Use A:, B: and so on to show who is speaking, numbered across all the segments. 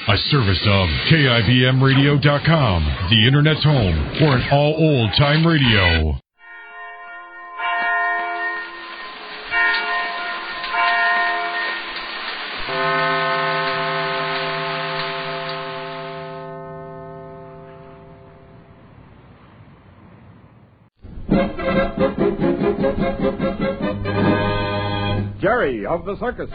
A: A service of KIBMradio.com, the Internet's home for an all old-time radio.
B: Jerry of the Circus.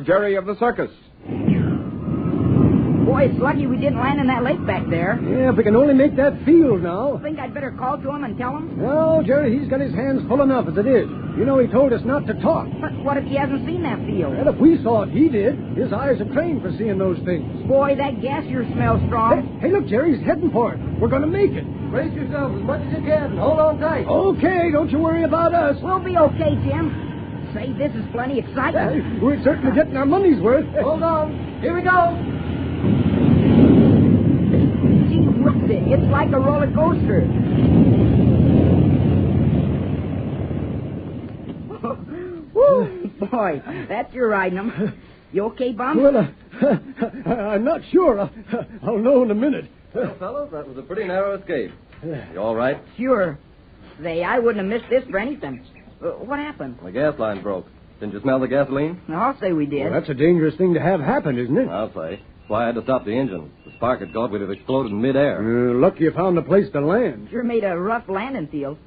B: Jerry of the Circus.
C: Boy, it's lucky we didn't land in that lake back there.
D: Yeah, if we can only make that field now.
C: I think I'd better call to him and tell him.
D: No, Jerry, he's got his hands full enough as it is. You know, he told us not to talk.
C: But what if he hasn't seen that field?
D: Well, if we saw it, he did. His eyes are trained for seeing those things.
C: Boy, that gaseer smells strong.
D: Hey, look, Jerry, he's heading for it. We're going to make it.
E: Brace yourself as much as you can and hold on tight.
D: Okay, don't you worry about us.
C: We'll be okay, Jim. Say, this is plenty exciting.
D: We're certainly getting our money's worth.
E: Hold on. Here we go.
C: Gee, whipping. It's like a roller coaster. Woo, boy, that's your riding them. You okay, Bum?
D: Well, I'm not sure. I'll know in a minute.
E: Well, fellows, that was a pretty narrow escape. You all right?
C: Sure. Say, I wouldn't have missed this for anything. What happened?
E: The gas line broke. Didn't you smell the gasoline?
C: I'll say we did.
D: Well, that's a dangerous thing to have happen, isn't it?
E: I'll say. That's why I had to stop the engine. The spark had caught, we'd have exploded in midair.
D: Lucky you found a place to land.
C: Sure made a rough landing field.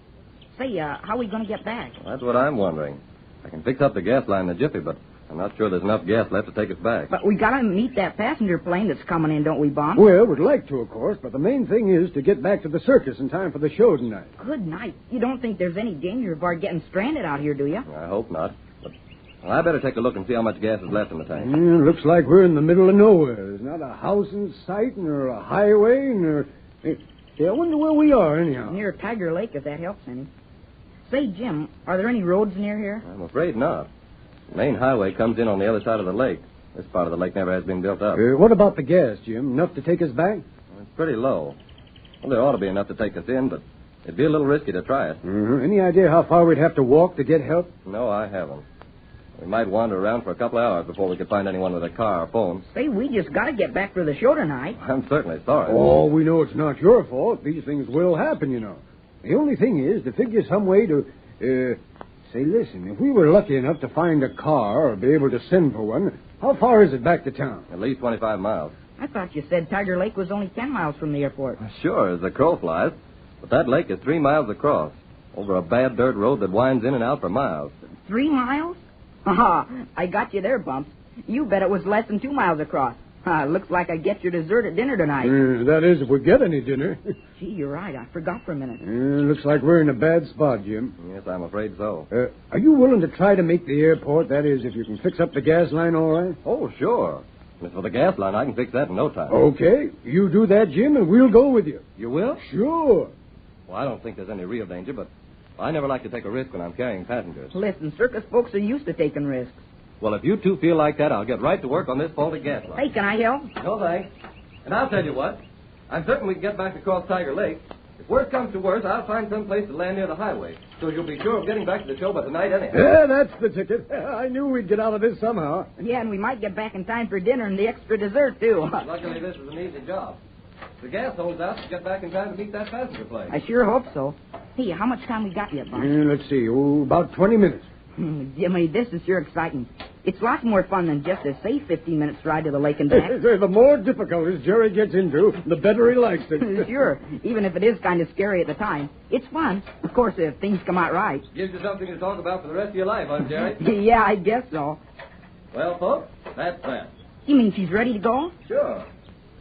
C: Say, how are we going to get back?
E: Well, that's what I'm wondering. I can fix up the gas line in a jiffy, but I'm not sure there's enough gas left to take us back.
C: But we got to meet that passenger plane that's coming in, don't we, Bum?
D: Well, we'd like to, of course, but the main thing is to get back to the circus in time for the show tonight.
C: Good night. You don't think there's any danger of our getting stranded out here, do you?
E: I hope not. But I better take a look and see how much gas is left in the tank.
D: Looks like we're in the middle of nowhere. There's not a house in sight, nor a highway, nor... Hey, I wonder where we are, anyhow.
C: Near Tiger Lake, if that helps any. Say, Jim, are there any roads near here?
E: I'm afraid not. The main highway comes in on the other side of the lake. This part of the lake never has been built up.
D: What about the gas, Jim? Enough to take us back?
E: It's pretty low. Well, there ought to be enough to take us in, but it'd be a little risky to try it.
D: Mm-hmm. Any idea how far we'd have to walk to get help?
E: No, I haven't. We might wander around for a couple of hours before we could find anyone with a car or phone.
C: Say, we just got to get back for the show tonight.
E: I'm certainly sorry.
D: Oh, we know it's not your fault. These things will happen, you know. The only thing is to figure some way to... Say, listen, if we were lucky enough to find a car or be able to send for one, how far is it back to town?
E: At least 25 miles.
C: I thought you said Tiger Lake was only 10 miles from the airport.
E: Sure, as the crow flies. But that lake is 3 miles across, over a bad dirt road that winds in and out for miles.
C: 3 miles? Ha! I got you there, Bumps. You bet it was less than 2 miles across. Looks like I get your dessert at dinner tonight.
D: That is, if we get any dinner.
C: Gee, you're right. I forgot for a minute.
D: Looks like we're in a bad spot, Jim.
E: Yes, I'm afraid so.
D: Are you willing to try to make the airport? That is, if you can fix up the gas line all right?
E: Oh, sure. As for the gas line, I can fix that in no time.
D: Okay. You do that, Jim, and we'll go with you.
E: You will?
D: Sure.
E: Well, I don't think there's any real danger, but I never like to take a risk when I'm carrying passengers.
C: Listen, circus folks are used to taking risks.
E: Well, if you two feel like that, I'll get right to work on this faulty gas line.
C: Hey, can I help?
E: No, thanks. And I'll tell you what. I'm certain we can get back across Tiger Lake. If worse comes to worse, I'll find some place to land near the highway, so you'll be sure of getting back to the show by tonight anyhow.
D: Yeah, that's the ticket. I knew we'd get out of this somehow.
C: Yeah, and we might get back in time for dinner and the extra dessert, too.
E: Luckily, this is an easy job. The gas holds out to get back in time to meet that passenger plane.
C: I sure hope so. Hey, how much time we got yet, Bumps?
D: Let's see. About 20 minutes.
C: Jimmy, this is sure exciting. It's lots more fun than just a safe 15 minutes ride to the lake and back.
D: The more difficulties Jerry gets into, the better he likes it.
C: Sure, even if it is kind of scary at the time. It's fun. Of course, if things come out right.
E: Gives you something to talk about for the rest of your life, huh, Jerry?
C: Yeah, I guess so.
E: Well, folks, that's that.
C: You mean she's ready to go?
E: Sure.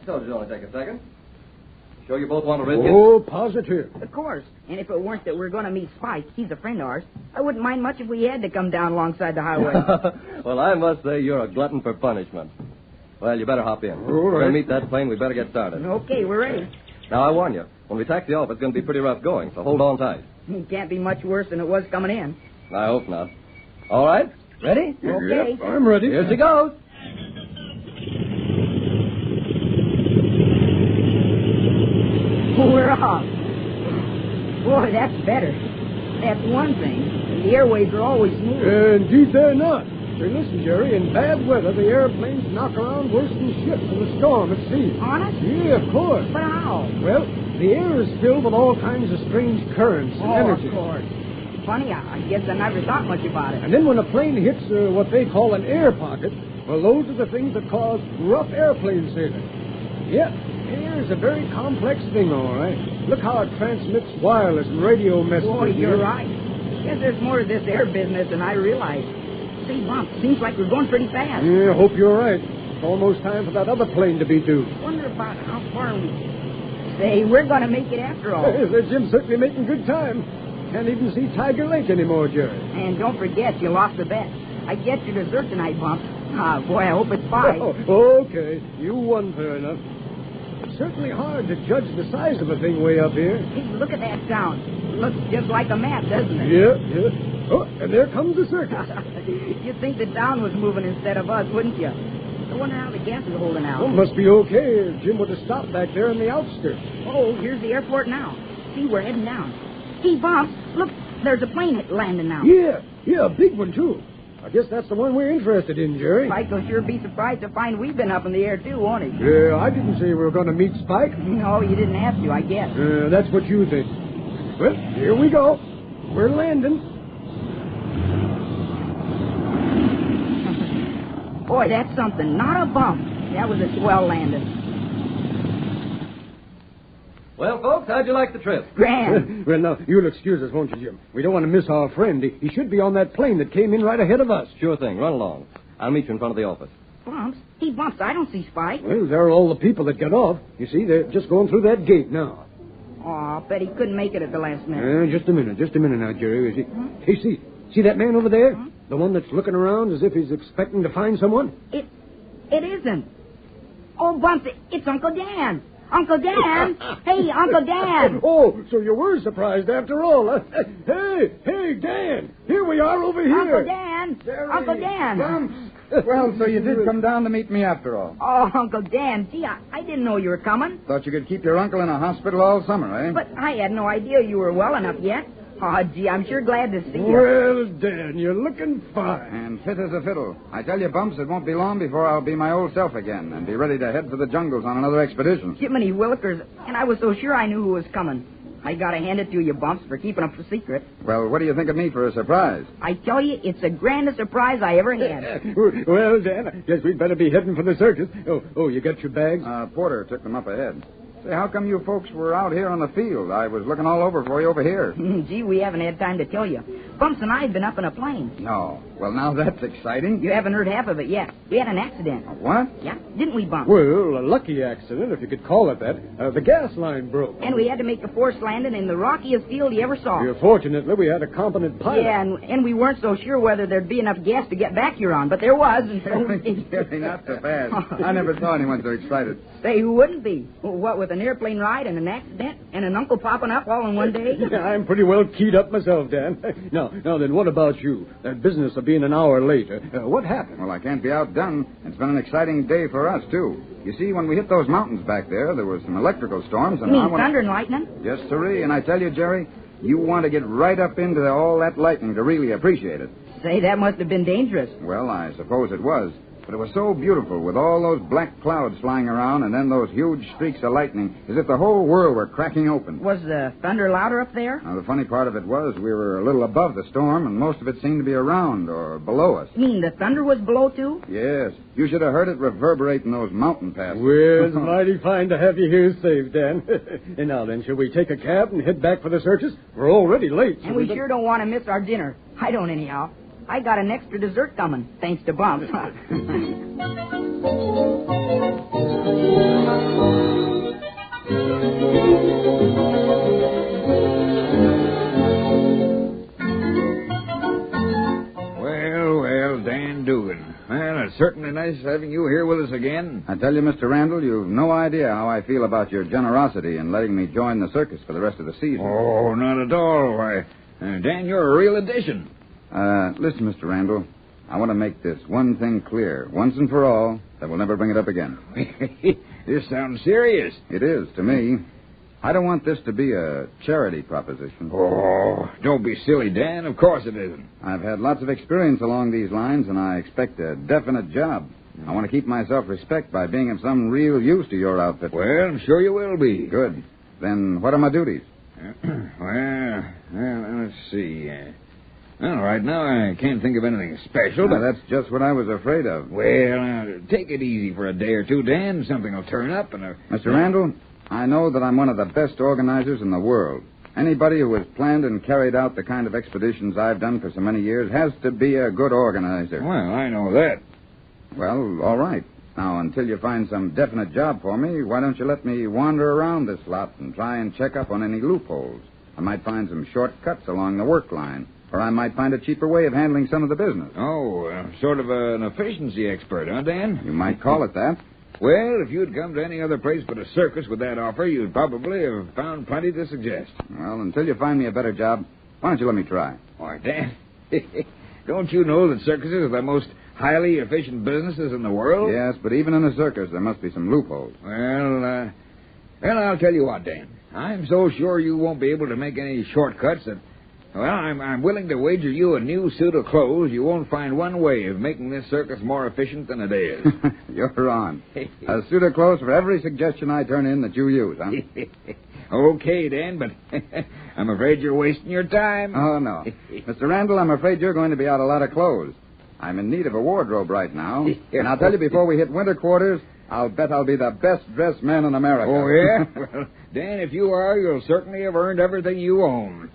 E: I told you it'd only take a second. Sure you both want to risk it?
D: Oh, positive.
C: Of course. And if it weren't that we're going to meet Spike, he's a friend of ours, I wouldn't mind much if we had to come down alongside the highway.
E: Well, I must say you're a glutton for punishment. Well, you better hop in.
D: All right.
E: We're going to meet that plane. We better get started.
C: Okay, we're ready.
E: Now, I warn you, when we taxi off, it's going to be pretty rough going, so hold on tight.
C: It can't be much worse than it was coming in.
E: I hope not. All right? Ready?
C: Okay.
D: Yep, I'm ready.
E: Here she goes.
C: We're off. Boy, that's better. That's one thing. The airways are always smooth.
D: Indeed they're not. Say, listen, Jerry, in bad weather, the airplanes knock around worse than ships in a storm at sea.
C: Honest?
D: Yeah, of course.
C: But how?
D: Well, the air is filled with all kinds of strange currents and energy.
C: Of course. Funny, I guess I never thought much about it.
D: And then when a plane hits what they call an air pocket, well, those are the things that cause rough airplane sailing. Yeah, air is a very complex thing, all right. Look how it transmits wireless and radio messages.
C: Boy, you're right. Guess there's more to this air business than I realized. Say, Bump, seems like we're going pretty fast.
D: Yeah, hope you're right. It's almost time for that other plane to be due.
C: Wonder about how far we... Say, we're going to make it after all.
D: Jim's certainly making good time. Can't even see Tiger Lake anymore, Jerry.
C: And don't forget, you lost the bet. I get your dessert tonight, Bump. Ah, boy, I hope it's fine.
D: Oh, okay. You won, fair enough. It's certainly hard to judge the size of a thing way up here.
C: Hey, look at that sound. Looks just like a map, doesn't it?
D: Yeah. Oh, and there comes the circus.
C: You'd think the town was moving instead of us, wouldn't you? I wonder how the gas is holding out.
D: Well, must be okay if Jim would have stopped back there in the outskirts.
C: Oh, here's the airport now. See, we're heading down. Hey, Bob, look, there's a plane landing now.
D: Yeah, a big one, too. I guess that's the one we're interested in, Jerry.
C: Spike will sure be surprised to find we've been up in the air, too, won't he?
D: Yeah, I didn't say we were going to meet Spike.
C: No, you didn't have to, I guess.
D: That's what you think. Well, here we go. We're landing.
C: Boy, that's something. Not a bump. That was a swell landing.
E: Well, folks, how'd you like the trip?
C: Grand.
D: Well, now, you'll excuse us, won't you, Jim? We don't want to miss our friend. He should be on that plane that came in right ahead of us.
E: Sure thing. Run along. I'll meet you in front of the office.
C: Bumps? Hey, Bumps, I don't see Spike.
D: Well, there are all the people that got off. You see, they're just going through that gate now.
C: Oh, I bet he couldn't make it at the last minute.
D: Just a minute now, Jerry. Hey, see that man over there? The one that's looking around as if he's expecting to find someone?
C: It isn't. Oh, Bumps, it's Uncle Dan. Uncle Dan! Hey, Uncle Dan!
D: Oh, so you were surprised after all. Huh? Hey, Dan! Here we are over here.
C: Uncle Dan!
D: Jerry,
C: Uncle Dan!
D: Bumps.
F: Well, so you did come down to meet me after all.
C: Oh, Uncle Dan, gee, I didn't know you were coming.
F: Thought you could keep your uncle in a hospital all summer, eh?
C: But I had no idea you were well enough yet. Oh, gee, I'm sure glad to see you.
D: Well, Dan, you're looking fine.
F: And fit as a fiddle. I tell you, Bumps, it won't be long before I'll be my old self again and be ready to head for the jungles on another expedition.
C: Jiminy Willikers, and I was so sure I knew who was coming. I gotta hand it to you, Bumps, for keeping up the secret.
F: Well, what do you think of me for a surprise?
C: I tell you, it's the grandest surprise I ever had.
D: Well, Dan, I guess we'd better be heading for the circus. Oh, you got your bags?
F: Porter took them up ahead. Say, how come you folks were out here on the field? I was looking all over for you over here.
C: Gee, we haven't had time to tell you. Bumps and I have been up in a plane.
F: No. Well, now that's exciting.
C: You haven't heard half of it yet. We had an accident.
F: What?
C: Yeah, didn't we, Bumps?
D: Well, a lucky accident, if you could call it that. The gas line broke.
C: And we had to make a forced landing in the rockiest field you ever saw.
D: Yeah, fortunately, we had a competent pilot.
C: Yeah, and we weren't so sure whether there'd be enough gas to get back here on, but there was.
F: Jerry, not so bad. I never saw anyone so excited.
C: Say, who wouldn't be? What with an airplane ride and an accident and an uncle popping up all in one day?
D: I'm pretty well keyed up myself, Dan. Now then, what about you? That business of being an hour later. What happened?
F: Well, I can't be outdone. It's been an exciting day for us, too. You see, when we hit those mountains back there were some electrical storms,
C: You
F: and
C: mean thunder and lightning?
F: Yes, sirree. And I tell you, Jerry, you want to get right up into all that lightning to really appreciate it.
C: Say, that must have been dangerous.
F: Well, I suppose it was. But it was so beautiful with all those black clouds flying around and then those huge streaks of lightning, as if the whole world were cracking open.
C: Was the thunder louder up there?
F: Now, the funny part of it was we were a little above the storm, and most of it seemed to be around or below us.
C: You mean the thunder was below, too?
F: Yes. You should have heard it reverberate in those mountain passes.
D: Well, it's mighty fine to have you here safe, Dan. And now then, shall we take a cab and head back for the circus? We're already late.
C: And we sure don't want to miss our dinner. I don't anyhow. I got an extra dessert coming, thanks to Bumps.
G: Well, Dan Dugan. Well, it's certainly nice having you here with us again.
F: I tell you, Mr. Randall, you've no idea how I feel about your generosity in letting me join the circus for the rest of the season.
G: Oh, not at all. Why, Dan, you're a real addition.
F: Listen, Mr. Randall, I want to make this one thing clear, once and for all, that we'll never bring it up again.
G: This sounds serious.
F: It is, to me. I don't want this to be a charity proposition.
G: Oh, don't be silly, Dan. Of course it isn't.
F: I've had lots of experience along these lines, and I expect a definite job. I want to keep my self-respect by being of some real use to your outfit.
G: Well, I'm sure you will be.
F: Good. Then what are my duties?
G: well, let's see. Well, right now, I can't think of anything special, but...
F: that's just what I was afraid of.
G: Well, take it easy for a day or two, Dan. Something will turn up and...
F: Mr. Randall, I know that I'm one of the best organizers in the world. Anybody who has planned and carried out the kind of expeditions I've done for so many years has to be a good organizer.
G: Well, I know that.
F: Well, all right. Now, until you find some definite job for me, why don't you let me wander around this lot and try and check up on any loopholes? I might find some shortcuts along the work line. Or I might find a cheaper way of handling some of the business.
G: Oh, sort of an efficiency expert, huh, Dan?
F: You might call it that.
G: Well, if you'd come to any other place but a circus with that offer, you'd probably have found plenty to suggest.
F: Well, until you find me a better job, why don't you let me try?
G: Why, Dan, don't you know that circuses are the most highly efficient businesses in the world?
F: Yes, but even in a circus, there must be some loopholes.
G: Well, I'll tell you what, Dan. I'm so sure you won't be able to make any shortcuts that... Well, I'm willing to wager you a new suit of clothes you won't find one way of making this circus more efficient than it is.
F: You're on. A suit of clothes for every suggestion I turn in that you use, huh?
G: Okay, Dan, but I'm afraid you're wasting your time.
F: Oh, no. Mr. Randall, I'm afraid you're going to be out a lot of clothes. I'm in need of a wardrobe right now. And I'll tell you, before we hit winter quarters, I'll bet I'll be the best-dressed man in America.
G: Oh, yeah? Well, Dan, if you are, you'll certainly have earned everything you own.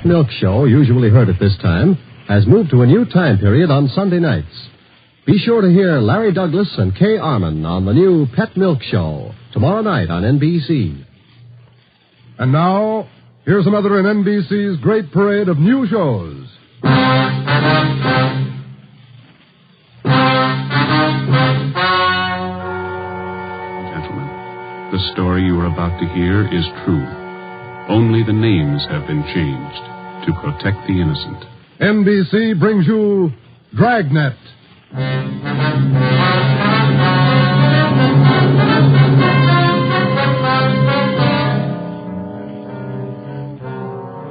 H: Pet Milk Show, usually heard at this time, has moved to a new time period on Sunday nights. Be sure to hear Larry Douglas and Kay Arman on the new Pet Milk Show tomorrow night on NBC.
A: And now, here's another in NBC's great parade of new shows.
I: Gentlemen, the story you are about to hear is true. Only the names have been changed to protect the innocent.
A: NBC brings you Dragnet.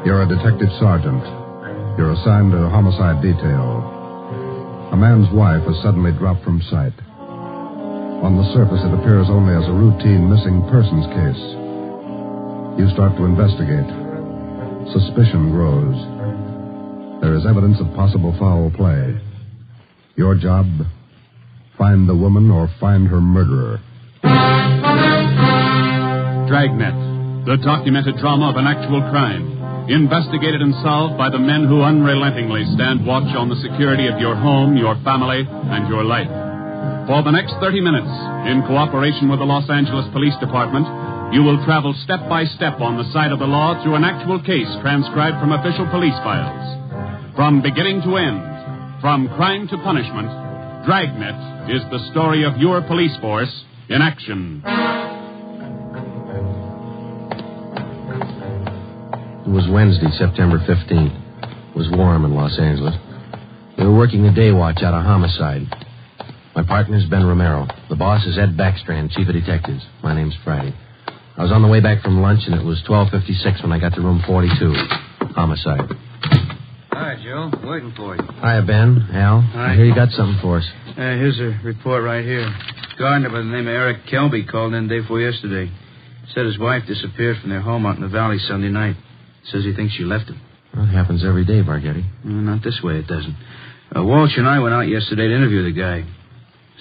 J: You're a detective sergeant. You're assigned to a homicide detail. A man's wife has suddenly dropped from sight. On the surface, it appears only as a routine missing persons case. You start to investigate. Suspicion grows. There is evidence of possible foul play. Your job, find the woman or find her murderer.
I: Dragnet, the documented drama of an actual crime. Investigated and solved by the men who unrelentingly stand watch on the security of your home, your family, and your life. For the next 30 minutes, in cooperation with the Los Angeles Police Department, you will travel step by step on the side of the law through an actual case transcribed from official police files. From beginning to end, from crime to punishment, Dragnet is the story of your police force in action.
H: It was Wednesday, September 15th. It was warm in Los Angeles. We were working a day watch out of homicide. My partner's Ben Romero. The boss is Ed Backstrand, chief of detectives. My name's Friday. I was on the way back from lunch, and it was 12:56 when I got to room 42. Homicide.
K: Hi, Joe. Waiting for you.
H: Hiya, Ben. Al.
K: Hi.
H: I hear you got something for us.
K: Here's a report right here. Gardener by the name of Eric Kelby called in day before yesterday. Said his wife disappeared from their home out in the valley Sunday night. Says he thinks she left him.
H: Well, it happens every day, Barghetti.
K: Not this way, it doesn't. Walsh and I went out yesterday to interview the guy.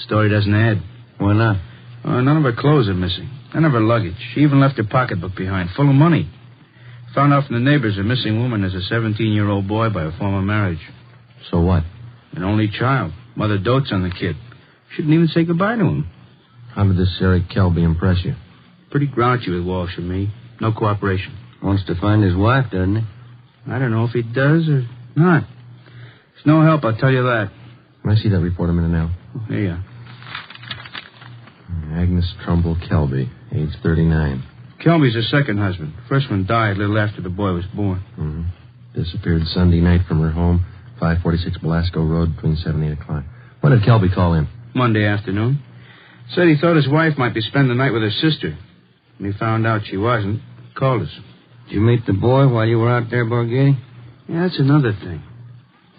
K: Story doesn't add.
H: Why not?
K: None of her clothes are missing. None of her luggage. She even left her pocketbook behind, full of money. Found out from the neighbors a missing woman is a 17-year-old boy by a former marriage.
H: So what?
K: An only child. Mother dotes on the kid. Shouldn't even say goodbye to him.
H: How did this Eric Kelby impress you?
K: Pretty grouchy with Walsh and me. No cooperation.
H: Wants to find his wife, doesn't he?
K: I don't know if he does or not. It's no help, I'll tell you that.
H: Can I see that report a minute now?
K: Here you are.
H: Agnes Trumbull Kelby, age 39.
K: Kelby's her second husband. First one died a little after the boy was born.
H: Mm-hmm. Disappeared Sunday night from her home, 546 Belasco Road, between 7 and 8 o'clock. When did Kelby call in?
K: Monday afternoon. Said he thought his wife might be spending the night with her sister. When he found out she wasn't, called us.
H: Did you meet the boy while you were out there, Barghetti?
K: Yeah, that's another thing.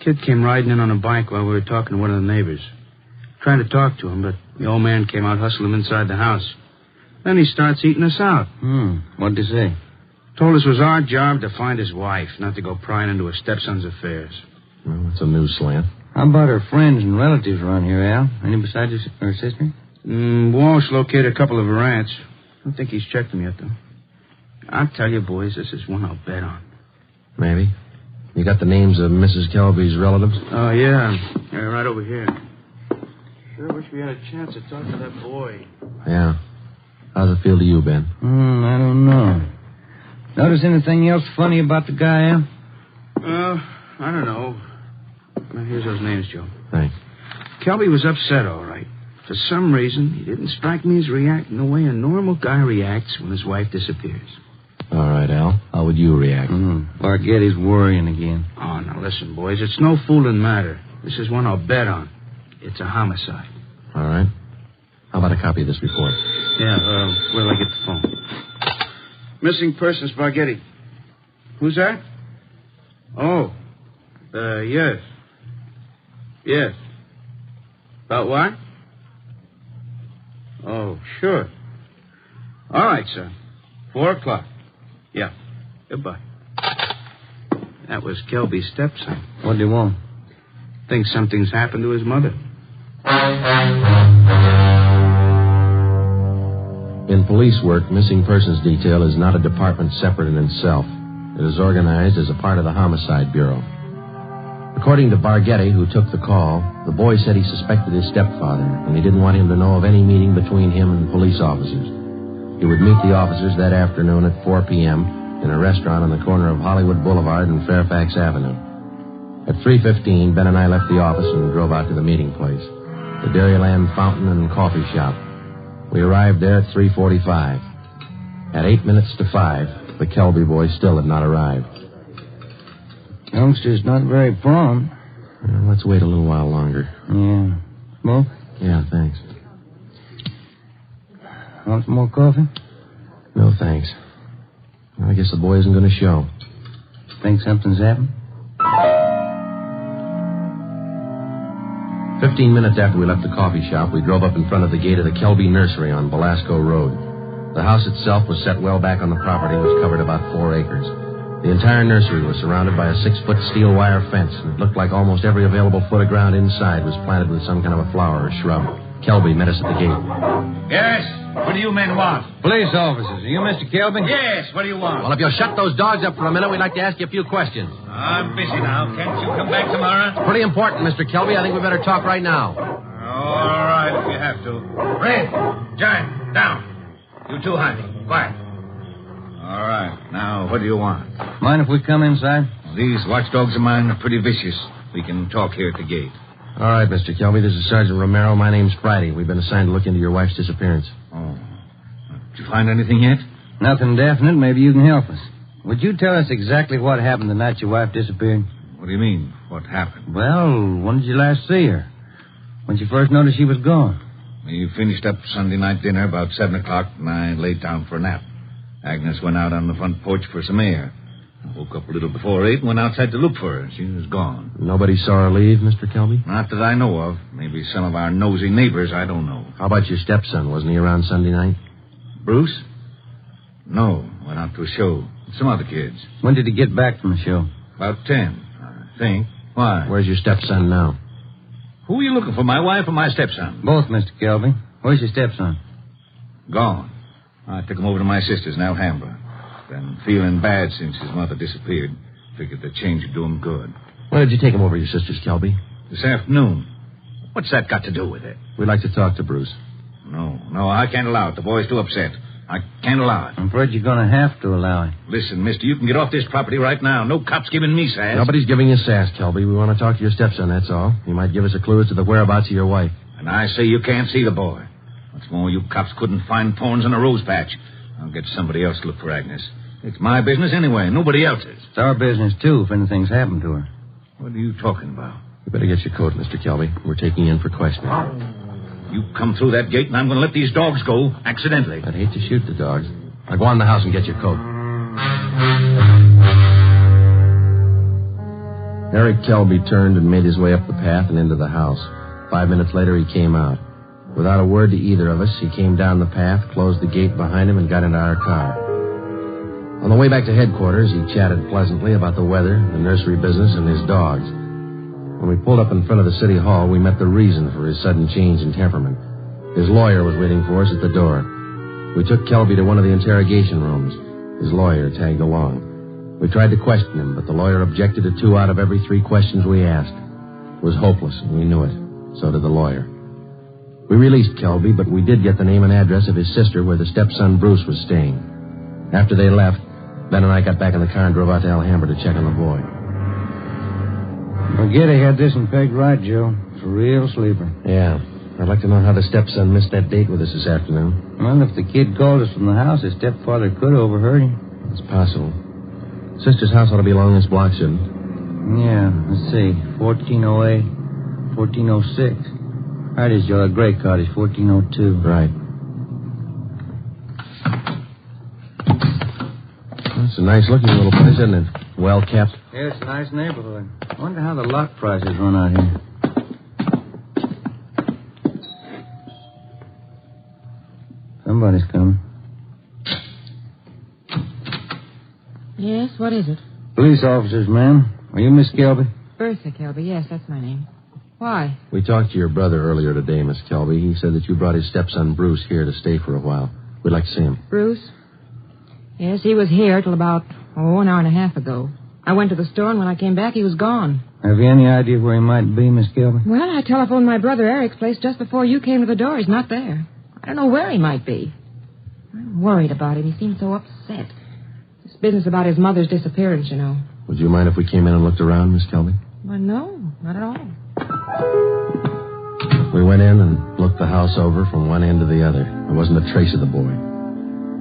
K: Kid came riding in on a bike while we were talking to one of the neighbors. Trying to talk to him, but the old man came out, hustled him inside the house. Then he starts eating us out.
H: What'd he say?
K: Told us it was our job to find his wife, not to go prying into her stepson's affairs.
H: Well, that's a new slant.
L: How about her friends and relatives around here, Al? Any besides her sister?
K: Walsh located a couple of her aunts. I don't think he's checked them yet, though. I'll tell you, boys, this is one I'll bet on.
H: Maybe. You got the names of Mrs. Kelby's relatives?
K: Oh, yeah. They're right over here. Sure wish we had a chance to talk to that boy.
H: Yeah. How's it feel to you, Ben?
L: I don't know. Notice anything else funny about the guy, Al?
K: I don't know. Well, here's those names, Joe.
H: Thanks.
K: Kelby was upset, all right. For some reason, he didn't strike me as reacting the way a normal guy reacts when his wife disappears.
H: All right, Al. How would you react?
L: Barghetti's worrying again.
K: Oh, now listen, boys. It's no fooling matter. This is one I'll bet on. It's a homicide.
H: All right. How about a copy of this report?
K: Yeah, where'll I get the phone? Missing persons, Barghetti. Who's that? Oh. Yes. Yes. About what? Oh, sure. All right, sir. 4 o'clock. Yeah. Goodbye. That was Kelby's stepson.
L: What do you want?
K: Thinks something's happened to his mother.
H: In police work, missing persons detail is not a department separate in itself. It is organized as a part of the Homicide Bureau. According to Barghetti, who took the call, the boy said he suspected his stepfather, and he didn't want him to know of any meeting between him and police officers. He would meet the officers that afternoon at 4 p.m. in a restaurant on the corner of Hollywood Boulevard and Fairfax Avenue. At 3:15, Ben and I left the office and drove out to the meeting place, the Dairyland Fountain and Coffee Shop. We arrived there at 3:45. At 8 minutes to 5, the Kelby boy still had not arrived.
L: Youngster's not very prompt.
H: Well, let's wait a little while longer.
L: Yeah. Smoke?
H: Yeah, thanks.
L: Want some more coffee?
H: No, thanks. Well, I guess the boy isn't going to show.
L: Think something's happened?
H: 15 minutes after we left the coffee shop, we drove up in front of the gate of the Kelby Nursery on Belasco Road. The house itself was set well back on the property, which covered about 4 acres. The entire nursery was surrounded by a 6-foot steel wire fence, and it looked like almost every available foot of ground inside was planted with some kind of a flower or shrub. Kelby met us at the gate.
M: Yes? What do you men want?
L: Police officers. Are you Mr. Kelby?
M: Yes, what do you want?
H: Well, if you'll shut those dogs up for a minute, we'd like to ask you a few questions.
M: I'm busy now. Can't you come back tomorrow?
H: Pretty important, Mr. Kelby. I think we better talk right now.
M: All right, if you have to. Red, Giant, down. You two, Honey. Quiet. All right. Now, what do you want?
L: Mind if we come inside?
M: These watchdogs of mine are pretty vicious. We can talk here at the gate.
H: All right, Mr. Kelby. This is Sergeant Romero. My name's Friday. We've been assigned to look into your wife's disappearance.
M: Oh. Did you find anything yet?
L: Nothing definite. Maybe you can help us. Would you tell us exactly what happened the night your wife disappeared?
M: What do you mean, what happened?
L: Well, when did you last see her? When you first noticed she was gone?
M: We finished up Sunday night dinner about 7 o'clock, and I laid down for a nap. Agnes went out on the front porch for some air. I woke up a little before 8 and went outside to look for her. She was gone.
H: Nobody saw her leave, Mr. Kelby?
M: Not that I know of. Maybe some of our nosy neighbors, I don't know.
H: How about your stepson? Wasn't he around Sunday night?
M: Bruce? No, went out to a show. Some other kids.
L: When did he get back from the show?
M: About 10, I think. Why?
H: Where's your stepson now?
M: Who are you looking for, my wife or my stepson?
L: Both, Mr. Kelby. Where's your stepson?
M: Gone. I took him over to my sister's in Alhambra. Been feeling bad since his mother disappeared. Figured the change would do him good.
H: When did you take him over to your sister's, Kelby?
M: This afternoon. What's that got to do with it?
H: We'd like to talk to Bruce.
M: No, I can't allow it. The boy's too upset. I can't allow it.
L: I'm afraid you're going to have to allow it.
M: Listen, mister, you can get off this property right now. No cop's giving me sass.
H: Nobody's giving you sass, Kelby. We want to talk to your stepson, that's all. He might give us a clue as to the whereabouts of your wife.
M: And I say you can't see the boy. What's more, you cops couldn't find thorns in a rose patch. I'll get somebody else to look for Agnes. It's my business anyway, nobody else's.
L: It's our business, too, if anything's happened to her.
M: What are you talking about?
H: You better get your coat, Mr. Kelby. We're taking you in for questioning.
M: You come through that gate, and I'm going to let these dogs go, accidentally.
H: I'd hate to shoot the dogs. Now go on in the house and get your coat. Eric Kelby turned and made his way up the path and into the house. 5 minutes later, he came out. Without a word to either of us, he came down the path, closed the gate behind him, and got into our car. On the way back to headquarters, he chatted pleasantly about the weather, the nursery business, and his dogs. When we pulled up in front of the city hall, we met the reason for his sudden change in temperament. His lawyer was waiting for us at the door. We took Kelby to one of the interrogation rooms. His lawyer tagged along. We tried to question him, but the lawyer objected to 2 out of every 3 questions we asked. It was hopeless, and we knew it. So did the lawyer. We released Kelby, but we did get the name and address of his sister where the stepson Bruce was staying. After they left, Ben and I got back in the car and drove out to Alhambra to check on the boy.
L: Forget he had this one pegged right, Joe. It's a real sleeper.
H: Yeah. I'd like to know how the stepson missed that date with us this afternoon.
L: Well, if the kid called us from the house, his stepfather could have overheard him.
H: It's possible. Sister's house ought to be along this block, shouldn't it?
L: Yeah, let's see. 1408, 1406. Right is, Joe. That gray cottage, 1402.
H: Right. It's a nice-looking little place, isn't it? Well kept.
L: Yeah, it's a nice neighborhood. I wonder how the lot prices run out here. Somebody's coming.
N: Yes, what is it?
L: Police officers, ma'am. Are you Miss Kelby?
N: Bertha Kelby, yes, that's my name. Why?
H: We talked to your brother earlier today, Miss Kelby. He said that you brought his stepson Bruce here to stay for a while. We'd like to see him.
N: Bruce? Yes, he was here till about Oh, an hour and a half ago. I went to the store, and when I came back, he was gone.
L: Have you any idea where he might be, Miss Kilby?
N: Well, I telephoned my brother Eric's place just before you came to the door. He's not there. I don't know where he might be. I'm worried about him. He seemed so upset. This business about his mother's disappearance, you know.
H: Would you mind if we came in and looked around, Miss Kelby?
N: Well, no, not at all.
H: We went in and looked the house over from one end to the other. There wasn't a trace of the boy.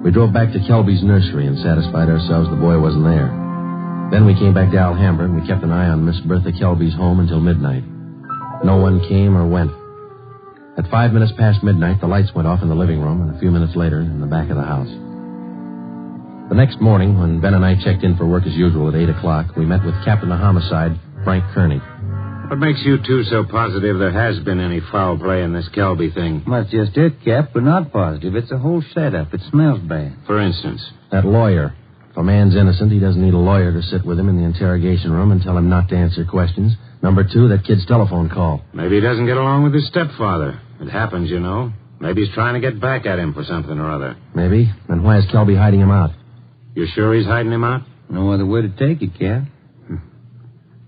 H: We drove back to Kelby's nursery and satisfied ourselves the boy wasn't there. Then we came back to Alhambra and we kept an eye on Miss Bertha Kelby's home until midnight. No one came or went. At 5 minutes past midnight, the lights went off in the living room, and a few minutes later, in the back of the house. The next morning, when Ben and I checked in for work as usual at 8 o'clock, we met with Captain of Homicide, Frank Kearney.
K: What makes you two so positive there has been any foul play in this Kelby thing?
L: Well, that's just it, Cap, but not positive. It's a whole setup. It smells bad.
K: For instance?
H: That lawyer. If a man's innocent, he doesn't need a lawyer to sit with him in the interrogation room and tell him not to answer questions. Number 2, that kid's telephone call.
K: Maybe he doesn't get along with his stepfather. It happens, you know. Maybe he's trying to get back at him for something or other.
H: Maybe. Then why is Kelby hiding him out?
K: You sure he's hiding him out?
L: No other way to take it, Cap.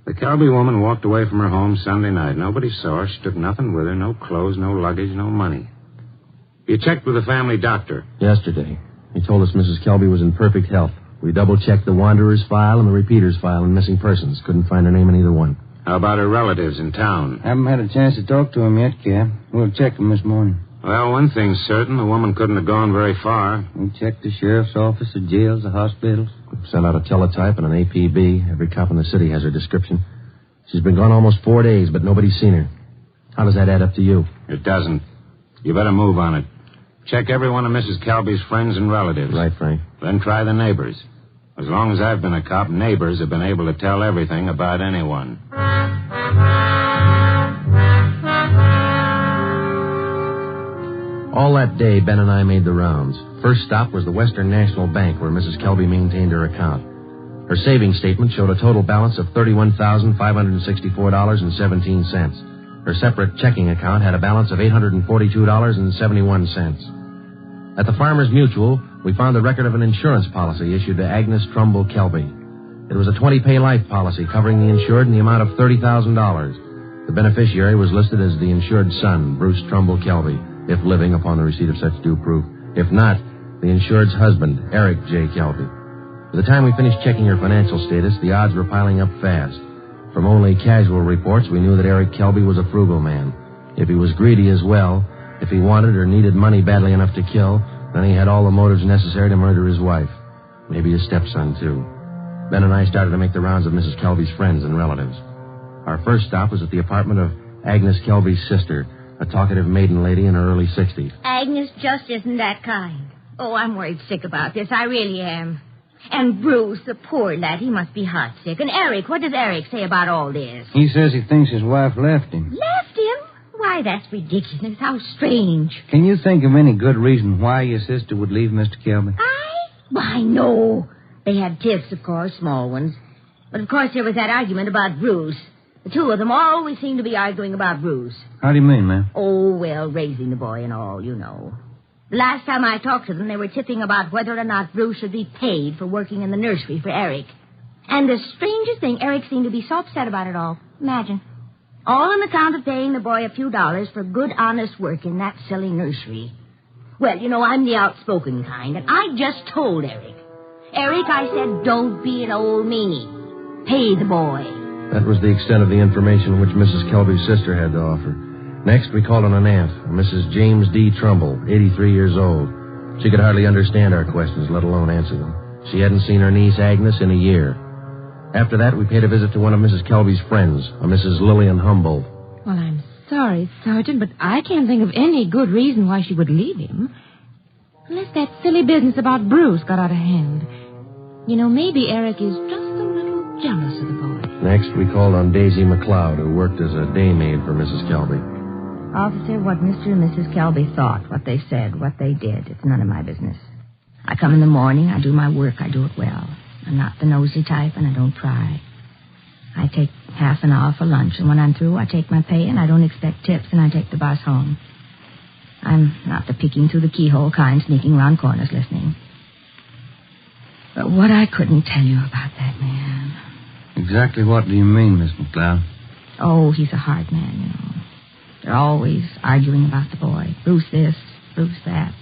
K: The Kelby woman walked away from her home Sunday night. Nobody saw her. She took nothing with her. No clothes, no luggage, no money. You checked with the family doctor?
H: Yesterday. He told us Mrs. Kelby was in perfect health. We double-checked the Wanderer's file and the Repeater's file and missing persons. Couldn't find her name in either one.
K: How about her relatives in town?
L: Haven't had a chance to talk to him yet, Cap. We'll check them this morning.
K: Well, one thing's certain. The woman couldn't have gone very far.
L: We checked the sheriff's office, the jails, the hospitals.
H: Sent out a teletype and an APB. Every cop in the city has her description. She's been gone almost 4 days, but nobody's seen her. How does that add up to you?
K: It doesn't. You better move on it. Check every one of Mrs. Kelby's friends and relatives.
H: Right, Frank.
K: Then try the neighbors. As long as I've been a cop, neighbors have been able to tell everything about anyone.
H: All that day, Ben and I made the rounds. First stop was the Western National Bank, where Mrs. Kelby maintained her account. Her savings statement showed a total balance of $31,564.17. Her separate checking account had a balance of $842.71. At the Farmers Mutual, we found the record of an insurance policy issued to Agnes Trumbull Kelby. It was a 20-pay life policy covering the insured in the amount of $30,000. The beneficiary was listed as the insured son, Bruce Trumbull Kelby, if living upon the receipt of such due proof. If not, the insured's husband, Eric J. Kelby. By the time we finished checking her financial status, the odds were piling up fast. From only casual reports, we knew that Eric Kelby was a frugal man. If he was greedy as well, if he wanted or needed money badly enough to kill, then he had all the motives necessary to murder his wife. Maybe his stepson, too. Ben and I started to make the rounds of Mrs. Kelby's friends and relatives. Our first stop was at the apartment of Agnes Kelby's sister, a talkative maiden lady in her early 60s.
O: Agnes just isn't that kind. Oh, I'm worried sick about this. I really am. And Bruce, the poor lad, he must be heart sick. And Eric, what does Eric say about all this?
L: He says he thinks his wife left him.
O: Left him? Why, that's ridiculous. How strange.
L: Can you think of any good reason why your sister would leave Mr. Kelby?
O: Why, no. They had tiffs, of course, small ones. But, of course, there was that argument about Bruce. The two of them always seem to be arguing about Bruce.
L: How do you mean, ma'am?
O: Oh, well, raising the boy and all, you know. The last time I talked to them, they were tipping about whether or not Bruce should be paid for working in the nursery for Eric. And the strangest thing, Eric seemed to be so upset about it all. Imagine. All on account of paying the boy a few dollars for good, honest work in that silly nursery. Well, you know, I'm the outspoken kind, and I just told Eric. Eric, I said, don't be an old meanie. Pay the boy.
H: That was the extent of the information which Mrs. Kelby's sister had to offer. Next, we called on an aunt, Mrs. James D. Trumbull, 83 years old. She could hardly understand our questions, let alone answer them. She hadn't seen her niece, Agnes, in a year. After that, we paid a visit to one of Mrs. Kelby's friends, a Mrs. Lillian Humboldt.
N: Well, I'm sorry, Sergeant, but I can't think of any good reason why she would leave him. Unless that silly business about Bruce got out of hand. You know, maybe Eric is just a little jealous of the boy.
H: Next, we called on Daisy McLeod, who worked as a day maid for Mrs. Kelby.
C: Officer, what Mr. and Mrs. Kelby thought, what they said, what they did, it's none of my business. I come in the morning, I do my work, I do it well. I'm not the nosy type, and I don't pry. I take half an hour for lunch, and when I'm through, I take my pay, and I don't expect tips, and I take the bus home. I'm not the peeking through the keyhole kind, sneaking around corners listening. But what I couldn't tell you about that man.
L: Exactly what do you mean, Miss McLeod?
C: Oh, he's a hard man, you know. They're always arguing about the boy. Bruce this, Bruce that.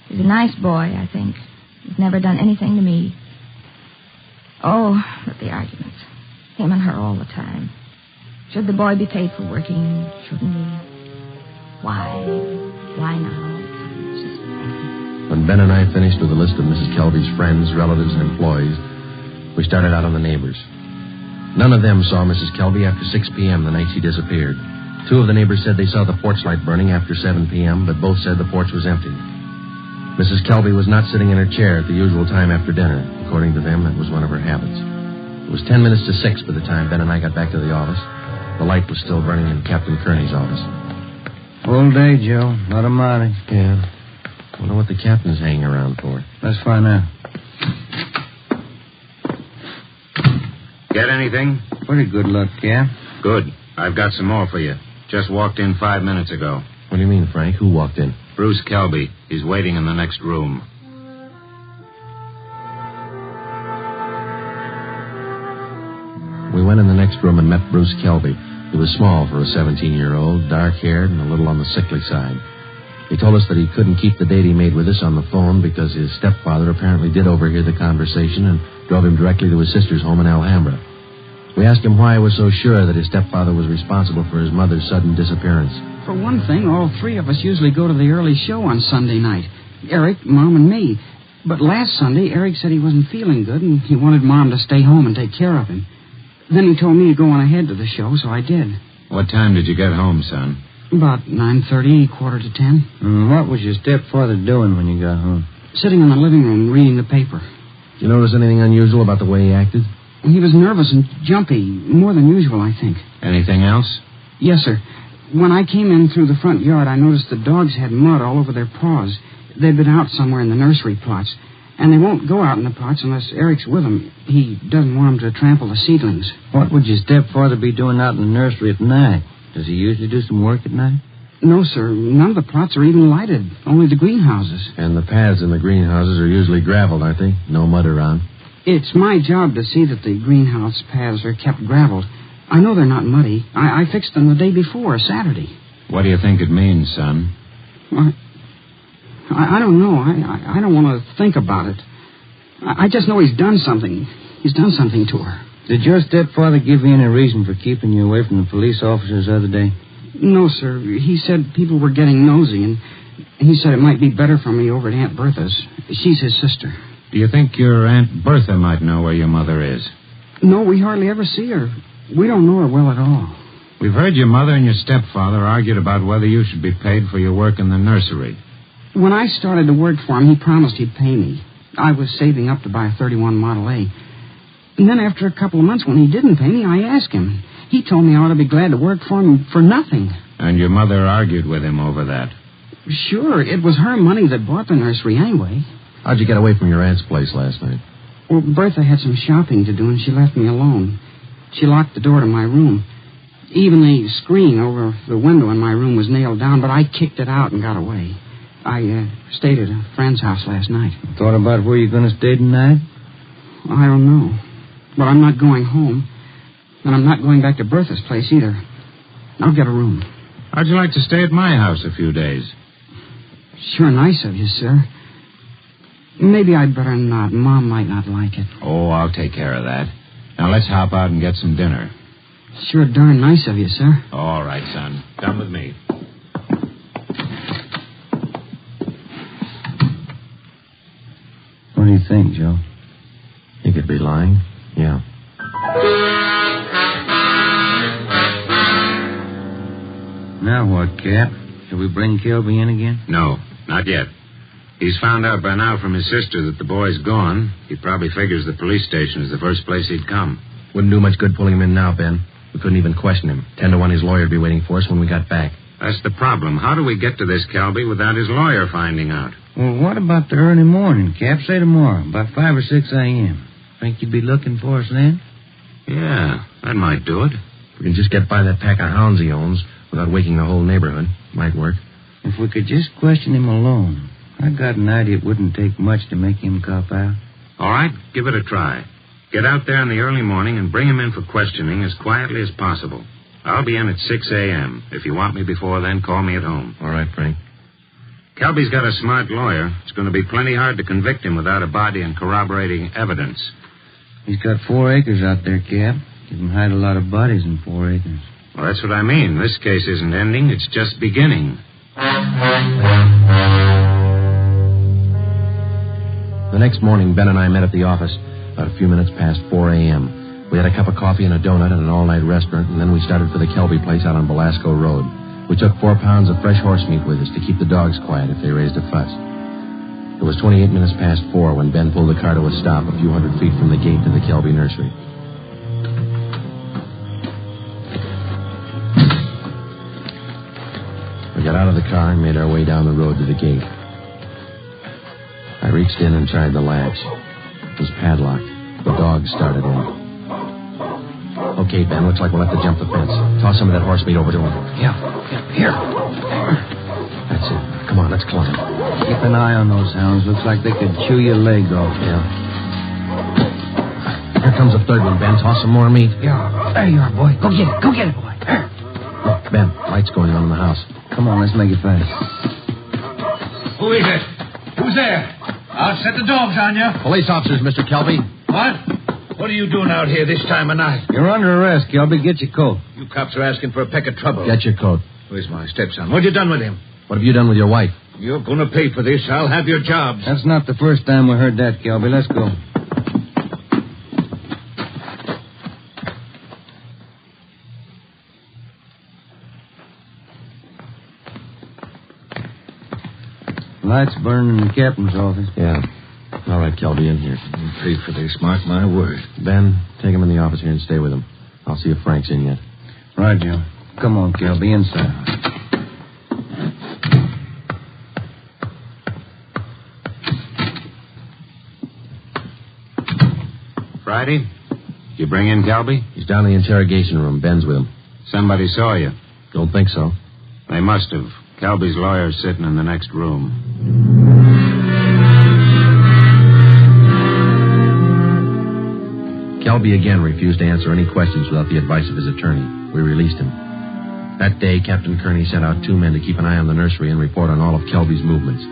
C: He's a nice boy, I think. He's never done anything to me. Oh, but the arguments. Him and her all the time. Should the boy be paid for working? Shouldn't he? Why? Why now? It's just...
H: When Ben and I finished with a list of Mrs. Kelby's friends, relatives, and employees, we started out on the neighbors. None of them saw Mrs. Kelby after 6 p.m. the night she disappeared. 2 of the neighbors said they saw the porch light burning after 7 p.m., but both said the porch was empty. Mrs. Kelby was not sitting in her chair at the usual time after dinner. According to them, that was one of her habits. It was 10 minutes to 6 by the time Ben and I got back to the office. The light was still burning in Captain Kearney's office.
L: Full day, Joe. Not a mighty.
H: Yeah. Wonder what the captain's hanging around for.
L: Let's find out.
K: Get anything?
L: Pretty good luck, Cap.
K: Good. I've got some more for you. Just walked in 5 minutes ago.
H: What do you mean, Frank? Who walked in?
K: Bruce Kelby. He's waiting in the next room.
H: We went in the next room and met Bruce Kelby. He was small for a 17-year-old, dark-haired, and a little on the sickly side. He told us that he couldn't keep the date he made with us on the phone because his stepfather apparently did overhear the conversation and drove him directly to his sister's home in Alhambra. We asked him why he was so sure that his stepfather was responsible for his mother's sudden disappearance.
P: For one thing, all 3 of us usually go to the early show on Sunday night. Eric, Mom, and me. But last Sunday, Eric said he wasn't feeling good and he wanted Mom to stay home and take care of him. Then he told me to go on ahead to the show, so I did.
K: What time did you get home, son?
P: About 9:30, 9:45.
L: What was your stepfather doing when you got home?
P: Sitting in the living room reading the paper.
H: Did you notice anything unusual about the way he acted?
P: He was nervous and jumpy, more than usual, I think.
K: Anything else?
P: Yes, sir. When I came in through the front yard, I noticed the dogs had mud all over their paws. They'd been out somewhere in the nursery plots. And they won't go out in the plots unless Eric's with them. He doesn't want them to trample the seedlings.
L: What would your stepfather be doing out in the nursery at night? Does he usually do some work at night?
P: No, sir. None of the plots are even lighted. Only the greenhouses.
H: And the paths in the greenhouses are usually graveled, aren't they? No mud around.
P: It's my job to see that the greenhouse paths are kept graveled. I know they're not muddy. I fixed them the day before, Saturday.
K: What do you think it means, son?
P: I don't know. I don't want to think about it. I just know he's done something. He's done something to her.
L: Did your stepfather give you any reason for keeping you away from the police officers the other day?
P: No, sir. He said people were getting nosy, and he said it might be better for me over at Aunt Bertha's. She's his sister.
K: Do you think your Aunt Bertha might know where your mother is?
P: No, we hardly ever see her. We don't know her well at all.
K: We've heard your mother and your stepfather argued about whether you should be paid for your work in the nursery.
P: When I started to work for him, he promised he'd pay me. I was saving up to buy a 31 Model A. And then after a couple of months, when he didn't pay me, I asked him. He told me I ought to be glad to work for him for nothing.
K: And your mother argued with him over that?
P: Sure, it was her money that bought the nursery anyway.
H: How'd you get away from your aunt's place last night?
P: Well, Bertha had some shopping to do, and she left me alone. She locked the door to my room. Even the screen over the window in my room was nailed down, but I kicked it out and got away. I stayed at a friend's house last night.
L: Thought about where you're going to stay tonight?
P: I don't know. But I'm not going home. And I'm not going back to Bertha's place either. I'll get a room.
K: How'd you like to stay at my house a few days?
P: Sure nice of you, sir. Maybe I'd better not. Mom might not like it.
K: Oh, I'll take care of that. Now let's hop out and get some dinner.
P: Sure darn nice of you, sir.
K: All right, son. Come with me.
L: What do you think, Joe?
H: He could be lying. Yeah.
L: Now what, Cap? Shall we bring Kelby in again?
K: No, not yet. He's found out by now from his sister that the boy's gone. He probably figures the police station is the first place he'd come.
H: Wouldn't do much good pulling him in now, Ben. We couldn't even question him. 10 to 1 his lawyer'd be waiting for us when we got back.
K: That's the problem. How do we get to this Kelby without his lawyer finding out?
L: Well, what about the early morning, Cap? Say tomorrow, about 5 or 6 a.m. Think you'd be looking for us then?
K: Yeah, that might do it.
H: We can just get by that pack of hounds he owns without waking the whole neighborhood. Might work.
L: If we could just question him alone. I got an idea it wouldn't take much to make him cop out.
K: All right, give it a try. Get out there in the early morning and bring him in for questioning as quietly as possible. I'll be in at 6 a.m. If you want me before then, call me at home.
H: All right, Frank.
K: Kelby's got a smart lawyer. It's going to be plenty hard to convict him without a body and corroborating evidence.
L: He's got 4 acres out there, Cap. You can hide a lot of bodies in 4 acres.
K: Well, that's what I mean. This case isn't ending. It's just beginning.
H: The next morning, Ben and I met at the office about a few minutes past 4 a.m. We had a cup of coffee and a donut at an all-night restaurant, and then we started for the Kelby place out on Belasco Road. We took 4 pounds of fresh horse meat with us to keep the dogs quiet if they raised a fuss. It was 28 minutes past 4 when Ben pulled the car to a stop a few hundred feet from the gate to the Kelby nursery. We got out of the car and made our way down the road to the gate. I reached in and tried the latch. It was padlocked. The dogs started in. Okay, Ben, looks like we'll have to jump the fence. Toss some of that horse meat over to him.
L: Yeah, here.
H: That's it. Come on, let's climb.
L: Keep an eye on those hounds. Looks like they could chew your leg off.
H: Yeah. Here comes a third one, Ben. Toss some more meat.
L: Yeah. There you are, boy. Go get it. Go get it, boy. There.
H: Look, Ben, lights going on in the house.
L: Come on, let's make it fast.
M: Who is it? Who's there? I'll set the dogs on you.
H: Police officers, Mr. Kelby.
M: What? What are you doing out here this time of night?
L: You're under arrest, Kelby. Get your coat.
M: You cops are asking for a peck of trouble.
H: Get your coat.
M: Where's my stepson? What you done with him?
H: What have you done with your wife?
M: You're going to pay for this. I'll have your jobs.
L: That's not the first time we heard that, Kelby. Let's go. Lights burning in the captain's office.
H: Yeah. All right, Kelby, in here.
M: You pay for this, mark my word.
H: Ben, take him in the office here and stay with him. I'll see if Frank's in yet.
L: Right, Joe. Come on, Kelby, inside.
K: Friday? You bring in Kelby?
H: He's down in the interrogation room. Ben's with him.
K: Somebody saw you.
H: Don't think so.
K: They must have. Kelby's lawyer's sitting in the next room.
H: Kelby again refused to answer any questions without the advice of his attorney. We released him. That day, Captain Kearney sent out 2 men to keep an eye on the nursery and report on all of Kelby's movements.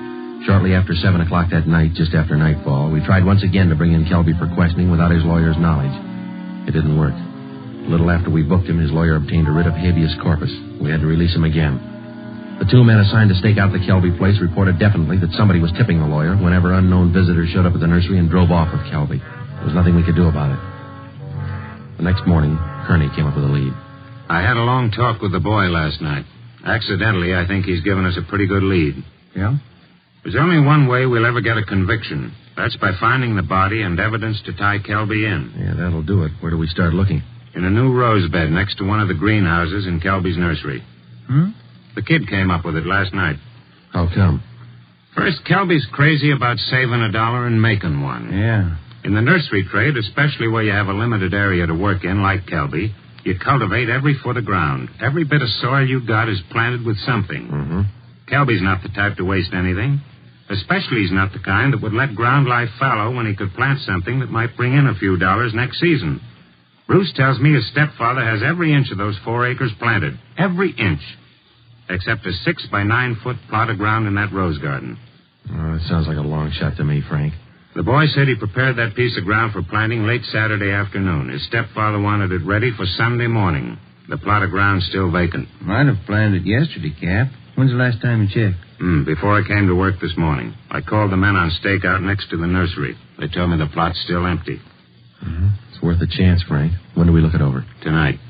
H: Shortly after 7 o'clock that night, just after nightfall, we tried once again to bring in Kelby for questioning without his lawyer's knowledge. It didn't work. A little after we booked him, his lawyer obtained a writ of habeas corpus. We had to release him again. The 2 men assigned to stake out the Kelby place reported definitely that somebody was tipping the lawyer whenever unknown visitors showed up at the nursery and drove off with Kelby. There was nothing we could do about it. The next morning, Kearney came up with a lead.
K: I had a long talk with the boy last night. Accidentally, I think he's given us a pretty good lead.
H: Yeah?
K: There's only one way we'll ever get a conviction. That's by finding the body and evidence to tie Kelby in.
H: Yeah, that'll do it. Where do we start looking?
K: In a new rose bed next to one of the greenhouses in Kelby's nursery. The kid came up with it last night.
H: How come?
K: First, Kelby's crazy about saving $1 and making one.
L: Yeah.
K: In the nursery trade, especially where you have a limited area to work in, like Kelby, you cultivate every foot of ground. Every bit of soil you got is planted with something.
H: Mm-hmm.
K: Kelby's not the type to waste anything. Especially he's not the kind that would let ground lie fallow when he could plant something that might bring in a few dollars next season. Bruce tells me his stepfather has every inch of those 4 acres planted. Every inch. Except a 6 by 9 foot plot of ground in that rose garden.
H: Oh, that sounds like a long shot to me, Frank.
K: The boy said he prepared that piece of ground for planting late Saturday afternoon. His stepfather wanted it ready for Sunday morning. The plot of ground's still vacant.
L: Might have planned it yesterday, Cap. When's the last time you checked?
K: Before I came to work this morning. I called the men on stakeout next to the nursery. They told me the plot's still empty.
H: It's worth a chance, Frank. When do we look it over?
K: Tonight.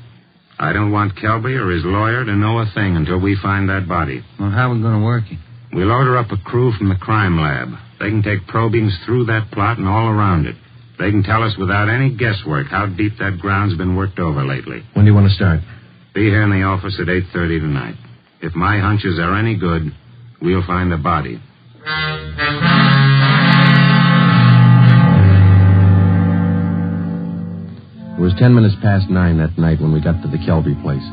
K: I don't want Kelby or his lawyer to know a thing until we find that body.
L: Well, how are we going to work it?
K: We'll order up a crew from the crime lab. They can take probings through that plot and all around it. They can tell us without any guesswork how deep that ground's been worked over lately.
H: When do you want to start?
K: Be here in the office at 8:30 tonight. If my hunches are any good, we'll find the body.
H: It was 10 minutes past 9 that night when we got to the Kelby place.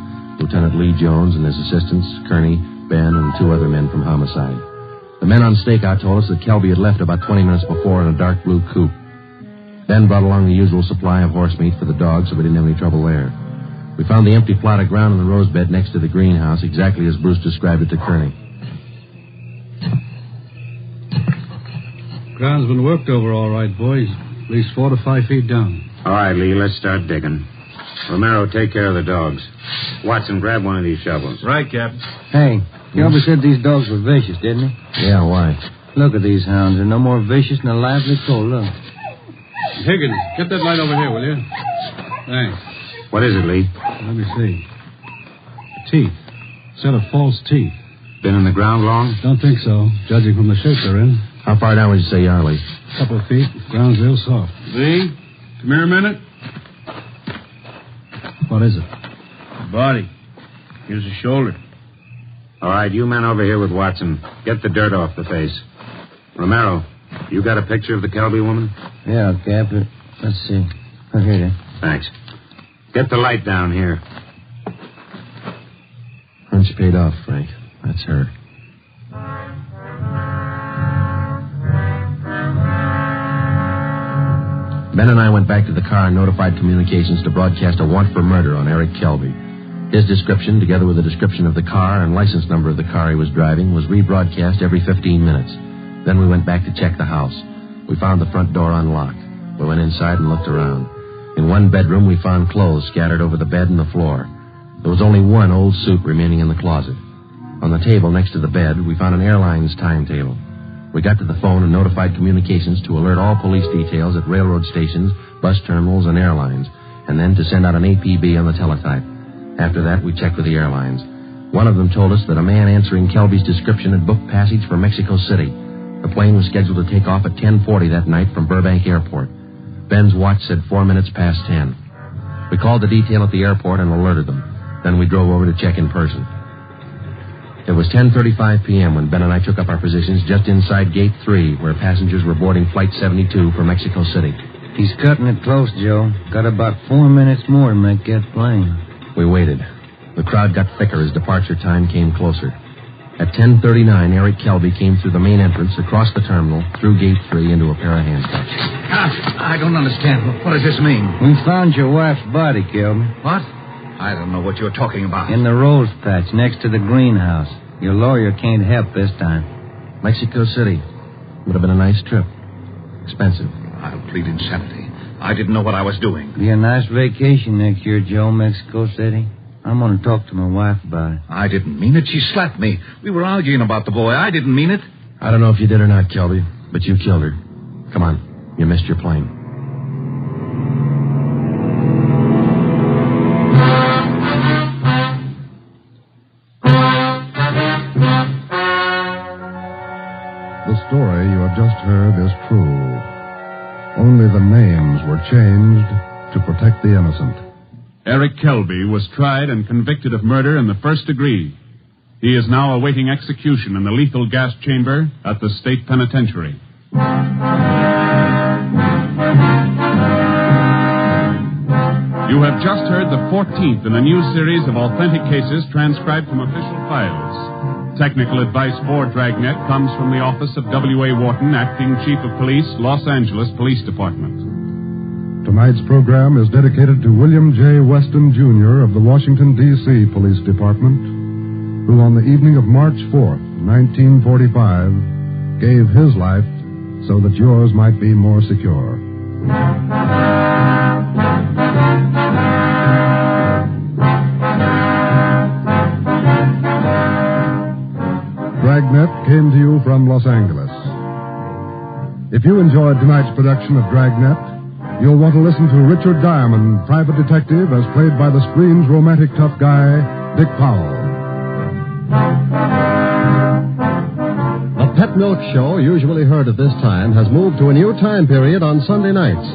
H: Lieutenant Lee Jones and his assistants, Kearney, Ben, and 2 other men from homicide. The men on stakeout told us that Kelby had left about 20 minutes before in a dark blue coupe. Ben brought along the usual supply of horse meat for the dogs, so we didn't have any trouble there. We found the empty plot of ground in the rose bed next to the greenhouse, exactly as Bruce described it to Kearney.
Q: Ground's been worked over all right, boys. At least 4 to 5 feet down.
K: All right, Lee, let's start digging. Romero, take care of the dogs. Watson, grab one of these shovels.
L: Right, Cap. Hey, Gilbert said these dogs were vicious, didn't he?
H: Yeah, why?
L: Look at these hounds. They're no more vicious than a lively colt. Look.
Q: Higgins, get that light over here, will you? Thanks.
K: What is it, Lee?
Q: Let me see. Teeth. Set of false teeth.
K: Been in the ground long?
Q: Don't think so, judging from the shape they're in.
H: How far down would you say you are, Lee?
Q: A couple of feet. Ground's real soft.
I: Lee, come here a minute.
Q: What is it?
L: Body. Here's the shoulder.
K: All right, you men over here with Watson. Get the dirt off the face. Romero, you got a picture of the Kelby woman?
L: Yeah, Cap. Let's see. Oh, here it is.
K: Thanks. Get the light down here.
H: Hunch paid off, Frank. That's her. Ben and I went back to the car and notified communications to broadcast a warrant for murder on Eric Kelby. His description, together with a description of the car and license number of the car he was driving, was rebroadcast every 15 minutes. Then we went back to check the house. We found the front door unlocked. We went inside and looked around. In one bedroom, we found clothes scattered over the bed and the floor. There was only one old suit remaining in the closet. On the table next to the bed, we found an airline's timetable. We got to the phone and notified communications to alert all police details at railroad stations, bus terminals, and airlines, and then to send out an APB on the teletype. After that, we checked with the airlines. One of them told us that a man answering Kelby's description had booked passage for Mexico City. The plane was scheduled to take off at 10:40 that night from Burbank Airport. Ben's watch said 4 minutes past 10. We called the detail at the airport and alerted them. Then we drove over to check in person. It was 10:35 p.m. when Ben and I took up our positions just inside Gate 3, where passengers were boarding Flight 72 for Mexico City.
L: He's cutting it close, Joe. Got about 4 minutes more to make that plane.
H: We waited. The crowd got thicker as departure time came closer. At 10:39, Eric Kelby came through the main entrance, across the terminal, through Gate 3, into a pair of handcuffs.
M: I don't understand. What does this mean?
L: We found your wife's body, Kelby.
M: What? I don't know what you're talking about.
L: In the rose patch next to the greenhouse. Your lawyer can't help this time.
H: Mexico City. Would have been a nice trip. Expensive.
M: I'll plead insanity. I didn't know what I was doing.
L: Be a nice vacation next year, Joe, Mexico City. I'm going to talk to my wife about it.
M: I didn't mean it. She slapped me. We were arguing about the boy. I didn't mean it.
H: I don't know if you did or not, Kelby, but you killed her. Come on. You missed your plane.
J: The story you have just heard is true. Only the names were changed to protect the innocent.
I: Eric Kelby was tried and convicted of murder in the first degree. He is now awaiting execution in the lethal gas chamber at the state penitentiary. You have just heard the 14th in a new series of authentic cases transcribed from official files. Technical advice for Dragnet comes from the office of W.A. Wharton, Acting Chief of Police, Los Angeles Police Department.
J: Tonight's program is dedicated to William J. Weston, Jr. of the Washington, D.C. Police Department, who on the evening of March 4th, 1945, gave his life so that yours might be more secure. Dragnet came to you from Los Angeles. If you enjoyed tonight's production of Dragnet, you'll want to listen to Richard Diamond, private detective, as played by the screen's romantic tough guy, Dick Powell.
A: The Pet Milk Show, usually heard at this time, has moved to a new time period on Sunday nights.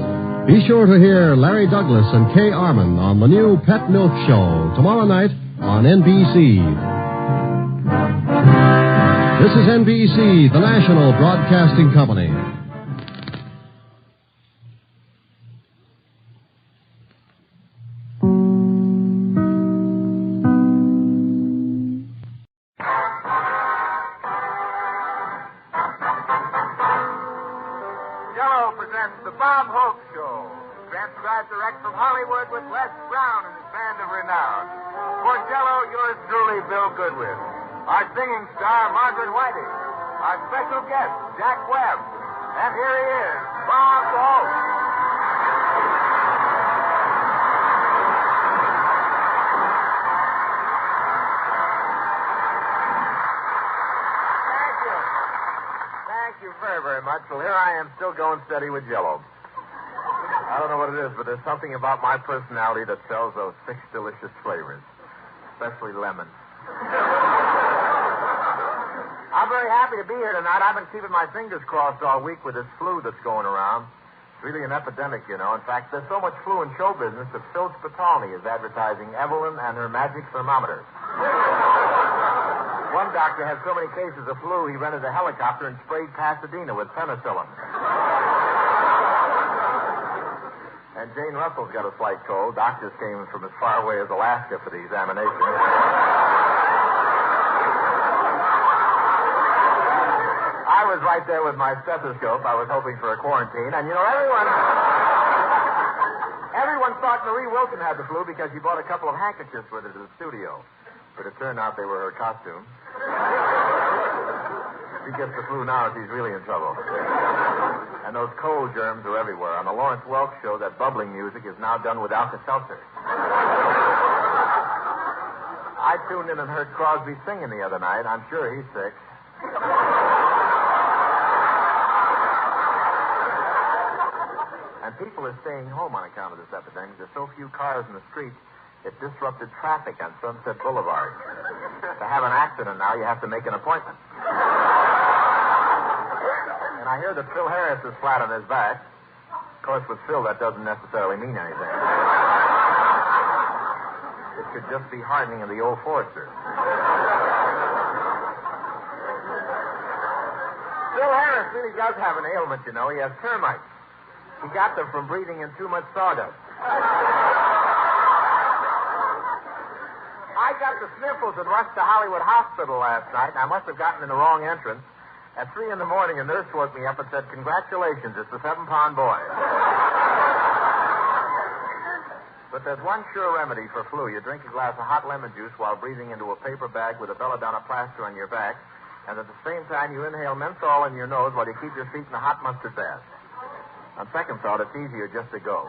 A: Be sure to hear Larry Douglas and Kay Arman on the new Pet Milk Show tomorrow night on NBC. This is NBC, the national broadcasting company.
R: Jell-O presents the Bob Hope Show, transcribed direct from Hollywood with Les Brown and his band of renown. For Jell-O, yours truly, Bill Goodwin. Our singing star, Margaret Whiting. Our special guest, Jack Webb. And here he is, Bob Hope. Very, very much. Well, here I am still going steady with Jell-O. I don't know what it is, but there's something about my personality that sells those 6 delicious flavors, especially lemon. I'm very happy to be here tonight. I've been keeping my fingers crossed all week with this flu that's going around. It's really an epidemic, you know. In fact, there's so much flu in show business that Phil Spitalny is advertising Evelyn and her magic thermometer. One doctor had so many cases of flu, he rented a helicopter and sprayed Pasadena with penicillin. And Jane Russell's got a slight cold. Doctors came from as far away as Alaska for the examination. I was right there with my stethoscope. I was hoping for a quarantine. And, you know, everyone thought Marie Wilson had the flu because she bought a couple of handkerchiefs with her to the studio. But it turned out they were her costume. She gets the flu now, she's really in trouble. And those cold germs are everywhere. On the Lawrence Welk show, that bubbling music is now done with Alka-Seltzer. I tuned in and heard Crosby singing the other night. I'm sure he's sick. And people are staying home on account of this epidemic. There's so few cars in the streets. It disrupted traffic on Sunset Boulevard. To have an accident now, you have to make an appointment. And I hear that Phil Harris is flat on his back. Of course, with Phil, that doesn't necessarily mean anything. It could just be hardening of the old Forester. Phil Harris really does have an ailment, you know. He has termites. He got them from breathing in too much sawdust. I got the sniffles and rushed to Hollywood Hospital last night, and I must have gotten in the wrong entrance. At 3 a.m, a nurse woke me up and said, "Congratulations, it's the 7-pound boy." But there's one sure remedy for flu. You drink a glass of hot lemon juice while breathing into a paper bag with a belladonna plaster on your back, and at the same time you inhale menthol in your nose while you keep your feet in a hot mustard bath. On second thought, it's easier just to go.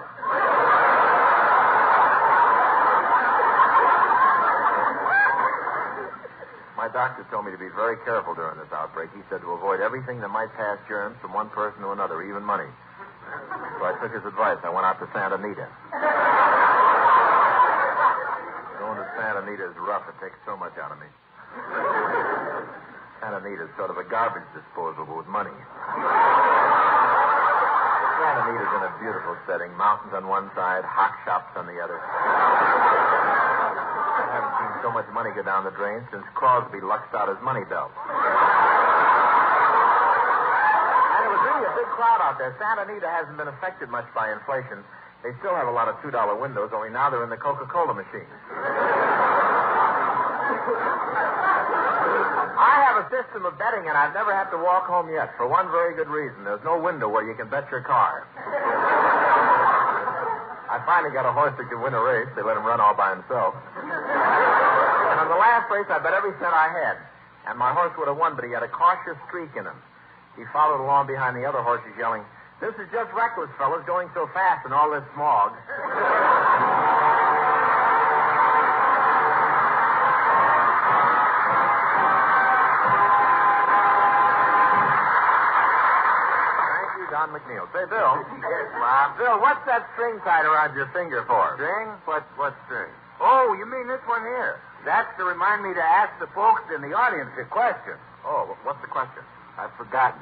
R: My doctor told me to be very careful during this outbreak. He said to avoid everything that might pass germs from one person to another, even money. So I took his advice. I went out to Santa Anita. Going to Santa Anita is rough. It takes so much out of me. Santa Anita is sort of a garbage disposal with money. Santa Anita's in a beautiful setting. Mountains on one side, hock shops on the other. I haven't seen so much money go down the drain since Crosby luxed out his money belt. And it was really a big crowd out there. Santa Anita hasn't been affected much by inflation. They still have a lot of $2 windows, only now they're in the Coca-Cola machine. I have a system of betting, and I've never had to walk home yet, for one very good reason. There's no window where you can bet your car. I finally got a horse that could win a race. They let him run all by himself. And on the last race, I bet every cent I had. And my horse would have won, but he had a cautious streak in him. He followed along behind the other horses, yelling, "This is just reckless, fellas, going so fast in all this smog." Don McNeil. Say, Bill.
S: Yes, Bob.
R: Bill, what's that string tied around your finger for?
S: String? What string?
R: Oh, you mean this one here? That's to remind me to ask the folks in the audience a question. Oh, what's the question?
S: I've forgotten.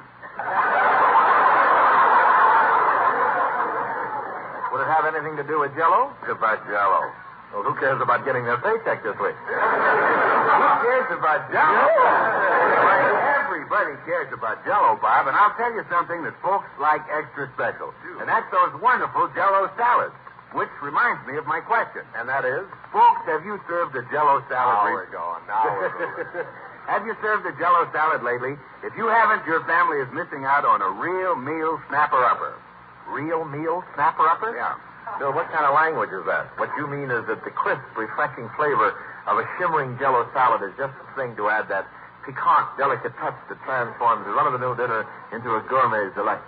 R: Would it have anything to do with Jell-O?
S: It's about Jell-O.
R: Well, who cares about getting their paycheck this week? Who cares about Jell-O? Everybody cares about Jell-O, Bob, and I'll tell you something that folks like extra special. And that's those wonderful Jell-O salads. Which reminds me of my question, and that is, folks, have you served a Jell-O salad?
S: Now we're going. have you served a Jell-O salad lately? If you haven't, your family is missing out on a real meal snapper-upper. Real meal snapper-upper? Yeah.
T: Bill, what kind of language is that? What you mean is that the crisp, refreshing flavor of a shimmering Jell-O salad is just the thing to add that piquant, delicate touch that transforms a run-of-the-mill dinner into a gourmet's delight.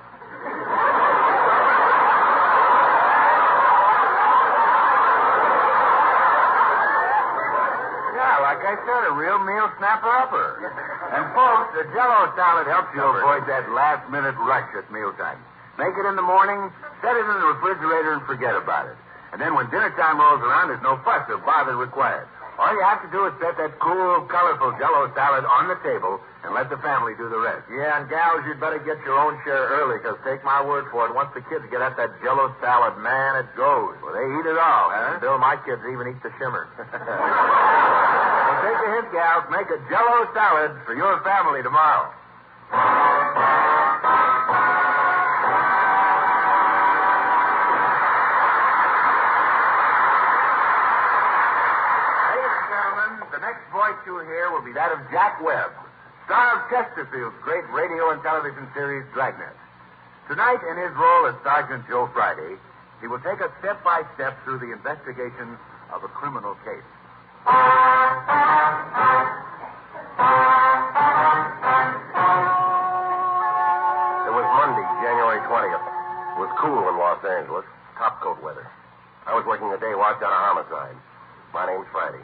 S: Like I said, a real meal snapper-upper. And, folks, the Jell-O salad helps you avoid that last-minute rush at mealtime. Make it in the morning, set it in the refrigerator, and forget about it. And then when dinner time rolls around, there's no fuss or bother required. All you have to do is set that cool, colorful Jell-O salad on the table and let the family do the rest.
T: Yeah, and gals, you'd better get your own share early, because take my word for it, once the kids get at that Jell-O salad, man, it goes.
S: Well, they eat it all, huh?
T: And Bill, my kids even eat the shimmer.
S: Well, take a hint, gals. Make a Jell-O salad for your family tomorrow. Ladies and gentlemen, the next voice you'll hear will be that of Jack Webb, star of Chesterfield's great radio and television series, Dragnet. Tonight, in his role as Sergeant Joe Friday, he will take us step-by-step through the investigation of a criminal case.
T: It was Monday, January 20th. It was cool in Los Angeles. Top coat weather. I was working a day watch on a homicide. My name's Friday.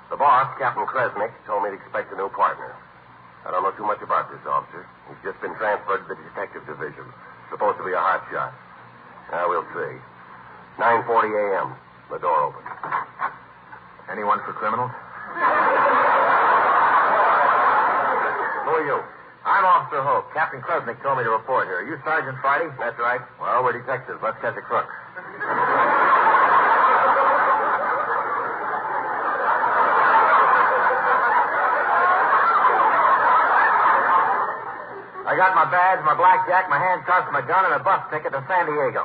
T: The boss, Captain Kresnik, told me to expect a new partner. I don't know too much about this officer. He's just been transferred to the detective division. Supposed to be a hot shot. Now, we'll see. 9:40 a.m. The door opened.
S: Anyone for criminals?
T: Who are you?
S: I'm Officer Hope. Captain Kresnik told me to report here. Are you Sergeant Friday?
T: That's right.
S: Well, we're detectives. Let's catch a crook. I got my badge, my blackjack, my handcuffs, my gun, and a bus ticket to San Diego.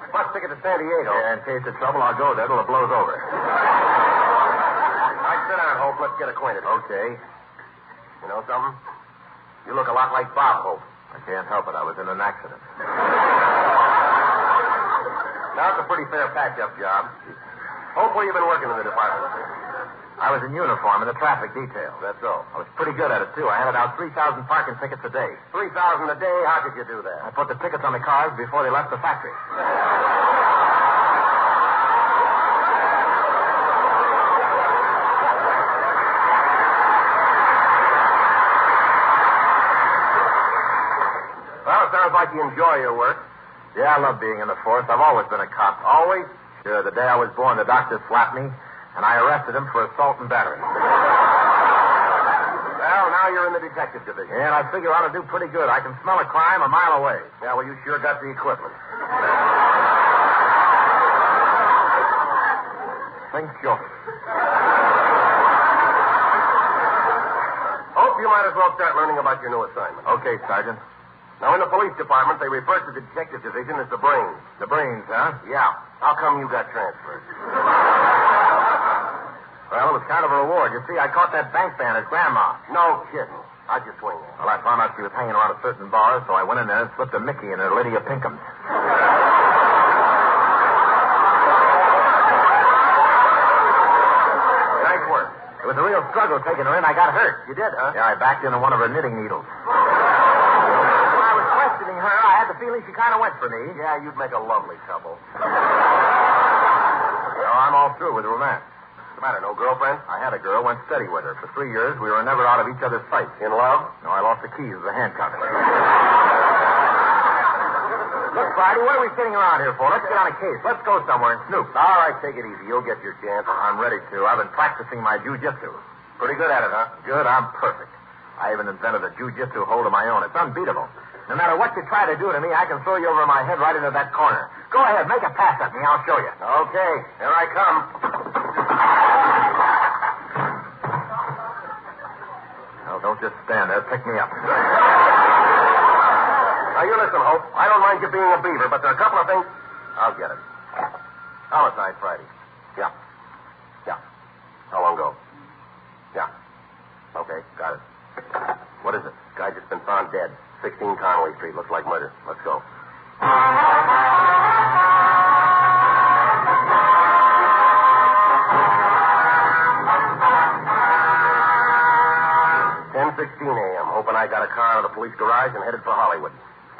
T: Bus ticket to San Diego?
S: Yeah, in case of trouble, I'll go there till it blows over.
T: All right, sit down, Hope. Let's get acquainted.
S: Okay.
T: You know something? You look a lot like Bob Hope.
S: I can't help it. I was in an accident.
T: Now, it's a pretty fair patch-up job. Hope, where you been working in the department?
S: I was in uniform in the traffic detail.
T: That's so.
S: I was pretty good at it, too. I handed out 3,000 parking tickets a day.
T: 3,000 a day? How could you do that?
S: I put the tickets on the cars before they left the factory.
T: Well, it sounds like you enjoy your work.
S: Yeah, I love being in the force. I've always been a cop.
T: Always?
S: Sure, the day I was born, the doctor slapped me, and I arrested him for assault and battery.
T: Well, now you're in the detective division.
S: Yeah, and I figure I ought to do pretty good. I can smell a crime a mile away.
T: Yeah, well, you sure got the equipment.
S: Thank you.
T: Hope you might as well start learning about your new assignment.
S: Okay, Sergeant.
T: Now, in the police department, they refer to the detective division as the brains.
S: The brains, huh?
T: Yeah. How come you got transferred?
S: Well, it was kind of a reward. You see, I caught that bank bandit, Grandma.
T: No kidding. How'd you swing that?
S: Well, I found out she was hanging around a certain bar, so I went in there and slipped a Mickey in her Lydia Pinkham.
T: Nice work.
S: It was a real struggle taking her in. I got hurt.
T: You did, huh?
S: Yeah, I backed into one of her knitting needles. When I was questioning her, I had the feeling she kind of went for me.
T: Yeah, you'd make a lovely couple.
S: Well, I'm all through with romance.
T: What's the matter, no girlfriend?
S: I had a girl, went steady with her. For 3 years, we were never out of each other's sight.
T: In love?
S: No, I lost the keys of the handcuffs. Look, Friday, what are we sitting around here for? Let's get on a case. Let's go somewhere and snoop.
T: All right, take it easy. You'll get your chance.
S: I'm ready to. I've been practicing my jujitsu.
T: Pretty good at it, huh?
S: Good, I'm perfect. I even invented a jujitsu hold of my own. It's unbeatable. No matter what you try to do to me, I can throw you over my head right into that corner. Go ahead, make a pass at me. I'll show you.
T: Okay, here I come.
S: No, don't just stand there. Pick me up.
T: Now, you listen, Hope. I don't mind you being a beaver, but there are a couple of things. I'll get it. Homicide Friday. Yeah. Yeah. How long ago? Yeah. Okay. Okay, got it. What is it? Guy just been found dead. 16 Conway Street. Looks like murder. Let's go. 10:16 a.m. Hope and I got a car out of the police garage and headed for Hollywood.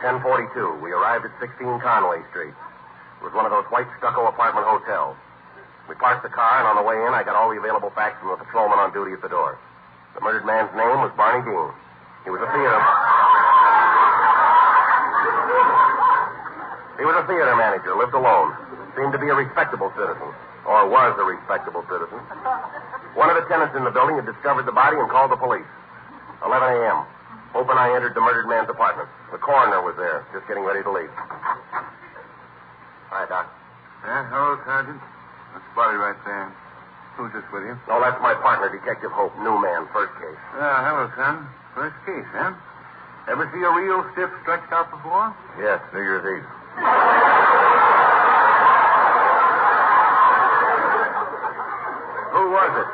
T: 10:42. We arrived at 16 Conway Street. It was one of those white stucco apartment hotels. We parked the car, and on the way in, I got all the available facts from the patrolman on duty at the door. The murdered man's name was Barney Dean. He was a theater manager, lived alone. Seemed to be a respectable citizen, or was a respectable citizen. One of the tenants in the building had discovered the body and called the police. 11 a.m. Hope and I entered the murdered man's apartment. The coroner was there, just getting ready to leave. Hi, Doc.
S: Yeah, hello, Sergeant. That's the body right there. Who's this with you?
T: Oh, that's my partner, Detective Hope. New man, first case.
S: Hello, son. First case, huh? Ever see a real stiff stretched out before?
T: Yes, New Year's Eve. Who was it?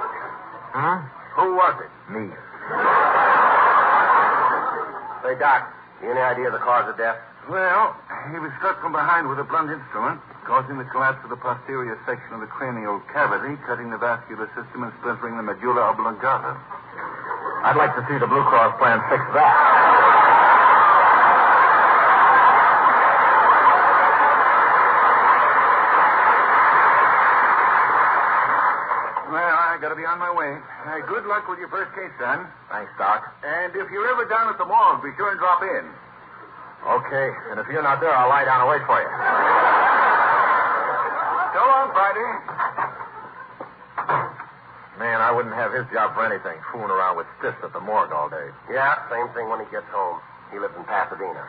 S: Huh?
T: Who was it?
S: Me.
T: Say, Doc, any idea of the cause of death?
S: Well, he was struck from behind with a blunt instrument, causing the collapse of the posterior section of the cranial cavity, cutting the vascular system and splintering the medulla oblongata.
T: I'd like to see the Blue Cross plan fix that.
S: Well, I gotta be on my way. Good luck with your first case, son.
T: Thanks, Doc.
S: And if you're ever down at the morgue, be sure and drop in.
T: Okay, and if you're not there, I'll lie down and wait for you.
S: So long, Friday.
T: Man, I wouldn't have his job for anything, fooling around with stiffs at the morgue all day. Yeah, same thing when he gets home. He lives in Pasadena.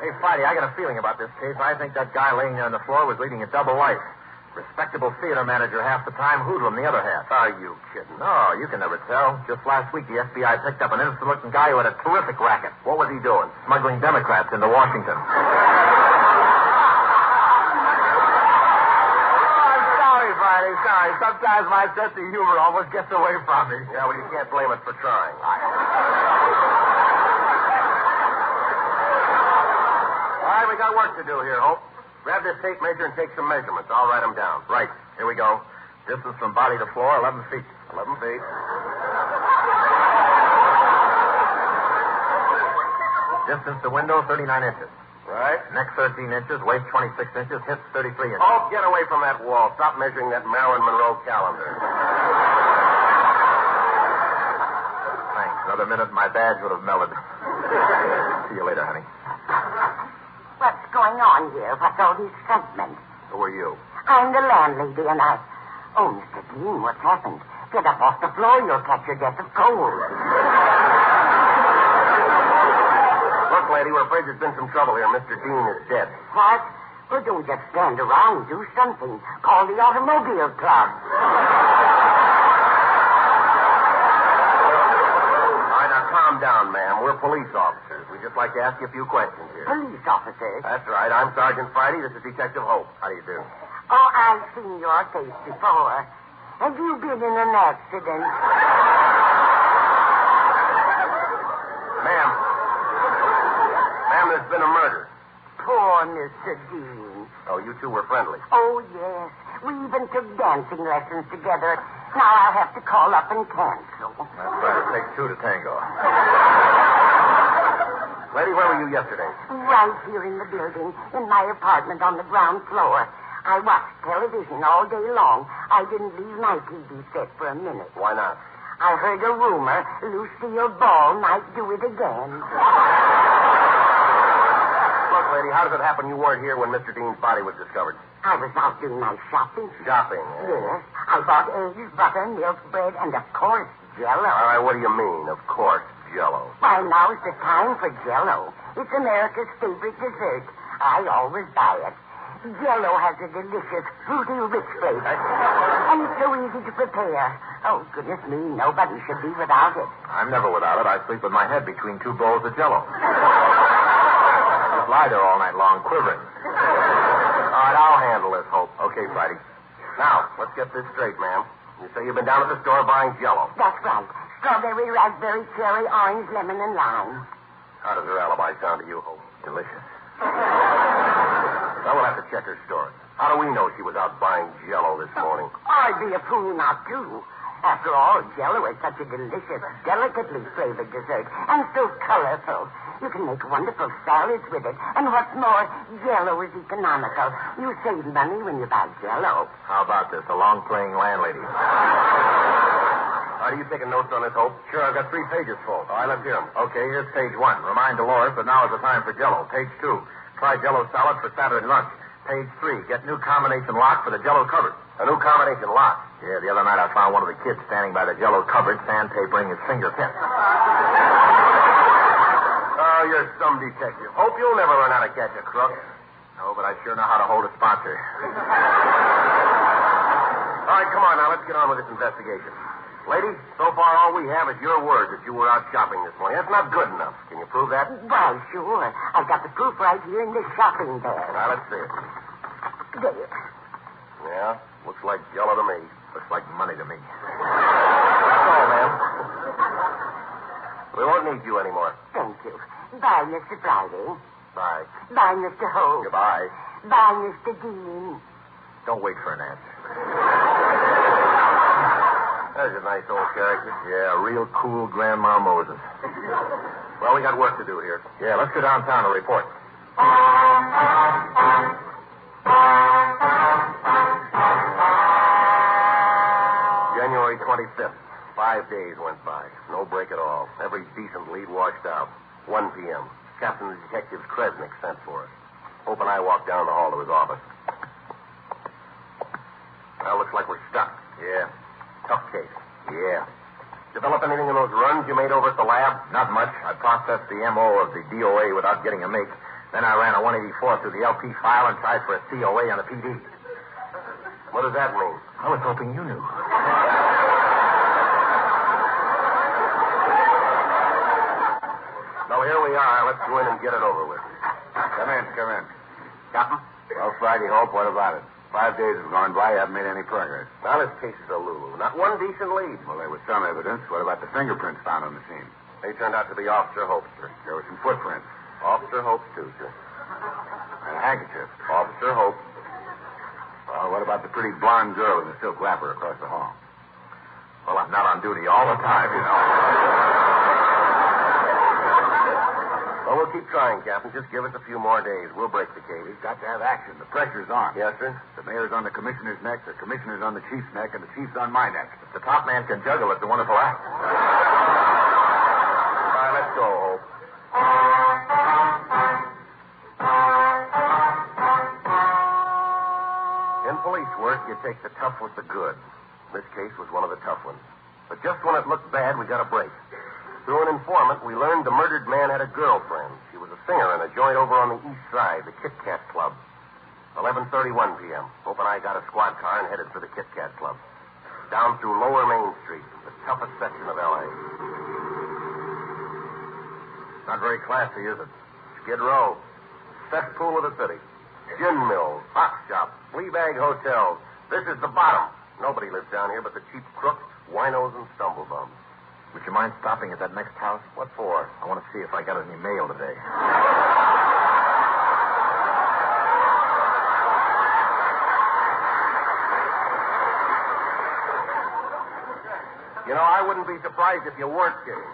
T: Hey, Friday, I got a feeling about this case. I think that guy laying there on the floor was leading a double life. Respectable theater manager half the time, hoodlum the other half. Are you kidding? No, you can never tell. Just last week, the FBI picked up an innocent-looking guy who had a terrific racket. What was he doing? Smuggling Democrats into Washington. Friday, sorry. Sometimes my sense of humor almost gets away from me. Yeah, well, you can't blame it for trying. All right, we got work to do here, Hope. Grab this tape measure and take some measurements. I'll write them down. Right. Here we go. Distance from body to floor, 11 feet. 11 feet. Distance to window, 39 inches. Right. Neck 13 inches, waist 26 inches, hips 33 inches. Oh, get away from that wall. Stop measuring that Marilyn Monroe calendar. Thanks. Another minute and my badge would have melted. See you later, honey.
U: What's going on here? What's all this excitement?
T: Who are you?
U: I'm the landlady, and I... Oh, Mr. Dean, what's happened? Get up off the floor. You'll catch your death of cold.
T: Look, lady, we're afraid there's been some trouble here. Mr. Dean is dead.
U: What? Well, don't just stand around. Do something. Call the automobile club.
T: All right, now calm down, ma'am. We're police officers. We'd just like to ask you a few questions here.
U: Police officers?
T: That's right. I'm Sergeant Friday. This is Detective Hope. How do you do?
U: Oh, I've seen your face before. Have you been in an accident?
T: Ma'am, there's been a murder.
U: Poor Mr. Dean.
T: Oh, you two were friendly.
U: Oh, yes. We even took dancing lessons together. Now I'll have to call up and cancel.
T: That's right. It takes two to tango. Lady, where were you yesterday?
U: Right here in the building, in my apartment on the ground floor. I watched television all day long. I didn't leave my TV set for a minute.
T: Why not?
U: I heard a rumor Lucille Ball might do it again.
T: Look, lady, how does it happen you weren't here when Mr. Dean's body was discovered?
U: I was out doing my shopping.
T: Shopping?
U: Yes. I bought eggs, butter, milk, bread, and, of course, Jell-O.
T: All right, what do you mean, of course, Jell-O?
U: Why, now's the time for Jell-O. It's America's favorite dessert. I always buy it. Jell-O has a delicious, fruity, rich flavor. And it's so easy to prepare. Oh, goodness me, nobody should be without it.
T: I'm never without it. I sleep with my head between two bowls of Jell-O. Just lie there all night long, quivering. All right, I'll handle this, Hope. Okay, Friday. Now, let's get this straight, ma'am. You say you've been down at the store buying Jell-O.
U: That's right. Strawberry, raspberry, cherry, orange, lemon, and lime.
T: How does her alibi sound to you, Hope? Delicious. Now we'll have to check her store. How do we know she was out buying Jell-O this morning?
U: I'd be a fool not to. After all, Jell-O is such a delicious, delicately flavored dessert, and so colorful. You can make wonderful salads with it. And what's more, Jell-O is economical. You save money when you buy Jell-O.
T: How about this, a long-playing landlady? Are you taking notes on this, Hope? Sure, I've got 3 pages full. All right, let's hear them.
S: Okay, here's page 1. Remind Dolores that now is the time for Jell-O. Page 2. Try Jell-O salad for Saturday lunch. Page 3. Get new combination lock for the Jell-O cupboard.
T: A new combination lock?
S: Yeah, the other night I found one of the kids standing by the Jell-O cupboard sandpapering his fingertips.
T: Oh, you're some detective. Hope you'll never learn how to catch a crook.
S: No, but I sure know how to hold a sponsor.
T: All right, come on now. Let's get on with this investigation. Lady, so far all we have is your word that you were out shopping this morning. That's not good enough. Can you prove that?
U: Why, sure. I've got the proof right here in this shopping bag.
T: Now, let's see it.
U: There.
T: Yeah, looks like Jell-O to me.
S: Looks like money to me.
T: That's all, ma'am. We won't need you anymore.
U: Thank you. Bye, Mr. Friday.
T: Bye.
U: Bye, Mr. Hope.
T: Goodbye.
U: Bye, Mr. Dean.
S: Don't wait for an answer.
T: There's a nice old character. Yeah, a real cool Grandma Moses. Well, we got work to do here.
S: Yeah, let's go downtown and report.
T: January 25th. 5 days went by. No break at all. Every decent lead washed out. 1 p.m. Captain Detective Kresnick sent for us. Hope and I walked down the hall to his office. Well, looks like we're stuck. Yeah. Tough case. Yeah. Develop anything in those runs you made over at the lab?
S: Not much. I processed the M.O. of the DOA without getting a make. Then I ran a 184 through the LP file and tried for a COA on the PD.
T: What does that mean?
S: I was hoping you knew.
T: Now, here we are. Let's go in and get it over with.
S: Come in.
T: Captain?
S: Well, Friday, Hope, what about it? 5 days have gone by. You haven't made any progress.
T: Now, this case is a Lulu. Not one decent lead.
S: Well, there was some evidence. What about the fingerprints found on the scene?
T: They turned out to be Officer Hope's, sir.
S: There were some footprints.
T: Officer Hope's, too, sir.
S: And a handkerchief.
T: Officer Hope.
S: Well, what about the pretty blonde girl in the silk wrapper across the hall? Well, I'm not on duty all the time, you know.
T: Well, we'll keep trying, Captain. Just give us a few more days. We'll break the case.
S: We've got to have action. The pressure's on.
T: Yes, sir?
S: The mayor's on the commissioner's neck, the commissioner's on the chief's neck, and the chief's on my neck. If the top man can juggle, it's a wonderful act.
T: All right, let's go, Hope. In police work, you take the tough with the good. This case was one of the tough ones. But just when it looked bad, we got a break. Through an informant, we learned the murdered man had a girlfriend. She was a singer in a joint over on the east side, the Kit Kat Club. 11:31 p.m. Hope and I got a squad car and headed for the Kit Kat Club. Down through Lower Main Street, the toughest section of L.A.
S: Not very classy, is it?
T: Skid Row. Cesspool of the city. Gin mills, hot shops, flea bag hotels. This is the bottom. Nobody lives down here but the cheap crooks, winos, and stumblebums.
S: Would you mind stopping at that next house?
T: What for?
S: I want to see if I got any mail today.
T: You know, I wouldn't be surprised if you weren't kidding.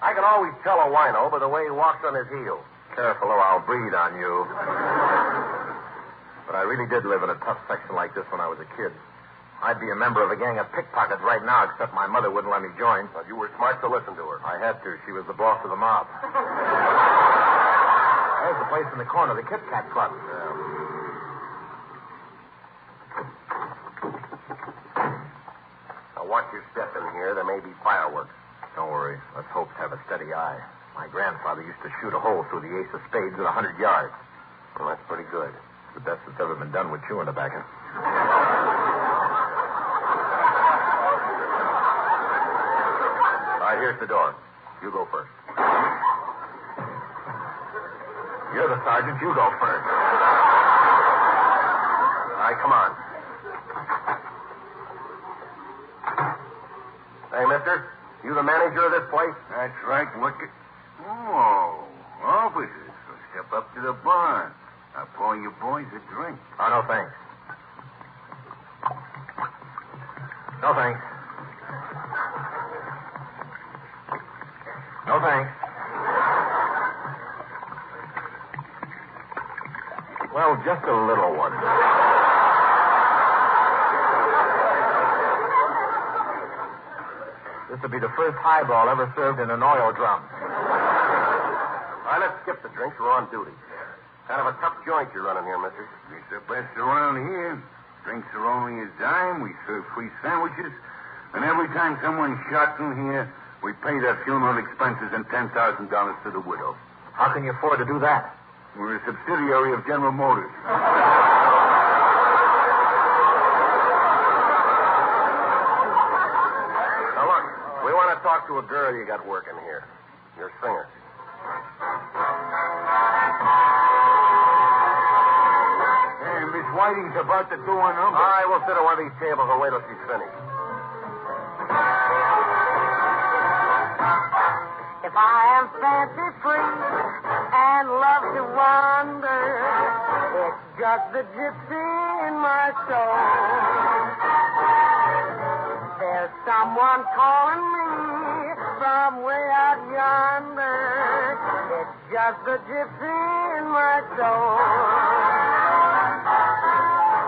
T: I can always tell a wino by the way he walks on his heels.
S: Careful or I'll breathe on you. But I really did live in a tough section like this when I was a kid. I'd be a member of a gang of pickpockets right now, except my mother wouldn't let me join.
T: Well, you were smart to listen to her.
S: I had to. She was the boss of the mob. There's the place in the corner, the Kit Kat Club.
T: Now, watch your step in here. There may be fireworks.
S: Don't worry. Let's hope to have a steady eye. My grandfather used to shoot a hole through the ace of spades at 100 yards.
T: Well, that's pretty good.
S: It's the best that's ever been done with chewing tobacco.
T: All right, here's the door. You go first.
S: You're the sergeant. You go first.
T: All right, come on. Hey, mister, you the manager of this place?
S: That's right. Oh, officers. So step up to the bar. I'll pour you boys a drink.
T: Oh, no, thanks. No, thanks. No, thanks. Well, just a little one. This will be the first highball ever served in an oil drum. All right, let's skip the drinks. We're on duty. Kind of a tough joint you're running here, mister.
S: It's the best around here. Drinks are only a dime. We serve free sandwiches. And every time someone's shot in here, we pay their funeral expenses and $10,000 to the widow.
T: How can you afford to do that?
S: We're a subsidiary of General Motors.
T: Now, look, we want to talk to a girl you got working here. Your singer.
S: Hey, Miss Whiting's about to do a number.
T: All right, we'll sit at one of these tables and wait till she's finished.
U: If I am fancy free and love to wander, it's just the gypsy in my soul. There's someone calling me from way out yonder. It's just the gypsy in my soul.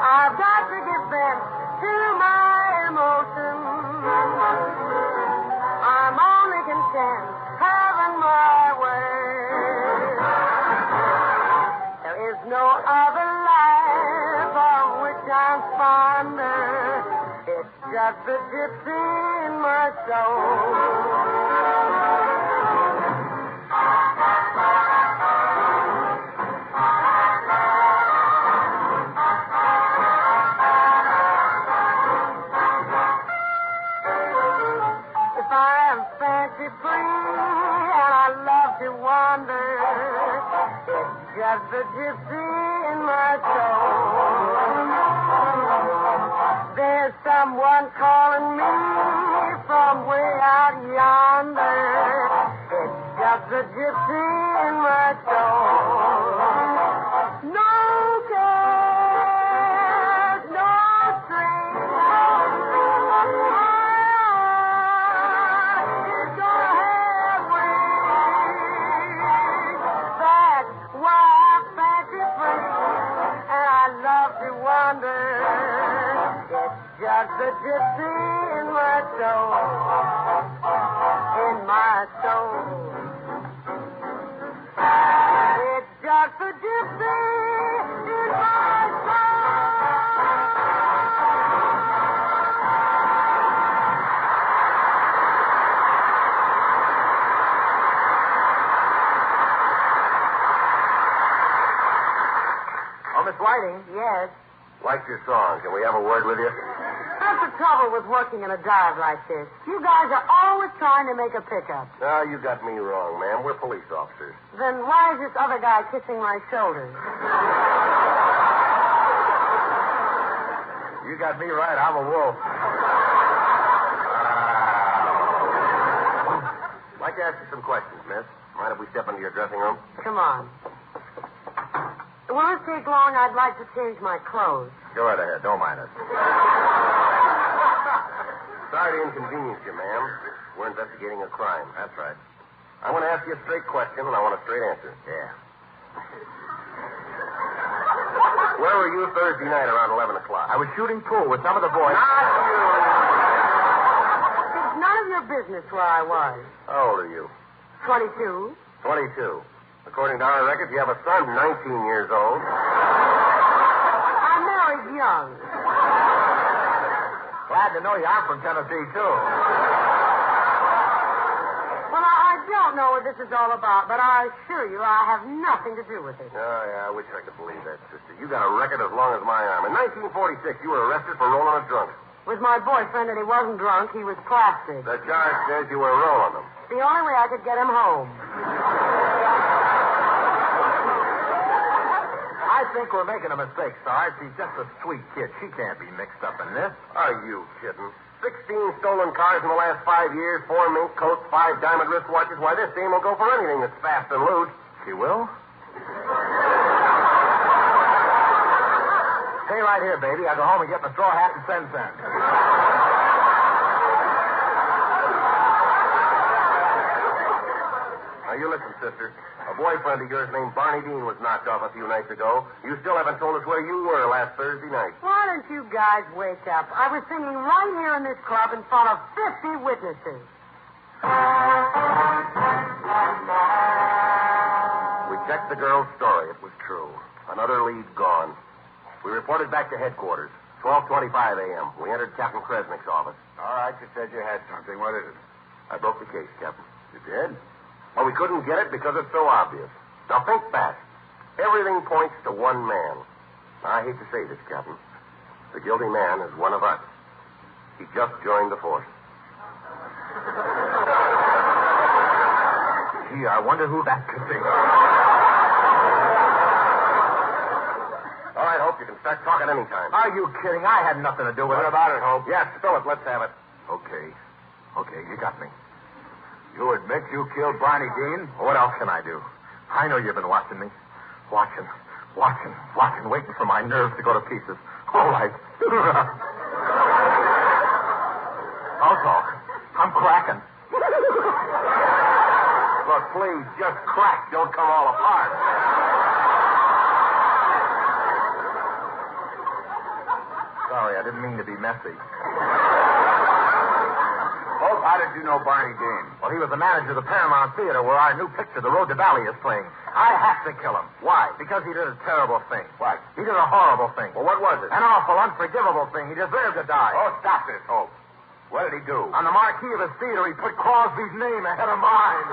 U: I've got to give vent to my emotions. I'm only content having my way. There is no other life of which I'm fonder. It's just the gypsy in my soul. Just the gypsy in my soul. There's someone calling me from way out yonder. It's just the gypsy in my soul. No cares, no strings. It's gonna have wings. That's why just the gypsy in my soul, in my soul. It's just the gypsy in my
T: Oh, Miss Whiting?
U: Yes.
T: Like your song. Can we have a word with you?
U: That's the trouble with working in a dive like this. You guys are always trying to make a pickup.
T: No, you got me wrong, ma'am. We're police officers.
U: Then why is this other guy kissing my shoulders?
T: You got me right. I'm a wolf. I'd like to ask you some questions, miss. Mind if we step into your dressing room?
U: Come on. It won't take long. I'd like to change my clothes.
T: Go right ahead. Don't mind us. Sorry to inconvenience you, ma'am. We're investigating a crime. That's right. I want to ask you a straight question, and I want a straight answer. Yeah. Where were you Thursday night around 11 o'clock? I was shooting pool with some of the boys. Not you!
U: It's none of your business where I was.
T: How old are you?
U: 22.
T: 22. According to our records, you have a son 19 years old.
U: I married young.
T: Glad to know you. I'm from Tennessee, too.
U: Well, I don't know what this is all about, but I assure you I have nothing to do with it.
T: Oh, yeah, I wish I could believe that, sister. You got a record as long as my arm. In 1946, you were arrested for rolling a drunk.
U: With my boyfriend, and he wasn't drunk, he was plastic.
T: The charge says you were rolling them.
U: The only way I could get him home.
T: I think we're making a mistake, Sarge. She's just a sweet kid. She can't be mixed up in this. Are you kidding? 16 stolen cars in the last 5 years, 4 mink coats, 5 diamond wristwatches. Why, this dame will go for anything that's fast and loose.
S: She will? Stay right here, baby. I'll go home and get my straw hat and send cents.
T: Now, you listen, sister. A boyfriend of yours named Barney Dean was knocked off a few nights ago. You still haven't told us where you were last Thursday night.
U: Why don't you guys wake up? I was singing right here in this club in front of 50 witnesses.
T: We checked the girl's story. It was true. Another lead gone. We reported back to headquarters. 12:25 a.m. We entered Captain Kresnick's office.
S: All right, you said you had something. What is it?
T: I broke the case, Captain.
S: You did?
T: Well, we couldn't get it because it's so obvious. Now, think back. Everything points to one man. Now, I hate to say this, Captain. The guilty man is one of us. He just joined the force.
S: Gee, I wonder who that could be.
T: All right, Hope, you can start talking anytime.
S: Are you kidding? I had nothing to do with it.
T: What about it, Hope? Yes, spill it. Let's have it.
S: Okay, you got me. You admit you killed Barney Dean? What else can I do? I know you've been watching me. Watching, waiting for my nerves to go to pieces. All right. I'll talk. I'm cracking.
T: Look, please, just crack. Don't come all apart.
S: Sorry, I didn't mean to be messy. Hope, how did you know Barney Dean? Well, he was the manager of the Paramount Theater where our new picture, The Road to Valley, is playing. I have to kill him. Why? Because he did a terrible thing. What? He did a horrible thing.
T: Well, what was it?
S: An awful, unforgivable thing. He deserved to die.
T: Oh, stop this, Hope. What did he do?
S: On the marquee of his theater, he put Crosby's name ahead of mine.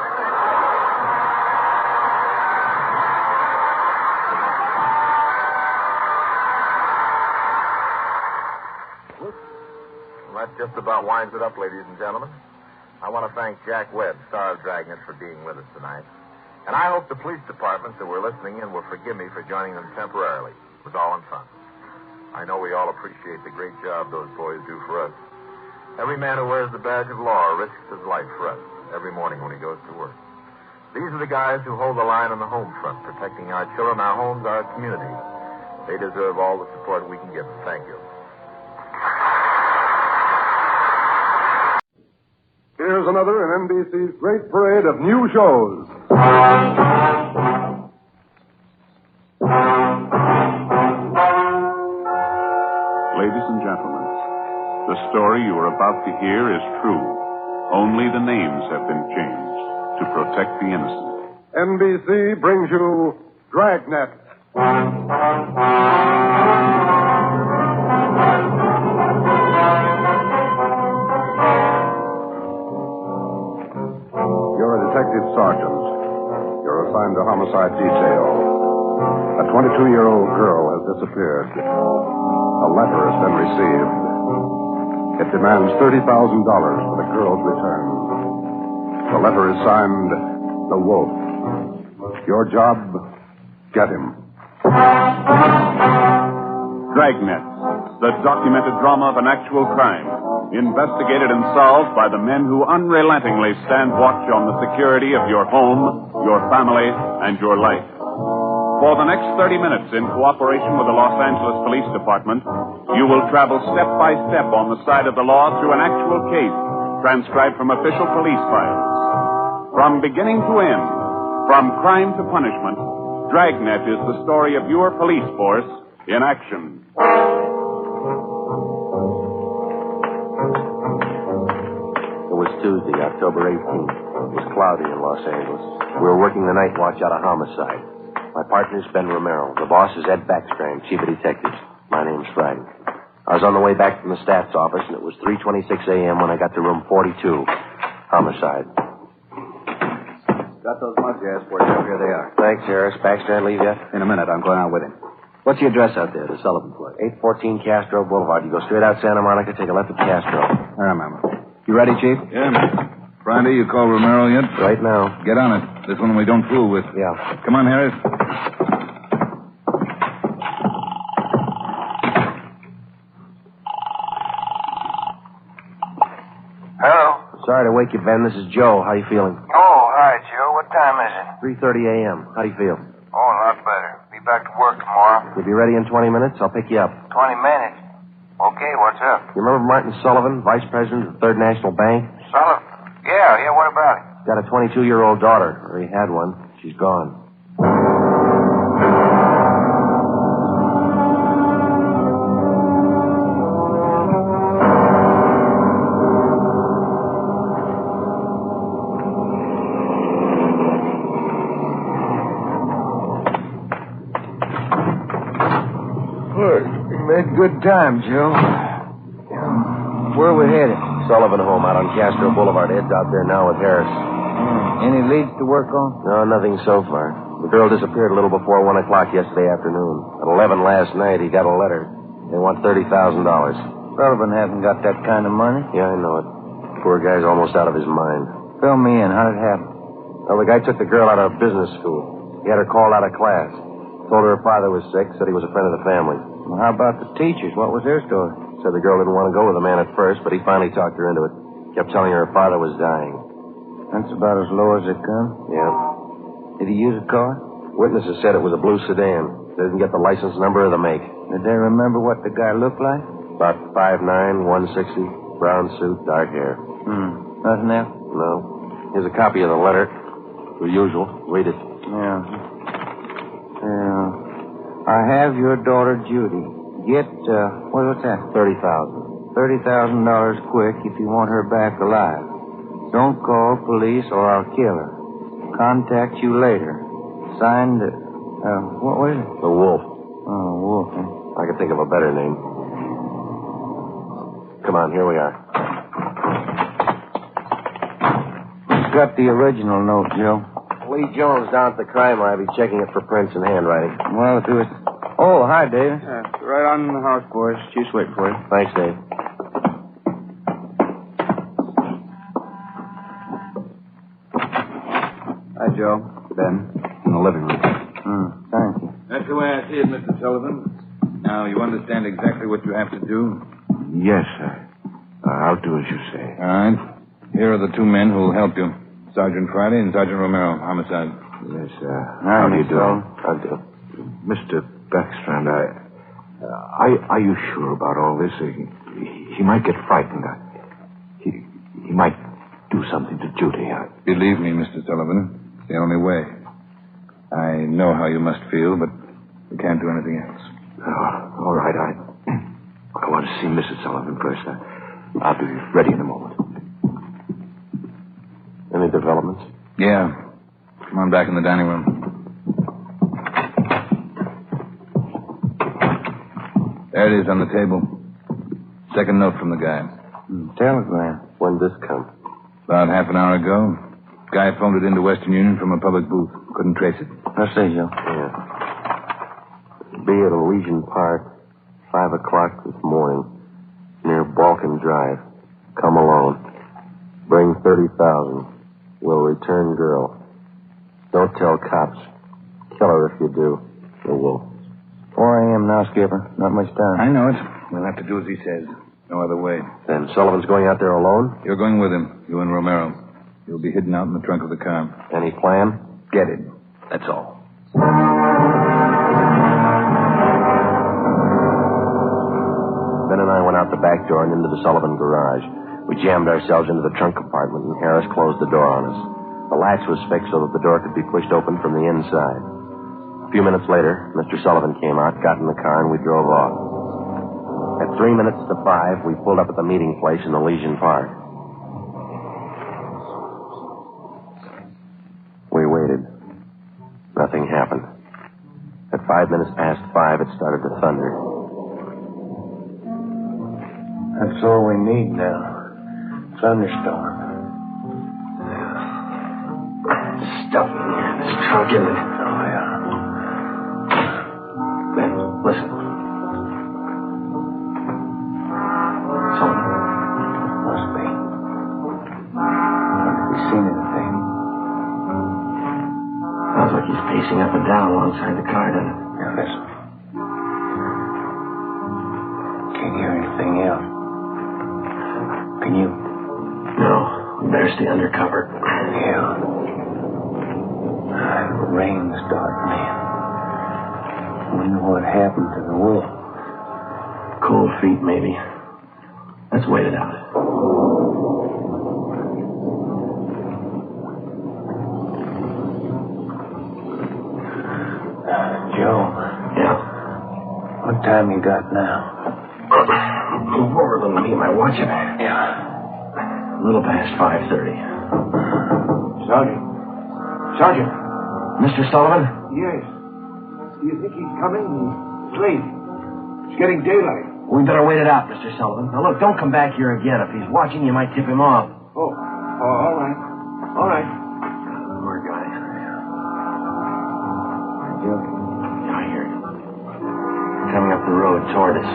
S: Well, that just about winds it up, ladies and gentlemen. I want to thank Jack Webb, star of Dragnet, for being with us tonight. And I hope the police departments that were listening in will forgive me for joining them temporarily. It was all in fun. I know we all appreciate the great job those boys do for us. Every man who wears the badge of law risks his life for us every morning when he goes to work. These are the guys who hold the line on the home front, protecting our children, our homes, our communities. They deserve all the support we can give them. Thank you.
J: Here's another in NBC's great parade of new shows.
I: Ladies and gentlemen, the story you are about to hear is true. Only the names have been changed to protect the innocent.
J: NBC brings you Dragnet. You're a detective sergeant. You're assigned to homicide detail. A 22-year-old girl has disappeared. A letter has been received. It demands $30,000 for the girl's return. The letter is signed, The Wolf. Your job, get him.
I: Dragnet, the documented drama of an actual crime, investigated and solved by the men who unrelentingly stand watch on the security of your home, your family, and your life. For the next 30 minutes, in cooperation with the Los Angeles Police Department, you will travel step by step on the side of the law through an actual case, transcribed from official police files. From beginning to end, from crime to punishment, Dragnet is the story of your police force in action.
H: It was Tuesday, October 18th. It was cloudy in Los Angeles. We were working the night watch out of homicide. My partner's Ben Romero. The boss is Ed Backstrand, chief of detectives. My name's Friday. I was on the way back from the stats office, and it was 3:26 a.m. when I got to room 42. Homicide.
B: Got those mugs you asked for, Jeff. Here they are.
H: Thanks, Harris. Backstrand leave yet?
B: In a minute. I'm going out with him. What's the address out there, the Sullivan place?
H: 814 Castro Boulevard. You go straight out Santa Monica, take a left at Castro.
B: I remember. You ready, Chief?
M: Yeah, man. Friday, you call Romero yet?
H: Right now.
M: Get on it. This one we don't fool with.
H: Yeah.
M: Come on, Harris.
B: Sorry to wake you, Ben. This is Joe. How you feeling?
E: Oh, hi, Joe. What time is it?
B: 3:30 a.m. How do you feel?
E: Oh, a lot better. Be back to work tomorrow.
B: You'll be ready in 20 minutes? I'll pick you up.
E: 20 minutes. Okay, what's up?
B: You remember Martin Sullivan, vice president of the Third National Bank?
E: Sullivan? Yeah, what about it?
B: He's got a 22-year-old daughter, or he had one. She's gone.
E: Good time, Joe. Where are we headed?
B: Sullivan home out on Castro Boulevard. Ed's out there now with Harris.
E: Any leads to work on?
B: No, nothing so far. The girl disappeared a little before 1 o'clock yesterday afternoon. At 11 last night, he got a letter. They want $30,000.
E: Sullivan hasn't got that kind of money.
B: Yeah, I know it. Poor guy's almost out of his mind.
E: Fill me in. How did it happen?
B: Well, the guy took the girl out of business school. He had her called out of class. Told her father was sick, said he was a friend of the family.
E: Well, how about the teachers? What was their story?
B: Said the girl didn't want to go with the man at first, but he finally talked her into it. Kept telling her father was dying.
E: That's about as low as it comes?
B: Yeah.
E: Did he use a car?
B: Witnesses said it was a blue sedan. They didn't get the license number or the make.
E: Did they remember what the guy looked like?
B: About 5'9", 160, brown suit, dark hair.
E: Nothing else?
B: No. Here's a copy of the letter. The usual. Read it.
E: Yeah. I have your daughter, Judy. Get, what's that?
B: $30,000.
E: $30,000 quick if you want her back alive. Don't call police or I'll kill her. Contact you later. Signed, what is it?
B: The Wolf.
E: Oh, Wolf, huh?
B: I could think of a better name. Come on, here we are.
E: Who's got the original note, Joe?
B: Lee Jones down at the crime lab. He's checking it for prints and handwriting.
E: Well, if it was... Oh, hi, Dave.
V: Right on in the house, boys. Chief's waiting for you.
B: Thanks, Dave.
V: Hi, Joe. Ben. In the living room.
E: Thank you.
W: That's the way I see it, Mr. Sullivan. Now, you understand exactly what you have to do?
V: Yes, sir. I'll do as you say.
W: All right. Here are the two men who will help you. Sergeant Friday and Sergeant Romero, homicide.
V: Yes, sir. How do you do?
B: I'll do.
V: Mr. Backstrand, are you sure about all this? He might get frightened. He might do something to Judy.
W: Believe me, Mr. Sullivan, it's the only way. I know how you must feel, but we can't do anything else.
V: Oh, all right. I want to see Mrs. Sullivan first. I'll be ready in a moment.
B: Any developments?
W: Yeah. Come on back in the dining room. There it is on the table. Second note from the guy.
E: Telegram.
B: When'd this come?
W: About half an hour ago. Guy phoned it into Western Union from a public booth. Couldn't trace it.
E: I see, Joe.
B: Yeah. Be at Elysian Park, 5 o'clock this morning, near Balkan Drive. Come alone. Bring 30,000. Will return girl. Don't tell cops. Kill her if you do. Or will.
E: 4 a.m. now, Skipper. Not much time.
W: I know it. We'll have to do as he says. No other way.
B: Then Sullivan's going out there alone?
W: You're going with him. You and Romero. You'll be hidden out in the trunk of the car.
B: Any plan?
W: Get it. That's all.
B: Ben and I went out the back door and into the Sullivan garage. We jammed ourselves into the trunk compartment, and Harris closed the door on us. The latch was fixed so that the door could be pushed open from the inside. A few minutes later, Mr. Sullivan came out, got in the car, and we drove off. At 3 minutes to 5, we pulled up at the meeting place in Elysian Park. We waited. Nothing happened. At 5 minutes past 5, it started to thunder.
E: That's all we need now. Thunderstorm. Stuff in this trunk, isn't it? Oh, yeah. Ben, listen. Something. Must be. Have you seen anything? Sounds like he's pacing up and down alongside the car, doesn't it? Now, listen. Can't hear anything else. Can you? No, we
B: better stay under cover.
E: Yeah. Rain's starting in. Wonder what happened to the wolf.
B: Cold feet, maybe. Let's wait it out.
E: Joe.
B: Yeah?
E: What time you got now?
B: Move over a little, me. Am I watching?
E: Yeah.
B: A little past 5:30.
D: Sergeant.
B: Mr. Sullivan?
D: Yes. Do you think he's coming? It's late. It's getting daylight.
B: We better wait it out, Mr. Sullivan. Now, look, don't come back here again. If he's watching, you might tip him off.
D: Oh, all right. All right.
B: Poor guy.
E: Joe.
B: I hear it. Coming up the road toward us.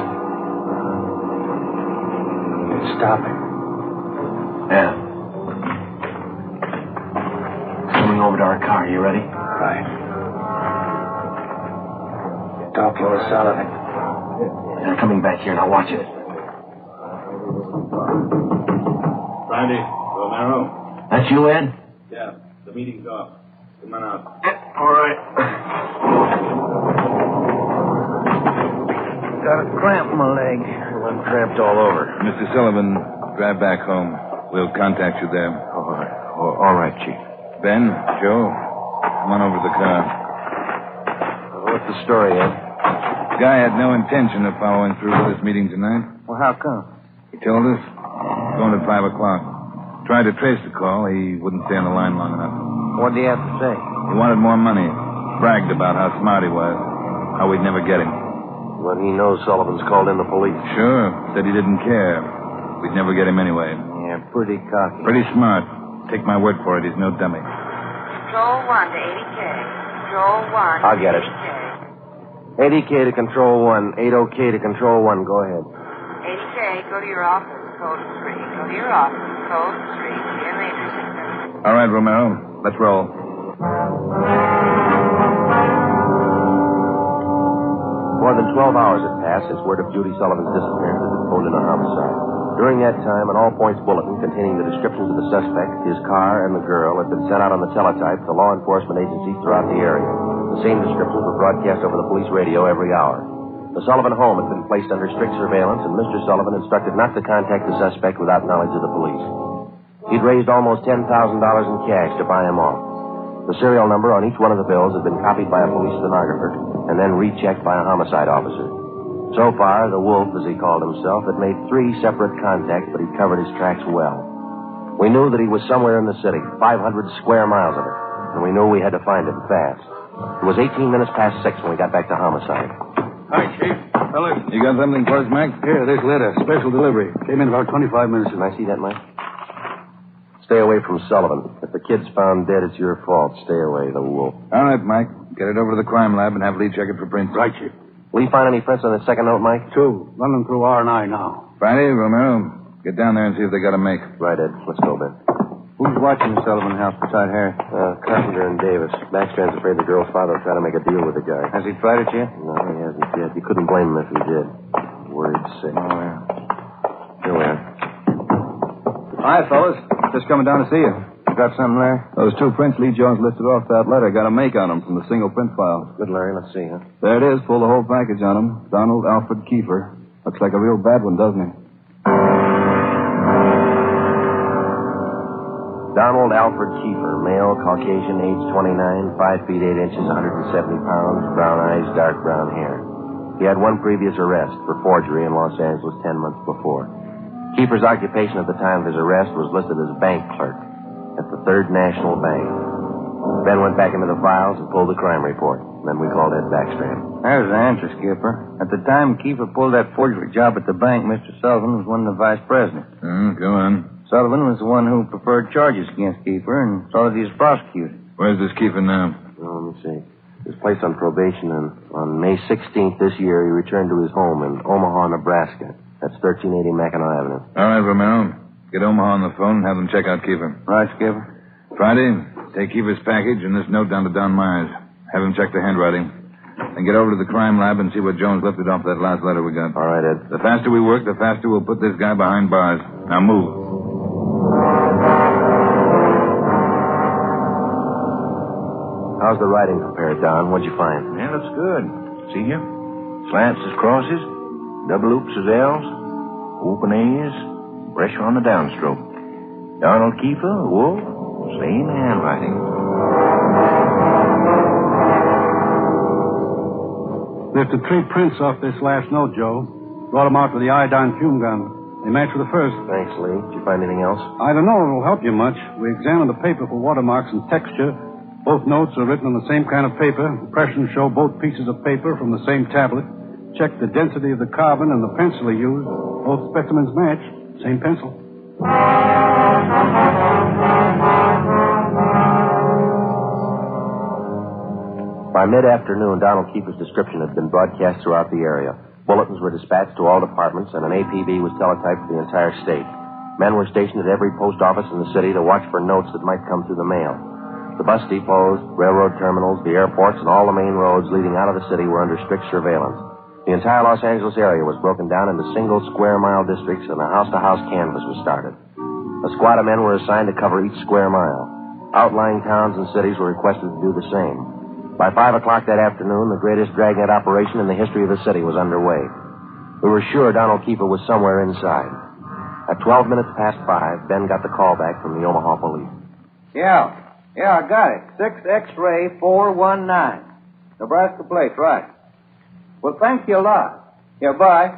E: It's stopping.
B: Yeah. Coming over to our car. You ready?
E: Right. Talking with Sullivan.
B: They're coming back here. Now watch it.
M: Friday, Romero.
B: That's you, Ed?
M: Yeah, the meeting's off. Come on out.
B: All right.
E: Got a cramp in my leg.
B: I'm cramped all over.
W: Mr. Sullivan, drive back home. We'll contact you there.
B: All right, Chief.
W: Ben, Joe, come on over to the car.
B: What's the story, Ed?
W: The guy had no intention of following through with this meeting tonight.
E: Well, how come?
W: He told us. Going at 5 o'clock. Tried to trace the call. He wouldn't stay on the line long enough.
E: What did he have to say?
W: He wanted more money. Bragged about how smart he was. How we'd never get him.
B: Well, he knows Sullivan's called in the police.
W: Sure. Said he didn't care. We'd never get him anyway.
E: Yeah, pretty cocky.
W: Pretty smart. Take my word for it. He's no dummy.
F: Control 1 to 80K. Control 1
B: I'll get it. 80K to Control 1. 80K to Control 1. Go ahead.
F: 80K, go to your office. Code 3. Go to your office. Code 3. Dear Major 6.
W: All right, Romero. Let's roll.
B: More than 12 hours had passed since word of Judy Sullivan's disappearance had been phoned in a homicide. During that time, an all-points bulletin containing the descriptions of the suspect, his car, and the girl had been sent out on the teletype to law enforcement agencies throughout the area. The same descriptions were broadcast over the police radio every hour. The Sullivan home had been placed under strict surveillance, and Mr. Sullivan instructed not to contact the suspect without knowledge of the police. He'd raised almost $10,000 in cash to buy him off. The serial number on each one of the bills had been copied by a police stenographer and then rechecked by a homicide officer. So far, the Wolf, as he called himself, had made 3 separate contacts, but he'd covered his tracks well. We knew that he was somewhere in the city, 500 square miles of it, and we knew we had to find him fast. It was 18 minutes past 6 when we got back to homicide.
W: Hi, Chief. Fellas. You got something for us, Mac?
D: Here, this letter. Special delivery. Came in about 25 minutes ago.
B: Can I see that, Mike? Stay away from Sullivan. If the kid's found dead, it's your fault. Stay away, the Wolf.
W: All right, Mike. Get it over to the crime lab and have Lee check it for prints.
D: Right, Chief.
B: Will you find any prints on the second note, Mike?
D: 2. Run them through R&I now.
W: Friday, Romero. Get down there and see if they got a make.
B: Right, Ed. Let's go, Ben.
E: Who's watching the Sullivan house beside Harry?
B: Carpenter and Davis. Backstrand's afraid the girl's father will try to make a deal with the guy.
E: Has he tried it yet?
B: No, he hasn't yet. You couldn't blame him if he did. Worried sick.
E: Oh, yeah.
B: Here we are.
D: Hi, fellas. Just coming down to see you.
E: You got something there?
D: Those 2 prints Lee Jones listed off that letter got a make on them from the single print file.
B: Good, Larry. Let's see, huh?
D: There it is. Pull the whole package on them. Donald Alfred Kiefer. Looks like a real bad one, doesn't he?
B: Donald Alfred Kiefer, male, Caucasian, age 29, 5 feet 8 inches, 170 pounds, brown eyes, dark brown hair. He had 1 previous arrest for forgery in Los Angeles 10 months before. Kiefer's occupation at the time of his arrest was listed as bank clerk at the Third National Bank. Ben went back into the files and pulled the crime report. Then we called Ed Backstrand.
E: There's the answer, Skipper. At the time Kiefer pulled that forgery job at the bank, Mr. Sullivan was one of the vice presidents.
W: Go on.
E: Sullivan was the one who preferred charges against Kiefer and saw that he was prosecuted.
W: Where's this Kiefer now?
B: Let me see. He was placed on probation, and on May 16th this year, he returned to his home in Omaha, Nebraska. That's 1380 Mackinac Avenue.
W: All right, Romero. Get Omaha on the phone and have them check out Kiefer.
E: Right, Skipper.
W: Friday, take Kiefer's package and this note down to Don Myers. Have him check the handwriting. Then get over to the crime lab and see what Jones lifted off that last letter we got.
B: All right, Ed.
W: The faster we work, the faster we'll put this guy behind bars. Now move.
B: How's the writing compared, Don? What'd you find?
W: Yeah, looks good. See here? Slants as crosses, double oops as L's, open A's, pressure on the downstroke. Donald Kiefer, Wolf, same handwriting.
G: Lifted 3 prints off this last note, Joe. Brought them out with the iodine fume gun. They match with the first.
B: Thanks, Lee. Did you find anything else?
G: I don't know if it'll help you much. We examined the paper for watermarks and texture. Both notes are written on the same kind of paper. Impressions show both pieces of paper from the same tablet. Checked the density of the carbon and the pencil he used. Both specimens match. Same pencil.
B: By mid-afternoon, Donald Kiefer's description had been broadcast throughout the area. Bulletins were dispatched to all departments, and an APB was teletyped to the entire state. Men were stationed at every post office in the city to watch for notes that might come through the mail. The bus depots, railroad terminals, the airports, and all the main roads leading out of the city were under strict surveillance. The entire Los Angeles area was broken down into single square-mile districts, and a house-to-house canvass was started. A squad of men were assigned to cover each square mile. Outlying towns and cities were requested to do the same. By 5 o'clock that afternoon, the greatest dragnet operation in the history of the city was underway. We were sure Donald Kiefer was somewhere inside. At 12 minutes past 5, Ben got the call back from the Omaha police.
E: Yeah, I got it. 6 X-ray 419. Nebraska plate, right. Well, thank you a lot. Yeah, bye.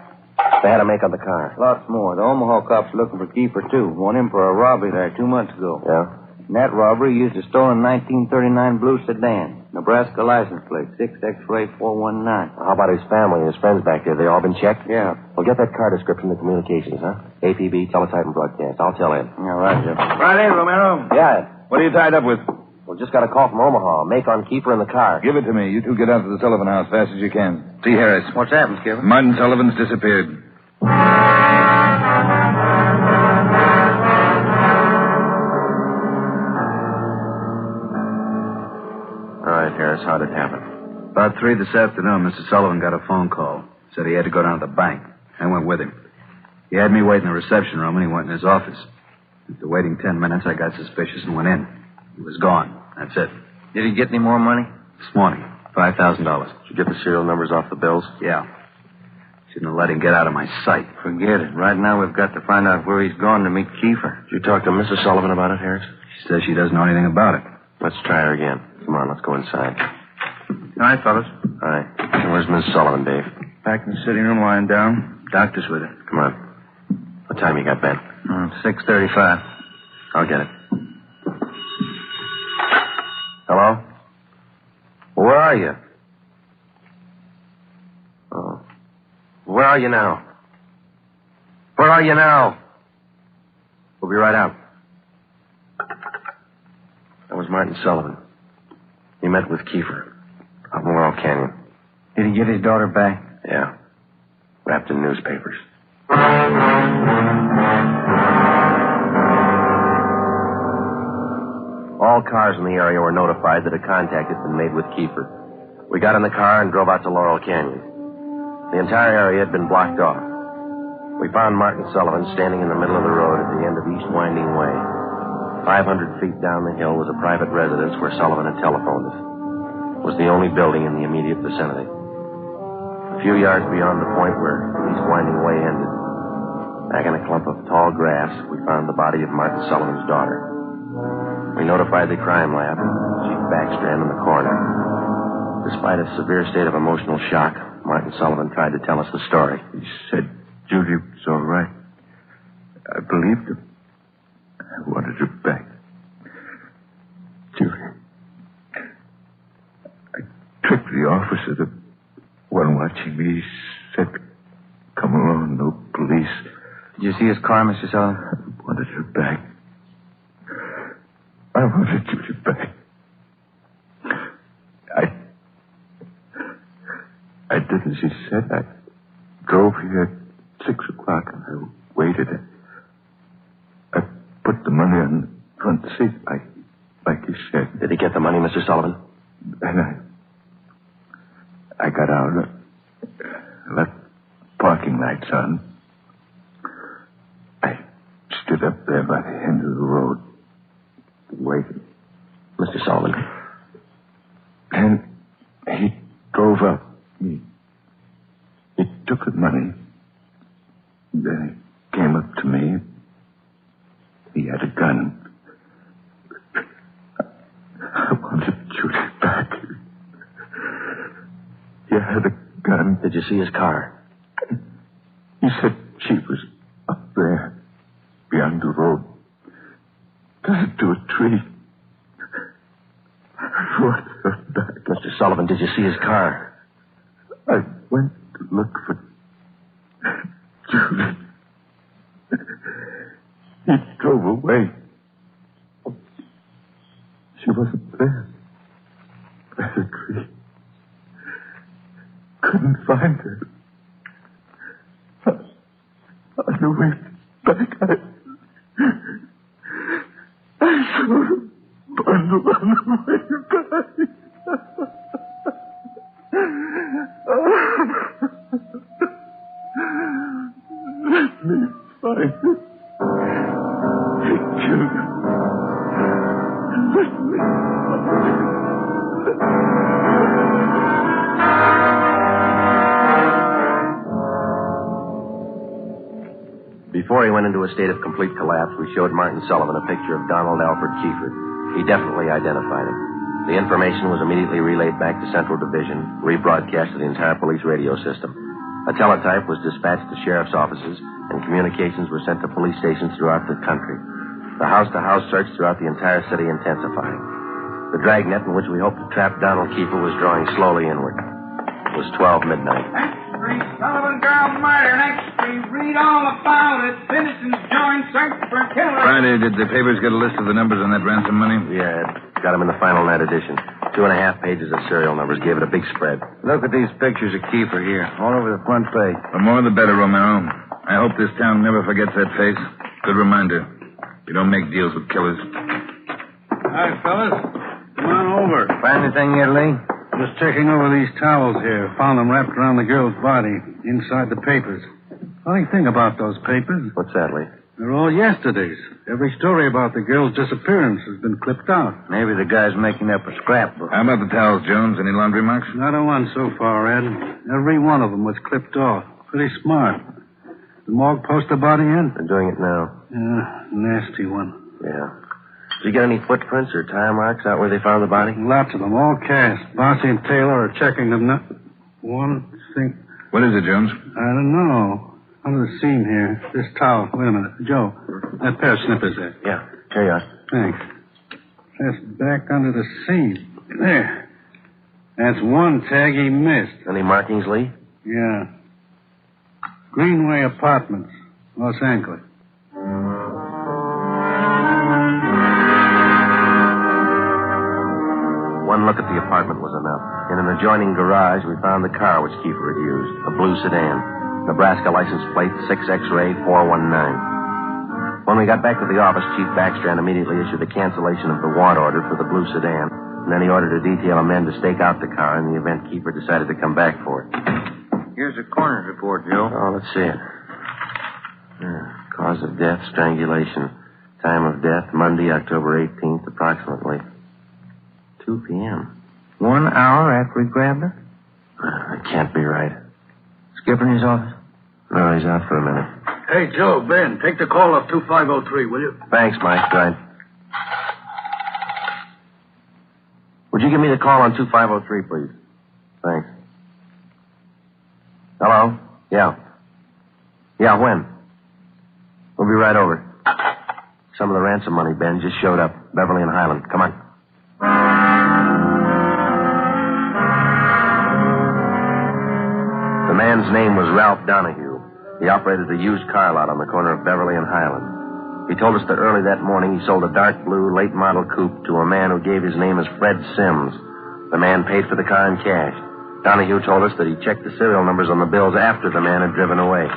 B: They had a make on the car.
E: Lots more. The Omaha cops looking for Kiefer, too. Want him for a robbery there 2 months ago.
B: Yeah?
E: In that robbery, used a stolen 1939 blue sedan. Nebraska license plate, 6 X-ray 419.
B: How about his family and his friends back there? They all been checked?
E: Yeah.
B: Well, get that car description to communications, huh? APB, teletype, and broadcast. I'll tell Ed.
E: Yeah, right, Jim.
W: Right in, Romero.
B: Yeah.
W: What are you tied up with?
B: Well, just got a call from Omaha. Make on Kiefer in the car.
W: Give it to me. You two get out to the Sullivan house fast as you can. See Harris.
E: What's happened, Skipper?
W: Martin Sullivan's disappeared.
B: Harris, how'd it happen?
W: About 3 this afternoon, Mr. Sullivan got a phone call. Said he had to go down to the bank. I went with him. He had me wait in the reception room, and he went in his office. After waiting 10 minutes, I got suspicious and went in. He was gone. That's it.
E: Did he get any more money?
W: This morning, $5,000.
B: Did you get the serial numbers off the bills?
W: Yeah. Shouldn't have let him get out of my sight.
E: Forget it. Right now, we've got to find out where he's gone to meet Kiefer.
B: Did you talk to Mrs. Sullivan about it, Harris?
W: She says she doesn't know anything about it.
B: Let's try her again. Come on, let's go inside.
W: All right, fellas.
B: All right. Where's Miss Sullivan, Dave?
W: Back in the sitting room, lying down. Doctor's with her.
B: Come on. What time you got, Ben?
W: 6:35.
B: I'll get it. Hello? Where are you? Oh. Where are you now? Where are you now? We'll be right out. That was Martin Sullivan. He met with Kiefer out in Laurel Canyon.
E: Did he get his daughter back?
B: Yeah. Wrapped in newspapers. All cars in the area were notified that a contact had been made with Kiefer. We got in the car and drove out to Laurel Canyon. The entire area had been blocked off. We found Martin Sullivan standing in the middle of the road at the end of East Winding Way. 500 feet down the hill was a private residence where Sullivan had telephoned us. It was the only building in the immediate vicinity. A few yards beyond the point where East Winding Way ended, back in a clump of tall grass, we found the body of Martin Sullivan's daughter. We notified the crime lab, Chief Backstrand in the coroner. Despite a severe state of emotional shock, Martin Sullivan tried to tell us the story.
W: He said Judy was all right. I believed him. I wanted her back. Judy. I tricked the officer, the one watching me. He said, come along, no police.
E: Did you see his car, Mr. Sullivan?
W: I wanted her back. I wanted Judy back. I did as he said. I drove here at 6 o'clock and I waited. I put the money on the front seat like he said.
B: Did he get the money, Mr. Sullivan?
W: And I got out. Left parking lights on. I stood up there by the end of the road, waiting.
B: Mr. Sullivan,
V: And he drove up. He took the money. Then he came up to me. He had a gun. I wanted to shoot him back. He had a gun.
B: Did you see his car?
V: He said she was up there, beyond the road, tied to a tree. I brought her back.
B: Mr. Sullivan, did you see his car?
V: I went to look for Judy. He drove away. She wasn't there. By the tree. Couldn't find her. On the way back, I saw her bundle on the way back. Let me find her. Judy. Let me find her.
B: Before he went into a state of complete collapse, we showed Martin Sullivan a picture of Donald Alfred Kiefer. He definitely identified him. The information was immediately relayed back to Central Division, rebroadcast to the entire police radio system. A teletype was dispatched to sheriff's offices, and communications were sent to police stations throughout the country. The house-to-house search throughout the entire city intensifying. The dragnet in which we hoped to trap Donald Kiefer was drawing slowly inward. It was 12 midnight.
C: Sullivan girl murder. Next street. Read all about it. Citizens join search for killer.
W: Friday, did the papers get a list of the numbers on that ransom money?
B: Yeah, got them in the final night edition. 2.5 pages of serial numbers. Gave it a big spread.
E: Look at these pictures of Kiefer here, all over the front page.
W: The more the better, Romero. I hope this town never forgets that face. Good reminder. You don't make deals with killers.
G: Hi, fellas. Come on over.
E: Find anything yet, Lee?
G: Just checking over these towels here. Found them wrapped around the girl's body, inside the papers. Funny thing about those papers.
B: What's that, Lee?
G: They're all yesterday's. Every story about the girl's disappearance has been clipped out.
E: Maybe the guy's making up a scrapbook.
W: How about the towels, Jones? Any laundry marks?
G: Not a one so far, Ed. Every one of them was clipped off. Pretty smart. The morgue post the body in?
B: They're doing it now.
G: Yeah, nasty one.
B: Yeah. Did you get any footprints or tire marks out where they found the body?
G: Lots of them, all cast. Bossy and Taylor are checking them now. One thing.
W: What is it, Jones?
G: I don't know. Under the seam here. This towel. Wait a minute. Joe, that pair of snippers there.
B: Yeah. Here you are.
G: Thanks. Just back under the seam. There. That's one tag he missed.
B: Any markings, Lee?
G: Yeah. Greenway Apartments, Los Angeles.
B: One look at the apartment was enough. In an adjoining garage, we found the car which Kiefer had used, a blue sedan. Nebraska license plate 6X-ray 419. When we got back to the office, Chief Backstrand immediately issued a cancellation of the want order for the blue sedan, and then he ordered a detail of men to stake out the car in the event Kiefer decided to come back for it.
E: Here's the coroner's report, Joe.
B: Oh, let's see it. Cause of death, strangulation. Time of death, Monday, October 18th, approximately 2 p.m.
E: 1 hour after he grabbed her?
B: That can't be right.
E: Skipper in his office?
B: No, he's out for a minute.
D: Hey, Joe, Ben, take the call off 2503, will you?
B: Thanks, Mike. Right. Would you give me the call on 2503, please? Thanks. Hello? Yeah. Yeah, when? We'll be right over. Some of the ransom money, Ben, just showed up. Beverly and Highland. Come on. The man's name was Ralph Donahue. He operated a used car lot on the corner of Beverly and Highland. He told us that early that morning he sold a dark blue late model coupe to a man who gave his name as Fred Sims. The man paid for the car in cash. Donahue told us that he checked the serial numbers on the bills after the man had driven away.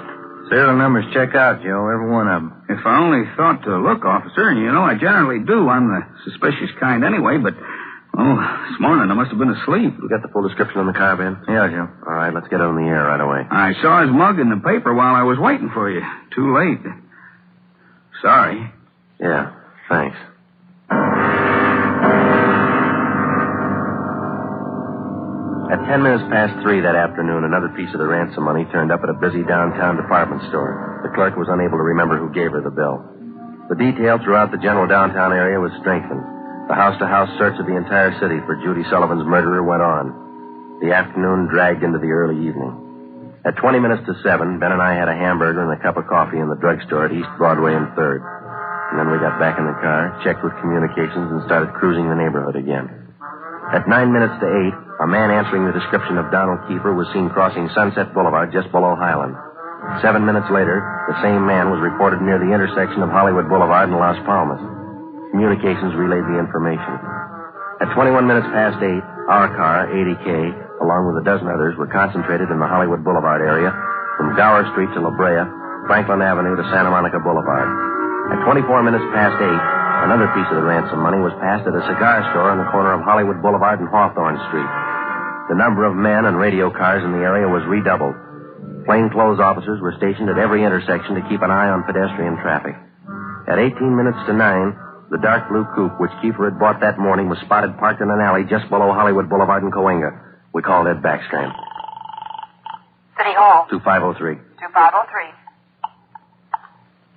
E: Serial numbers check out, Joe, every one of them.
W: If I only thought to look, officer, and you know I generally do. I'm the suspicious kind anyway, but, this morning I must have been asleep.
B: You got the full description on the car, Ben?
E: Yeah, Joe.
B: All right, let's get it on the air right away.
W: I saw his mug in the paper while I was waiting for you. Too late. Sorry.
B: Yeah, thanks. At 10 minutes past 3 that afternoon, another piece of the ransom money turned up at a busy downtown department store. The clerk was unable to remember who gave her the bill. The detail throughout the general downtown area was strengthened. The house-to-house search of the entire city for Judy Sullivan's murderer went on. The afternoon dragged into the early evening. At 20 minutes to 7, Ben and I had a hamburger and a cup of coffee in the drugstore at East Broadway and 3rd. And then we got back in the car, checked with communications, and started cruising the neighborhood again. At 9 minutes to 8, a man answering the description of Donald Kiefer was seen crossing Sunset Boulevard just below Highland. 7 minutes later, the same man was reported near the intersection of Hollywood Boulevard and Las Palmas. Communications relayed the information. At 21 minutes past 8, our car, 80K, along with a dozen others, were concentrated in the Hollywood Boulevard area from Gower Street to La Brea, Franklin Avenue to Santa Monica Boulevard. At 24 minutes past 8, another piece of the ransom money was passed at a cigar store on the corner of Hollywood Boulevard and Hawthorne Street. The number of men and radio cars in the area was redoubled. Plainclothes officers were stationed at every intersection to keep an eye on pedestrian traffic. At 18 minutes to 9, the dark blue coupe which Kiefer had bought that morning was spotted parked in an alley just below Hollywood Boulevard and Cahuenga. We called Ed Backstrand.
F: City Hall.
B: 2503.
F: 2503.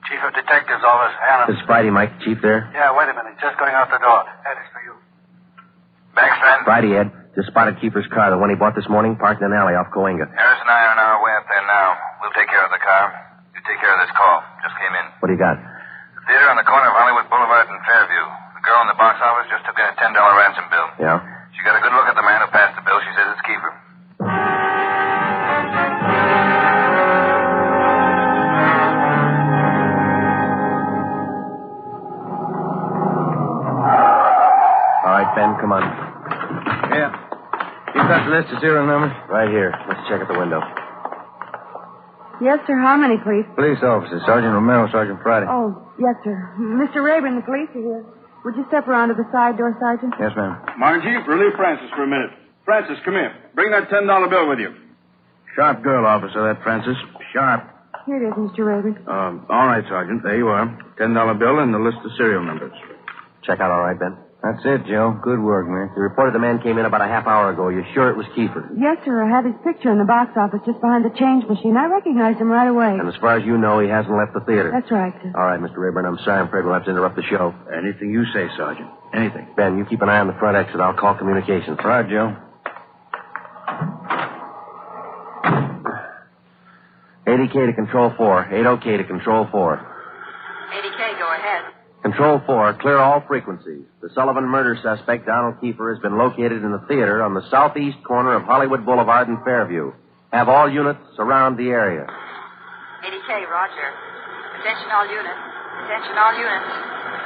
W: Chief of Detectives, Office, Hannah.
B: This is Friday, Mike. Chief there?
W: Yeah, wait a minute. Just going out the door. Ed, it's for you. Backstrand?
B: Friday, Ed. Just spotted Kiefer's car, the one he bought this morning, parked in an alley off Cahuenga.
W: Harris and I are on our way up there now. We'll take care of the car. You take care of this call. Just came in.
B: What do you got?
W: The theater on the corner of Hollywood Boulevard and Fairview. The girl in the box office just took in a $10 ransom bill.
B: Yeah?
W: She got a good look at the man who passed the bill. She says it's Kiefer.
B: All right, Ben, come on.
E: Yeah. You got the list of serial numbers?
B: Right here. Let's check at the window.
N: Yes, sir. How many, please?
E: Police officers. Sergeant Romero, Sergeant Friday.
N: Oh, yes, sir. Mr. Regan, the police are here. Would you step around to the side door, Sergeant?
E: Yes, ma'am.
G: Margie, relieve Francis for a minute. Francis, come here. Bring that $10 bill with you.
W: Sharp girl, officer, that Francis. Sharp.
N: Here it is, Mr. Regan.
W: All right, Sergeant. There you are. $10 bill and the list of serial numbers.
B: Check out all right, Ben?
E: That's it, Joe. Good work, man.
B: You reported the man came in about a half hour ago. You're sure it was Kiefer?
N: Yes, sir. I had his picture in the box office just behind the change machine. I recognized him right away.
B: And as far as you know, he hasn't left the theater?
N: That's right, sir.
B: All right, Mr. Rayburn, I'm sorry. I'm afraid we'll have to interrupt the show.
W: Anything you say, Sergeant. Anything.
B: Ben, you keep an eye on the front exit. I'll call communications.
E: All right, Joe.
B: 80K to Control 4. 80K to Control 4.
F: 80K, go ahead.
B: Control 4, clear all frequencies. The Sullivan murder suspect, Donald Kiefer, has been located in the theater on the southeast corner of Hollywood Boulevard and Fairview. Have all units surround the area.
F: 80K, roger. Attention all units. Attention all units.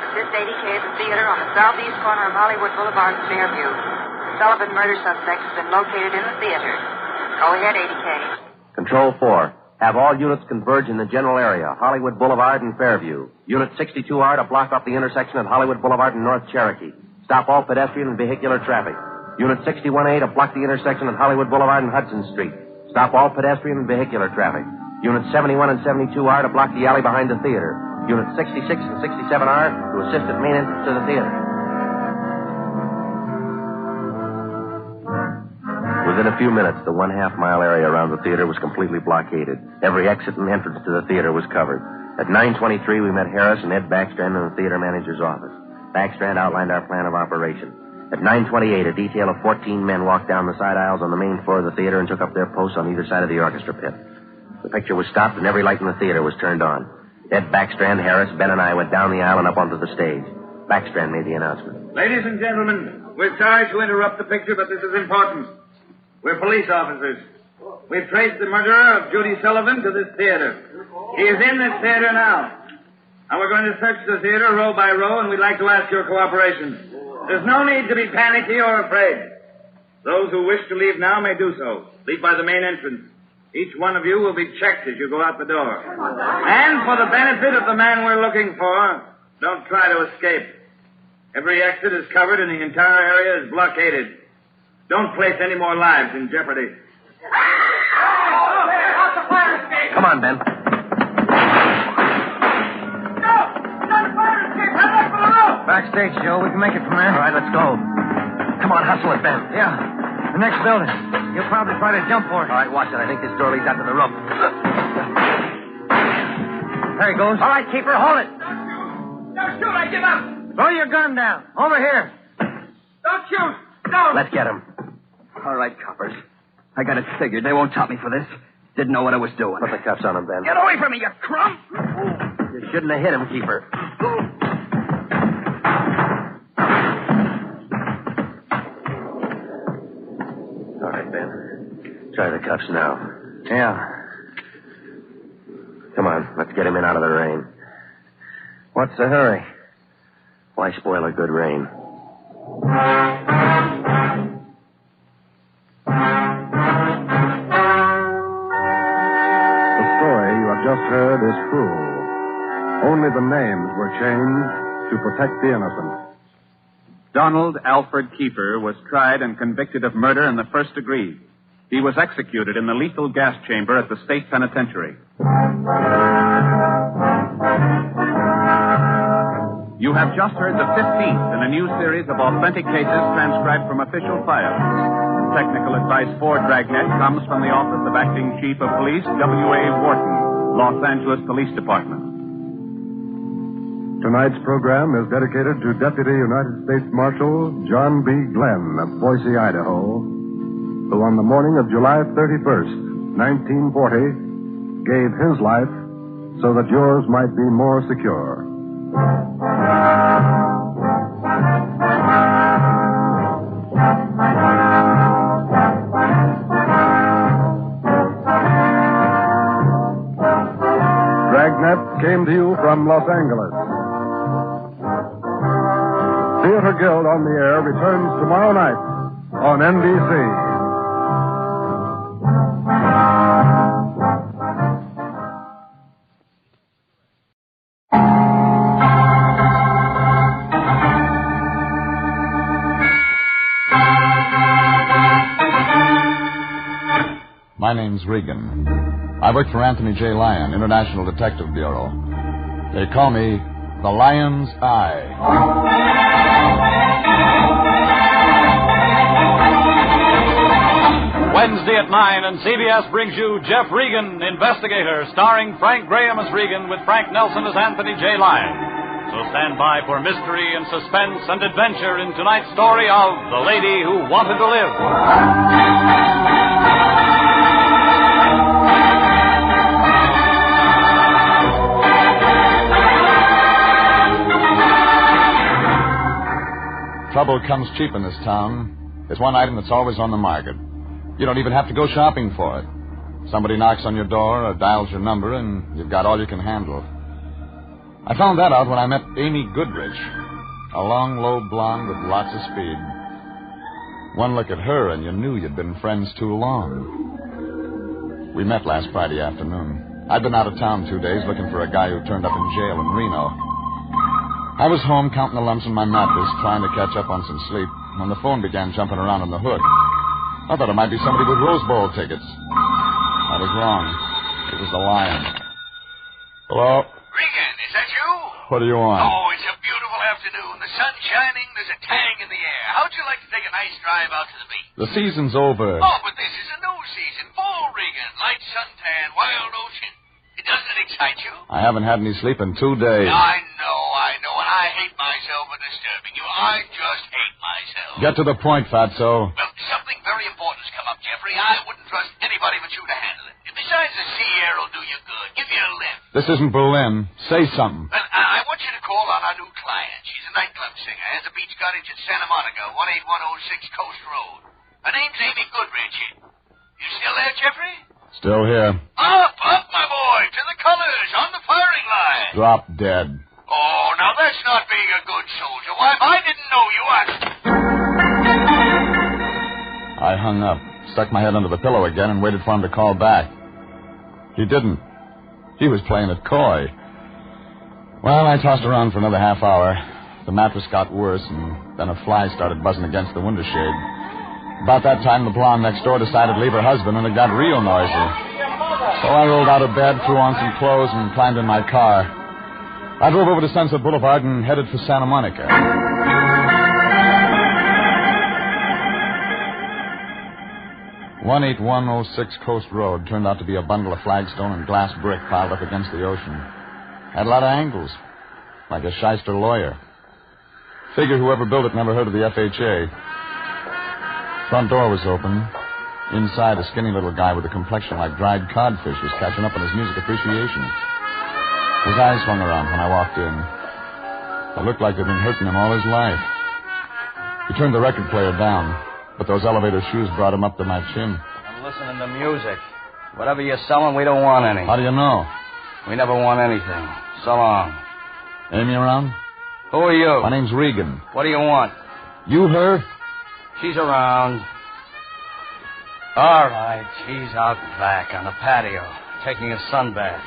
F: Assist 80K at the theater on the southeast corner of Hollywood Boulevard and Fairview. The Sullivan murder suspect has been located in the theater. Go ahead, 80K.
B: Control 4, have all units converge in the general area, Hollywood Boulevard and Fairview. Unit 62R to block off the intersection at Hollywood Boulevard and North Cherokee. Stop all pedestrian and vehicular traffic. Unit 61A to block the intersection at Hollywood Boulevard and Hudson Street. Stop all pedestrian and vehicular traffic. Unit 71 and 72R to block the alley behind the theater. Unit 66 and 67R to assist at main entrance to the theater. Within a few minutes, the 1/2 mile area around the theater was completely blockaded. Every exit and entrance to the theater was covered. At 9:23, we met Harris and Ed Backstrand in the theater manager's office. Backstrand outlined our plan of operation. At 9:28, a detail of 14 men walked down the side aisles on the main floor of the theater and took up their posts on either side of the orchestra pit. The picture was stopped and every light in the theater was turned on. Ed Backstrand, Harris, Ben, and I went down the aisle and up onto the stage. Backstrand made the announcement.
C: Ladies and gentlemen, we're sorry to interrupt the picture, but this is important. We're police officers. We've traced the murderer of Judy Sullivan to this theater. He is in this theater now. And we're going to search the theater row by row, and we'd like to ask your cooperation. There's no need to be panicky or afraid. Those who wish to leave now may do so. Leave by the main entrance. Each one of you will be checked as you go out the door. And for the benefit of the man we're looking for, don't try to escape. Every exit is covered and the entire area is blockaded. Don't place any more lives in jeopardy.
B: Come on, Ben.
E: Backstage, Joe. We can make it from there.
B: All right, let's go. Come on, hustle it, Ben.
E: Yeah.
L: The next building. He'll probably try to jump for it.
O: All right, watch it. I think this door leads out to the roof.
L: There he goes.
O: All right, keeper, hold it.
C: Don't shoot. I give up.
L: Throw your gun down. Over here.
C: Don't shoot. Don't.
O: Let's get him. All right, coppers. I got it figured. They won't top me for this. Didn't know what I was doing.
M: Put the cuffs on him, Ben.
O: Get away from me, you crump!
M: You shouldn't have hit him, Keeper. All right, Ben. Try the cuffs now.
L: Yeah.
M: Come on, let's get him in out of the rain.
L: What's the hurry?
M: Why spoil a good rain?
J: The story you have just heard is true. Only the names were changed to protect the innocent.
I: Donald Alfred Keeper was tried and convicted of murder in the first degree. He was executed in the lethal gas chamber at the state penitentiary. You have just heard the 15th in a new series of authentic cases transcribed from official files. Technical advice for Dragnet comes from the Office of Acting Chief of Police, W.A. Wharton, Los Angeles Police Department.
J: Tonight's program is dedicated to Deputy United States Marshal John B. Glenn of Boise, Idaho, who on the morning of July 31st, 1940, gave his life so that yours might be more secure. Dragnet came to you from Los Angeles. Theater Guild on the Air returns tomorrow night on NBC.
P: My name's Regan. I work for Anthony J. Lyon, International Detective Bureau. They call me the Lion's Eye.
Q: Wednesday at 9, and CBS brings you Jeff Regan, Investigator, starring Frank Graham as Regan with Frank Nelson as Anthony J. Lyon. So stand by for mystery and suspense and adventure in tonight's story of The Lady Who Wanted to Live.
P: Trouble comes cheap in this town. It's one item that's always on the market. You don't even have to go shopping for it. Somebody knocks on your door or dials your number, and you've got all you can handle. I found that out when I met Amy Goodrich, a long, low blonde with lots of speed. One look at her, and you knew you'd been friends too long. We met last Friday afternoon. I'd been out of town 2 days looking for a guy who turned up in jail in Reno. I was home counting the lumps in my mattress, trying to catch up on some sleep, when the phone began jumping around on the hook. I thought it might be somebody with Rose Bowl tickets. I was wrong. It was the Lion. Hello?
X: Regan, is that you?
P: What do you want?
X: Oh, it's a beautiful afternoon. The sun's shining. There's a tang in the air. How'd you like to take a nice drive out to the beach?
P: The season's over.
X: Oh, but this is a new season. Fall, Regan. Light suntan, wild ocean. Doesn't it excite you?
P: I haven't had any sleep in 2 days.
X: I know. And I hate myself for disturbing you. I just hate myself.
P: Get to the point, Fatso.
X: Well, something very important's come up, Jeffrey. I wouldn't trust anybody but you to handle it. Besides, the sea air will do you good. Give you a lift.
P: This isn't Berlin. Say something.
X: Well, I want you to call on our new client. She's a nightclub singer. Has a beach cottage in Santa Monica, 18106 Coast Road. Her name's Amy Goodrich. You still there, Jeffrey?
P: Still here.
X: Up, my boy, to the colors, on the firing line.
P: Drop dead.
X: Oh, now that's not being a good soldier. Why, if I didn't know you,
P: I hung up, stuck my head under the pillow again, and waited for him to call back. He didn't. He was playing it coy. Well, I tossed around for another half hour. The mattress got worse, and then a fly started buzzing against the window shade. About that time, the blonde next door decided to leave her husband, and it got real noisy. So I rolled out of bed, threw on some clothes, and climbed in my car. I drove over to Sunset Boulevard and headed for Santa Monica. 18106 Coast Road turned out to be a bundle of flagstone and glass brick piled up against the ocean. Had a lot of angles, like a shyster lawyer. Figure whoever built it never heard of the FHA. Front door was open. Inside, a skinny little guy with a complexion like dried codfish was catching up on his music appreciation. His eyes swung around when I walked in. It looked like they'd been hurting him all his life. He turned the record player down, but those elevator shoes brought him up to my chin.
O: I'm listening to music. Whatever you're selling, we don't want any.
P: How do you know?
O: We never want anything. So long.
P: Amy around?
O: Who are you?
P: My name's Regan.
O: What do you want?
P: You her?
O: She's around. All right, she's out back on the patio, taking a sunbath.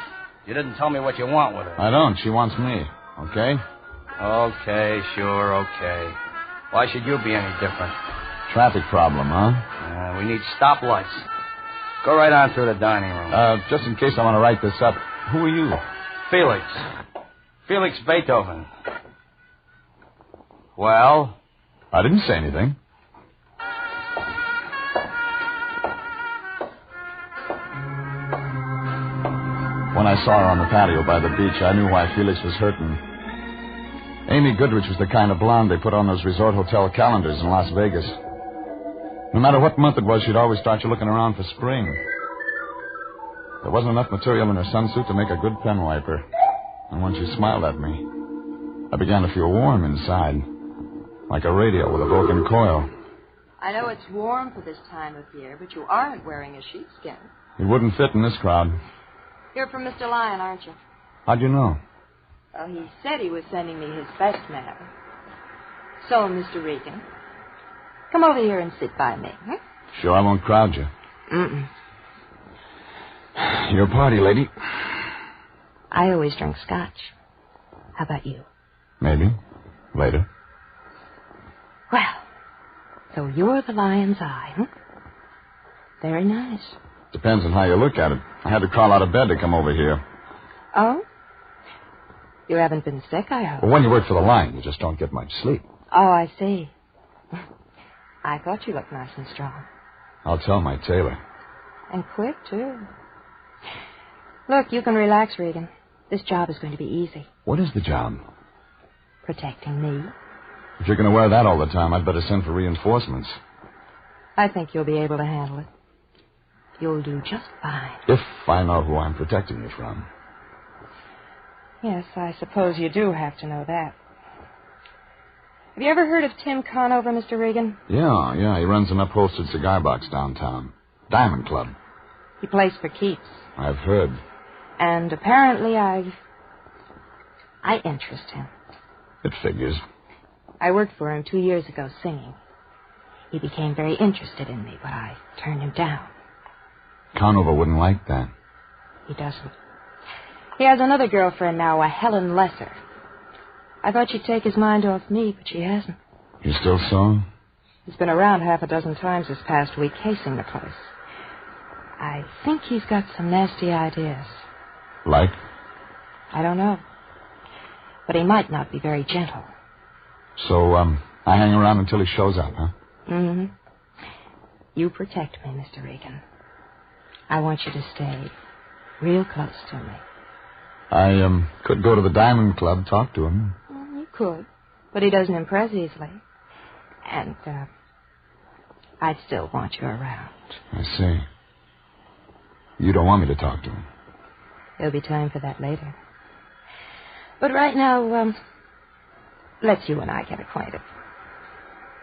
O: You didn't tell me what you want with her.
P: I don't. She wants me. Okay?
O: Okay, sure, okay. Why should you be any different?
P: Traffic problem, huh?
O: We need stoplights. Go right on through the dining room.
P: Just in case I want to write this up, who are you?
O: Felix. Felix Beethoven. Well?
P: I didn't say anything. When I saw her on the patio by the beach, I knew why Felix was hurting. Amy Goodrich was the kind of blonde they put on those resort hotel calendars in Las Vegas. No matter what month it was, she'd always start you looking around for spring. There wasn't enough material in her sunsuit to make a good pen wiper. And when she smiled at me, I began to feel warm inside, like a radio with a broken coil.
F: I know it's warm for this time of year, but you aren't wearing a sheepskin.
P: It wouldn't fit in this crowd.
F: You're from Mr. Lyon, aren't you?
P: How'd you know?
F: Well, he said he was sending me his best mail. So, Mr. Regan, come over here and sit by me.
P: Sure I won't crowd you.
F: Mm-mm.
P: Your party, lady.
F: I always drink scotch. How about you?
P: Maybe. Later.
F: Well, so you're the lion's eye, huh? Very nice.
P: Depends on how you look at it. I had to crawl out of bed to come over here.
F: Oh? You haven't been sick, I hope.
P: Well, when you work for the line, you just don't get much sleep.
F: Oh, I see. I thought you looked nice and strong.
P: I'll tell my tailor.
F: And quick, too. Look, you can relax, Regan. This job is going to be easy.
P: What is the job?
F: Protecting me.
P: If you're going to wear that all the time, I'd better send for reinforcements.
F: I think you'll be able to handle it. You'll do just fine.
P: If I know who I'm protecting you from.
F: Yes, I suppose you do have to know that. Have you ever heard of Tim Conover, Mr. Regan?
P: Yeah. He runs an upholstered cigar box downtown. Diamond Club.
F: He plays for keeps.
P: I've heard.
F: And apparently I interest him.
P: It figures.
F: I worked for him 2 years ago singing. He became very interested in me, but I turned him down.
P: Conover wouldn't like that.
F: He doesn't. He has another girlfriend now, a Helen Lesser. I thought she'd take his mind off me, but she hasn't.
P: You still saw?
F: He's been around half a dozen times this past week, casing the place. I think he's got some nasty ideas.
P: Like?
F: I don't know. But he might not be very gentle.
P: So, I hang around until he shows up, huh?
F: Mm-hmm. You protect me, Mr. Regan. I want you to stay real close to me.
P: I, could go to the Diamond Club, talk to him.
F: You could, but he doesn't impress easily. And, I'd still want you around.
P: I see. You don't want me to talk to him?
F: There'll be time for that later. But right now, let's you and I get acquainted.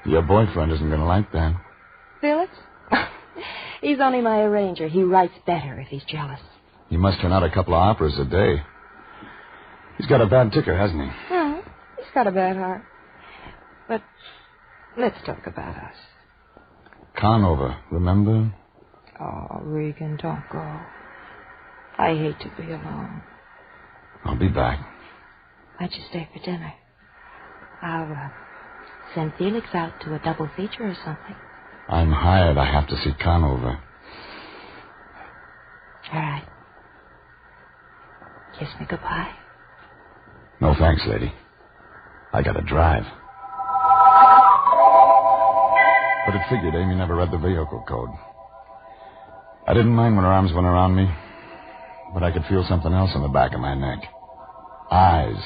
P: Your boyfriend isn't going to like that.
F: Felix? He's only my arranger. He writes better if he's jealous.
P: He must turn out a couple of operas a day. He's got a bad ticker, hasn't he?
F: He's got a bad heart. But let's talk about us.
P: Conover, remember?
F: Oh, Regan, don't go. I hate to be alone.
P: I'll be back.
F: Why'd you stay for dinner? I'll send Felix out to a double feature or something.
P: I'm hired. I have to see Conover.
F: All right. Kiss me goodbye.
P: No thanks, lady. I gotta drive. But it figured Amy never read the vehicle code. I didn't mind when her arms went around me, but I could feel something else on the back of my neck. Eyes.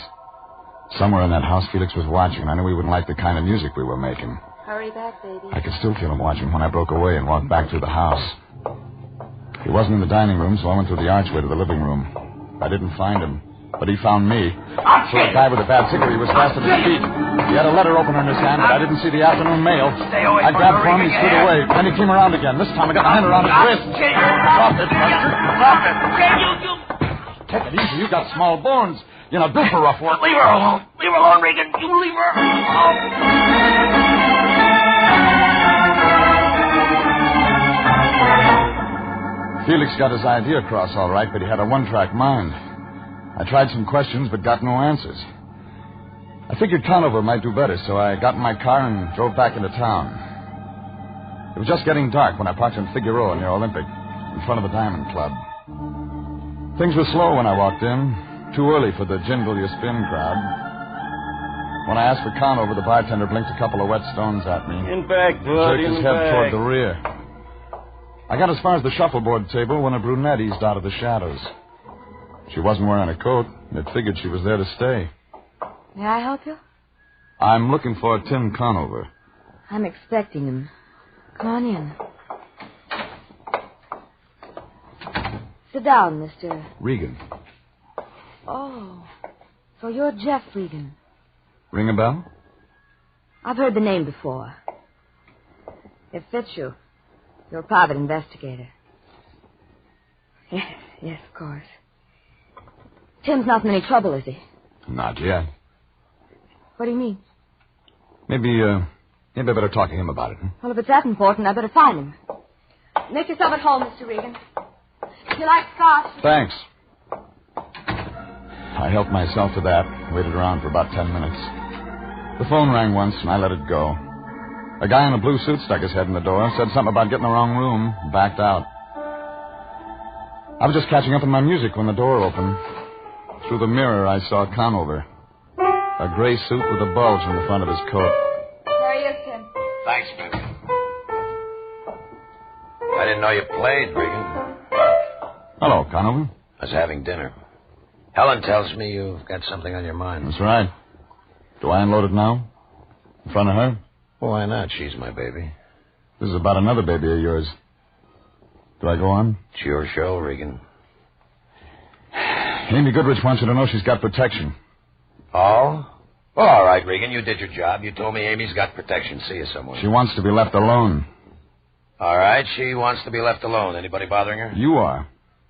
P: Somewhere in that house, Felix was watching, and I knew he wouldn't like the kind of music we were making.
F: Hurry back, baby.
P: I could still feel him watching when I broke away and walked back through the house. He wasn't in the dining room, so I went through the archway to the living room. I didn't find him, but he found me. So the guy with the bad ticker, he was fast at his feet. He had a letter opener in his hand, but I didn't see the afternoon mail. I grabbed for him, he slid away. Then he came around again. This time I got my hand around his wrist. Drop it, Buster. Drop it. Take it easy. You got small bones. You're not built for rough work.
X: Leave her alone. Leave her alone, Regan. You leave her alone.
P: Felix got his idea across all right, but he had a one-track mind. I tried some questions, but got no answers. I figured Conover might do better, so I got in my car and drove back into town. It was just getting dark when I parked in Figueroa near Olympic, in front of the Diamond Club. Things were slow when I walked in, too early for the jingle you spin crowd. When I asked for Conover, the bartender blinked a couple of wet stones at me.
L: In back, bud,
P: jerked his head toward the rear. I got as far as the shuffleboard table when a brunette eased out of the shadows. She wasn't wearing a coat, and it figured she was there to stay.
N: May I help you?
P: I'm looking for Tim Conover.
N: I'm expecting him. Come on in. Sit down, Mr.
P: Regan.
N: Oh, so you're Jeff Regan.
P: Ring a bell?
N: I've heard the name before. It fits you. You're a private investigator. Yes, of course. Tim's not in any trouble, is he?
P: Not yet.
N: What do you mean?
P: Maybe I better talk to him about it. Huh?
N: Well, if it's that important, I better find him. Make yourself at home, Mr. Regan. If you like scotch.
P: Thanks. I helped myself to that, waited around for about 10 minutes. The phone rang once, and I let it go. A guy in a blue suit stuck his head in the door, said something about getting the wrong room, backed out. I was just catching up on my music when the door opened. Through the mirror, I saw Conover. A gray suit with a bulge in the front of his coat.
N: There he is, Tim.
H: Thanks, baby. I didn't know you played, Regan.
P: Hello, Conover.
H: I was having dinner. Helen tells me you've got something on your mind.
P: That's right. Do I unload it now? In front of her?
H: Why not? She's my baby.
P: This is about another baby of yours. Do I go on?
H: It's your show, Regan.
P: Amy Goodrich wants you to know she's got protection.
H: Oh? Well, all right, Regan. You did your job. You told me Amy's got protection. See you somewhere.
P: She wants to be left alone.
H: All right, she wants to be left alone. Anybody bothering her?
P: You are,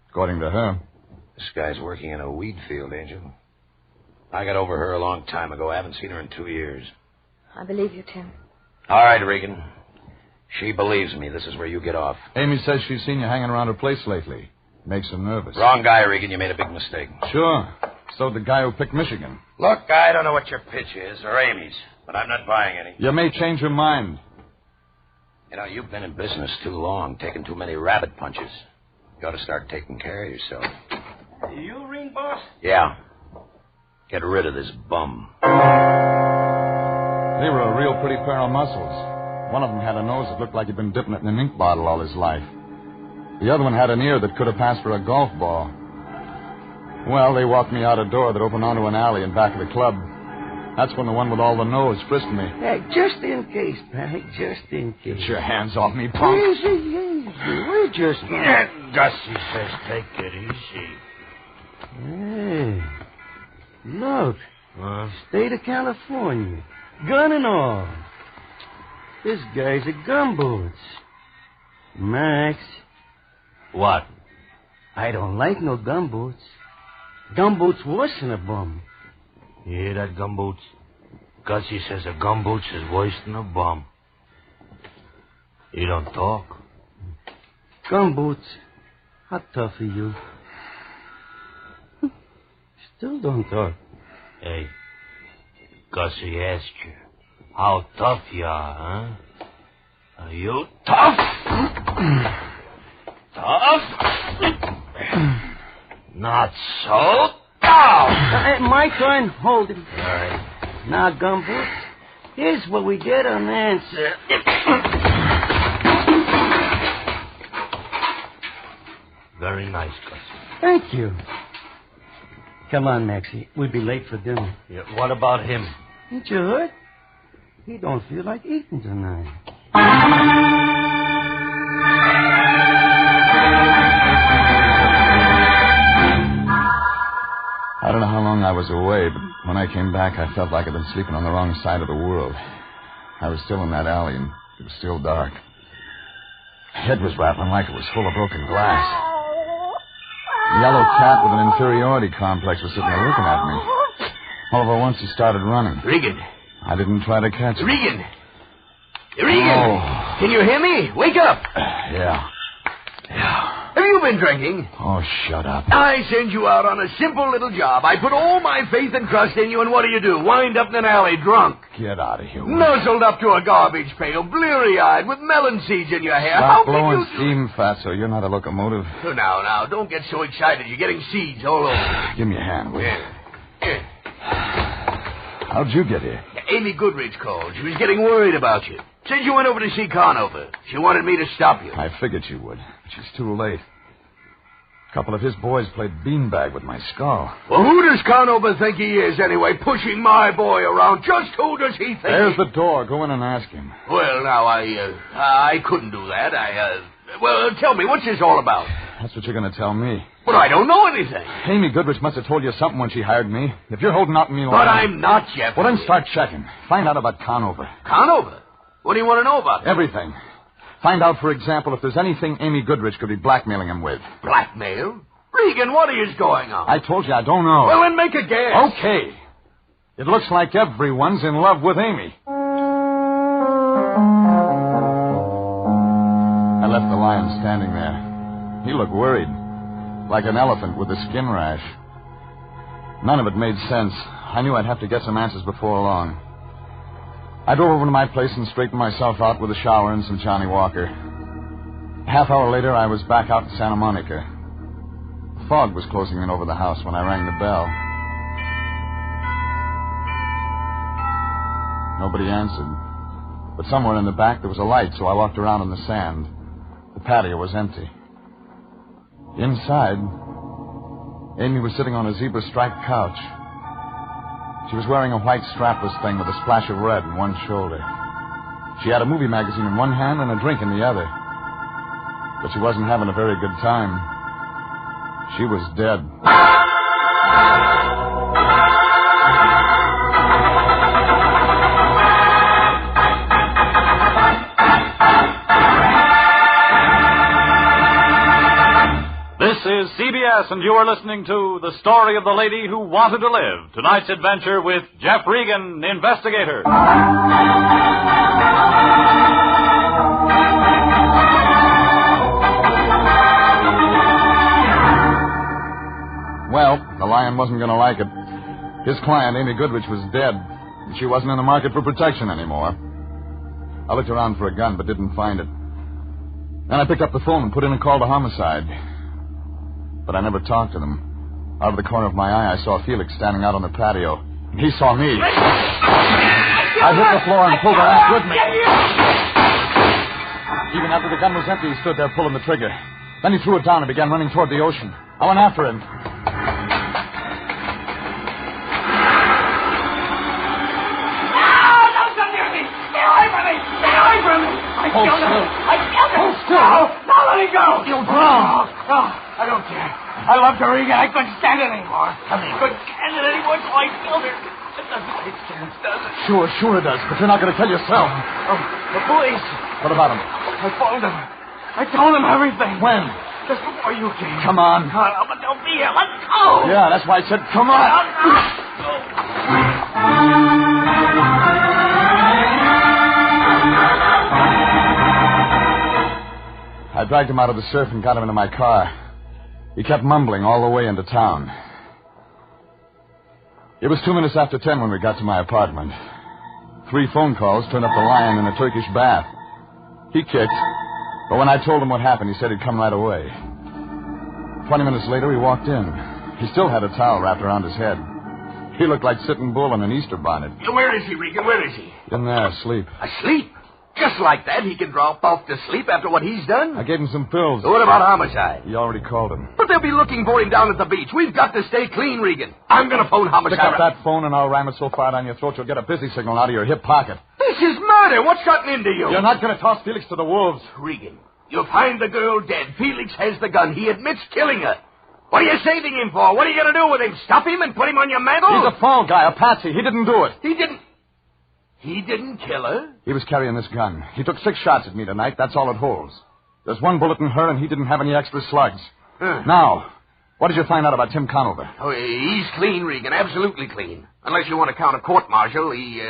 P: according to her.
H: This guy's working in a weed field, Angel. I got over her a long time ago. I haven't seen her in 2 years.
N: I believe you, Tim.
H: All right, Regan. She believes me. This is where you get off.
P: Amy says she's seen you hanging around her place lately. Makes her nervous.
H: Wrong guy, Regan. You made a big mistake.
P: Sure. So did the guy who picked Michigan.
H: Look, I don't know what your pitch is, or Amy's, but I'm not buying any.
P: You may change your mind.
H: You know, you've been in business too long, taking too many rabbit punches. You ought to start taking care of yourself.
L: You ring, boss?
H: Yeah. Get rid of this bum.
P: They were a real pretty pair of muscles. One of them had a nose that looked like he'd been dipping it in an ink bottle all his life. The other one had an ear that could have passed for a golf ball. Well, they walked me out a door that opened onto an alley in back of the club. That's when the one with all the nose frisked me.
L: Hey, just in case, Patty, just in case.
P: Get your hands off me, punk.
L: Easy. We're just... Gussie says take it easy. Hey, look. State of California. Gun and all. This guy's a gumboots. Max.
H: What?
L: I don't like no gumboots. Gumboots worse than a bum.
A: You hear that, gumboots? Gussie says a gumboots is worse than a bum. You don't talk.
L: Gumboots, how tough are you? Still don't talk.
A: Hey, Gussie asked you, how tough you are, huh? Are you tough? Tough? Not so tough.
L: My turn. Hold him.
A: All right.
L: Now, gumboots, here's what we get on the answer.
A: Very nice, Gus.
K: Thank you. Come on, Maxie. We'll be late for dinner.
A: Yeah, what about him?
K: Ain't you hurt? He don't feel like eating tonight.
P: I don't know how long I was away, but when I came back, I felt like I'd been sleeping on the wrong side of the world. I was still in that alley, and it was still dark. My head was rattling like it was full of broken glass. The yellow cat with an inferiority complex was sitting there looking at me. All over once, he started running.
X: Regan.
P: I didn't try to catch him.
X: Regan! Regan!
P: Oh.
X: Can you hear me? Wake up!
P: Yeah.
X: Have you been drinking?
P: Oh, shut up.
X: I send you out on a simple little job. I put all my faith and trust in you, and what do? Wind up in an alley drunk.
P: Get out of here.
X: Nuzzled up to a garbage pail, bleary-eyed, with melon seeds in your hair.
P: Stop
X: How
P: blowing
X: can you
P: steam, Fatso. You're not a locomotive.
X: do... Now, don't get so excited. You're getting seeds all over.
P: Give me a hand, will you?
X: Here.
P: How'd you get here?
X: Amy Goodrich called. She was getting worried about you. Said you went over to see Conover. She wanted me to stop you.
P: I figured you would, but she's too late. A couple of his boys played beanbag with my skull.
X: Well, who does Conover think he is, anyway, pushing my boy around? Just who does he think?
P: There's the door. Go in and ask him.
X: Well, now, I couldn't do that. Well, tell me, what's this all about?
P: That's what you're going to tell me.
X: But I don't know anything.
P: Amy Goodrich must have told you something when she hired me. If you're holding out on me...
X: But I'm not, Jeff.
P: Well, then start checking. Find out about Conover.
X: Conover? What do you want to know about?
P: Everything. Find out, for example, if there's anything Amy Goodrich could be blackmailing him with.
X: Blackmail? Regan, what is going on?
P: I told you I don't know.
X: Well, then make a guess.
P: Okay. It looks like everyone's in love with Amy. I left the lion standing there. He looked worried, like an elephant with a skin rash. None of it made sense. I knew I'd have to get some answers before long. I drove over to my place and straightened myself out with a shower and some Johnny Walker. A half hour later, I was back out in Santa Monica. The fog was closing in over the house when I rang the bell. Nobody answered. But somewhere in the back there was a light, so I walked around in the sand. The patio was empty. Inside, Amy was sitting on a zebra-striped couch. She was wearing a white strapless thing with a splash of red in one shoulder. She had a movie magazine in one hand and a drink in the other. But she wasn't having a very good time. She was dead.
Q: This is CBS, and you are listening to The Story of the Lady Who Wanted to Live. Tonight's adventure with Jeff Regan, Investigator.
P: Well, the lion wasn't going to like it. His client, Amy Goodrich, was dead, and she wasn't in the market for protection anymore. I looked around for a gun, but didn't find it. Then I picked up the phone and put in a call to homicide. But I never talked to them. Out of the corner of my eye, I saw Felix standing out on the patio. And he saw me. I hit the floor and pulled her ass with me. Even after the gun was empty, he stood there pulling the trigger. Then he threw it down and began running toward the ocean. I went after him.
X: Hold still. Hold still. Now let me go.
P: You'll drown.
X: No, I don't care. I loved her, Regan. I couldn't stand it anymore. I couldn't stand it anymore, so I killed her. It doesn't make sense, does it?
P: Sure it does. But you're not going to kill yourself.
X: Oh, the police.
P: What about him?
X: I phoned them. I told them everything.
P: When?
X: Just before you came.
P: Come on.
X: No, but they'll be here. Let's go.
P: Yeah, that's why I said come on. I dragged him out of the surf and got him into my car. He kept mumbling all the way into town. It was 2 minutes after 10 when we got to my apartment. 3 phone calls turned up the lion in a Turkish bath. He kicked, but when I told him what happened, he said he'd come right away. 20 minutes later, he walked in. He still had a towel wrapped around his head. He looked like Sitting Bull in an Easter bonnet.
X: Where is he, Regan? Where is he?
P: In there, asleep.
X: Asleep?
R: Just like that, he can drop off to sleep after what he's done?
P: I gave him some pills.
R: What about homicide?
P: He already called him.
R: But they'll be looking for him down at the beach. We've got to stay clean, Regan. I'm going to phone homicide.
P: Pick up that phone and I'll ram it so far down your throat you'll get a busy signal out of your hip pocket.
R: This is murder. What's gotten into you?
P: You're not going to toss Felix to the wolves.
R: Regan, you'll find the girl dead. Felix has the gun. He admits killing her. What are you saving him for? What are you going to do with him? Stuff him and put him on your mantle?
P: He's a phone guy, a patsy. He didn't do it.
R: He didn't kill her?
P: He was carrying this gun. He took 6 shots at me tonight. That's all it holds. There's 1 bullet in her, and he didn't have any extra slugs. Now, what did you find out about Tim Conover?
R: Oh, he's clean, Regan. Absolutely clean. Unless you want to count a court-martial. He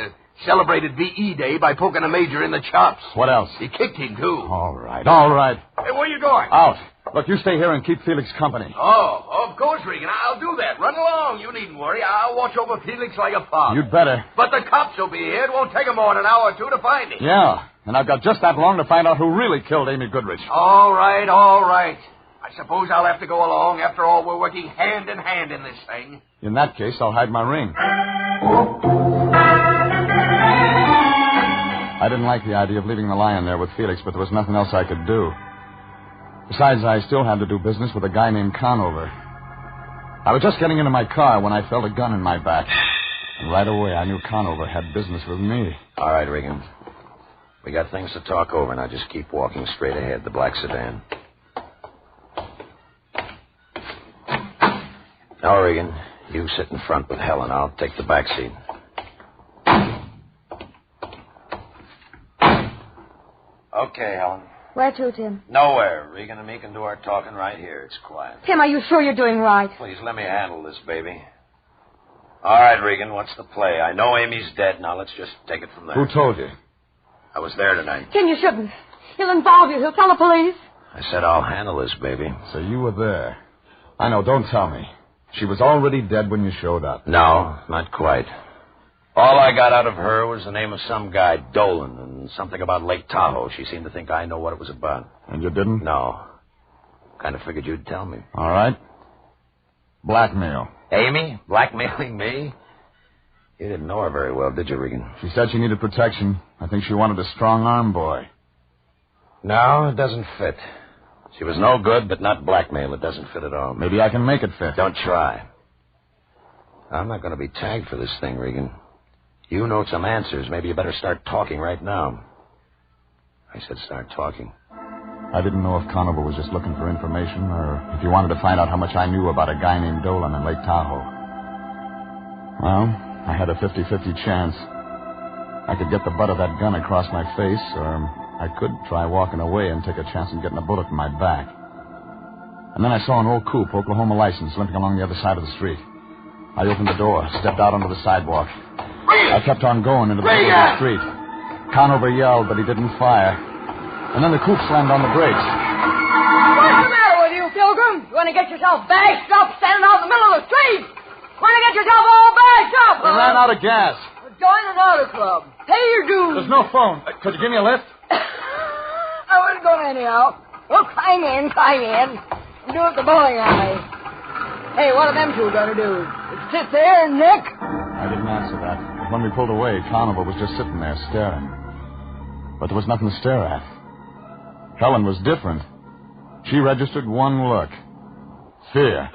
R: celebrated V.E. Day by poking a major in the chops.
P: What else?
R: He kicked him, too.
P: All right, all right.
R: Hey, where you going?
P: Out. Look, you stay here and keep Felix company.
R: Oh, of course, Regan. I'll do that. Run along. You needn't worry. I'll watch over Felix like a father.
P: You'd better.
R: But the cops will be here. It won't take them more than an hour or two to find him.
P: Yeah, and I've got just that long to find out who really killed Amy Goodrich.
R: All right, all right. I suppose I'll have to go along. After all, we're working hand in hand in this thing.
P: In that case, I'll hide my ring. I didn't like the idea of leaving the lion there with Felix, but there was nothing else I could do. Besides, I still had to do business with a guy named Conover. I was just getting into my car when I felt a gun in my back. And right away, I knew Conover had business with me.
H: All right, Regan. We got things to talk over. Now just keep walking straight ahead, the black sedan. Now, Regan, you sit in front with Helen. I'll take the back seat. Okay, Helen.
N: Where to, Tim?
H: Nowhere. Regan and me can do our talking right here. It's quiet.
N: Tim, are you sure you're doing right?
H: Please, let me handle this, baby. All right, Regan, what's the play? I know Amy's dead. Now, let's just take it from there.
P: Who told you?
H: I was there tonight.
N: Tim, you shouldn't. He'll involve you. He'll tell the police.
H: I said I'll handle this, baby.
P: So you were there. I know, don't tell me. She was already dead when you showed up.
H: No, not quite. All I got out of her was the name of some guy, Dolan, and something about Lake Tahoe. She seemed to think I know what it was about.
P: And you didn't?
H: No. Kind of figured you'd tell me.
P: All right. Blackmail.
H: Amy? Blackmailing me? You didn't know her very well, did you, Regan?
P: She said she needed protection. I think she wanted a strong-arm boy.
H: No, it doesn't fit. She was no good, but not blackmail. It doesn't fit at all.
P: Maybe I can make it fit.
H: Don't try. I'm not going to be tagged for this thing, Regan. You know some answers. Maybe you better start talking right now. I said start talking.
P: I didn't know if Conover was just looking for information or if he wanted to find out how much I knew about a guy named Dolan in Lake Tahoe. Well, I had a 50-50 chance. I could get the butt of that gun across my face, or I could try walking away and take a chance of getting a bullet in my back. And then I saw an old coupe, Oklahoma license, limping along the other side of the street. I opened the door, stepped out onto the sidewalk. I kept on going into the middle of the street. Conover yelled, but he didn't fire. And then the coupe slammed on the brakes.
N: What's the matter with you, Pilgrim? You want to get yourself bashed up standing out in the middle of the street? Want to get yourself all bashed up?
P: They ran out of gas.
N: Join an auto club. Pay your dues.
P: There's no phone. Could you give me a lift?
N: I wasn't going anyhow. Well, climb in. Do it the bowling alley. Hey, what are them two going to do? Sit there and nick?
P: I didn't answer that. When we pulled away, Conover was just sitting there staring. But there was nothing to stare at. Helen was different. She registered one look. Fear.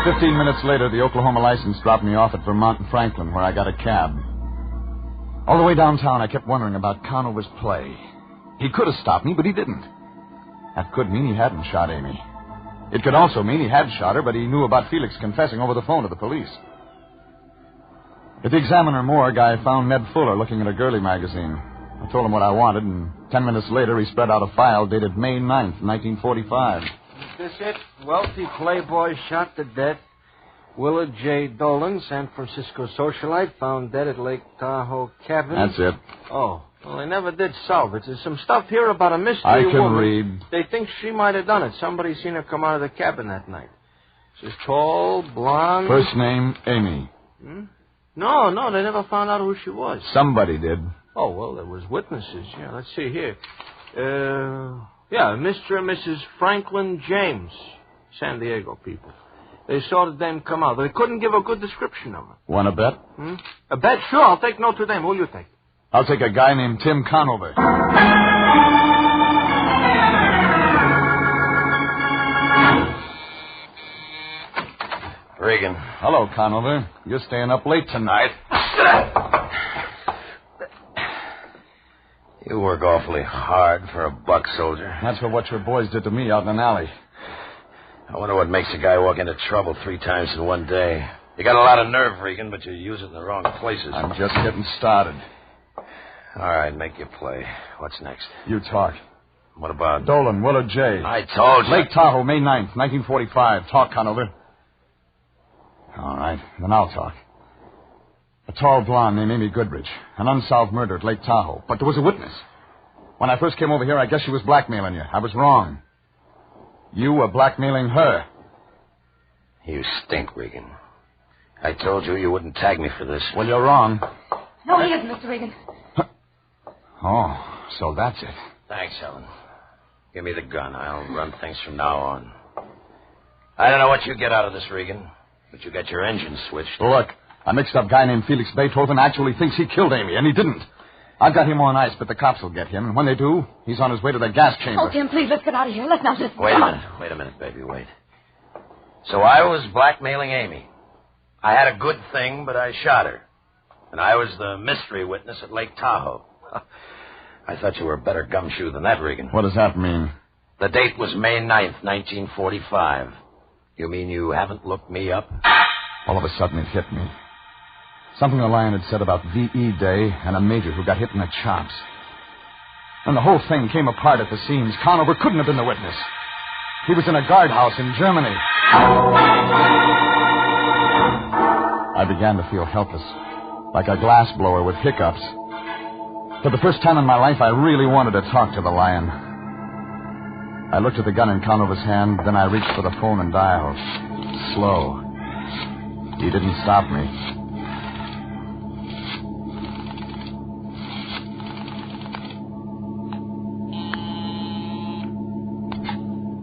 P: 15 minutes later, the Oklahoma license dropped me off at Vermont and Franklin, where I got a cab. All the way downtown, I kept wondering about Conover's play. He could have stopped me, but he didn't. That could mean he hadn't shot Amy. It could also mean he had shot her, but he knew about Felix confessing over the phone to the police. At the Examiner morgue, I found Ned Fuller looking at a girly magazine. I told him what I wanted, and 10 minutes later, he spread out a file dated May 9th, 1945.
K: Is this it? Wealthy playboy shot to death. Willard J. Dolan, San Francisco socialite, found dead at Lake Tahoe cabin.
P: That's it.
K: Oh, well, they never did solve it. There's some stuff here about a mystery
P: I can
K: woman.
P: read.
K: They think she might have done it. Somebody seen her come out of the cabin that night. She's tall, blonde.
P: First name, Amy.
K: No, they never found out who she was.
P: Somebody did.
K: Oh, well, there was witnesses. Yeah, let's see here. Yeah, Mr. and Mrs. Franklin James, San Diego people. They saw the dame come out, but they couldn't give a good description of her.
P: Want to bet?
K: A bet? Sure, I'll take Notre Dame. Who will you take?
P: I'll take a guy named Tim Conover.
H: Regan.
P: Hello, Conover. You're staying up late tonight.
H: You work awfully hard for a buck soldier.
P: That's for what your boys did to me out in an alley.
H: I wonder what makes a guy walk into trouble 3 times in one day. You got a lot of nerve, Regan, but you use it in the wrong places.
P: I'm just getting started.
H: All right, make your play. What's next?
P: You talk.
H: What about...
P: Dolan, Willard J.
H: I told you.
P: Lake Tahoe, May 9th, 1945. Talk, Conover. All right, then I'll talk. A tall blonde named Amy Goodrich. An unsolved murder at Lake Tahoe. But there was a witness. When I first came over here, I guess she was blackmailing you. I was wrong. You were blackmailing her.
H: You stink, Regan. I told you wouldn't tag me for this.
P: Well, you're wrong.
N: No, he isn't, Mr. Regan.
P: Oh, so that's it.
H: Thanks, Helen. Give me the gun. I'll run things from now on. I don't know what you get out of this, Regan, but you got your engine switched.
P: Look, a mixed-up guy named Felix Beethoven actually thinks he killed Amy, and he didn't. I've got him on ice, but the cops will get him. And when they do, he's on his way to the gas chamber.
N: Oh, Tim, please, let's get out of here. Let's not listen.
H: Wait a minute, baby, wait. So I was blackmailing Amy. I had a good thing, but I shot her. And I was the mystery witness at Lake Tahoe. I thought you were a better gumshoe than that, Regan.
P: What does that mean?
H: The date was May 9th, 1945. You mean you haven't looked me up?
P: All of a sudden, it hit me. Something the lion had said about V.E. Day and a major who got hit in the chops. And the whole thing came apart at the seams. Conover couldn't have been the witness. He was in a guardhouse in Germany. I began to feel helpless, like a glass blower with hiccups. For the first time in my life, I really wanted to talk to the lion. I looked at the gun in Conover's hand, then I reached for the phone and dialed. Slow. He didn't stop me.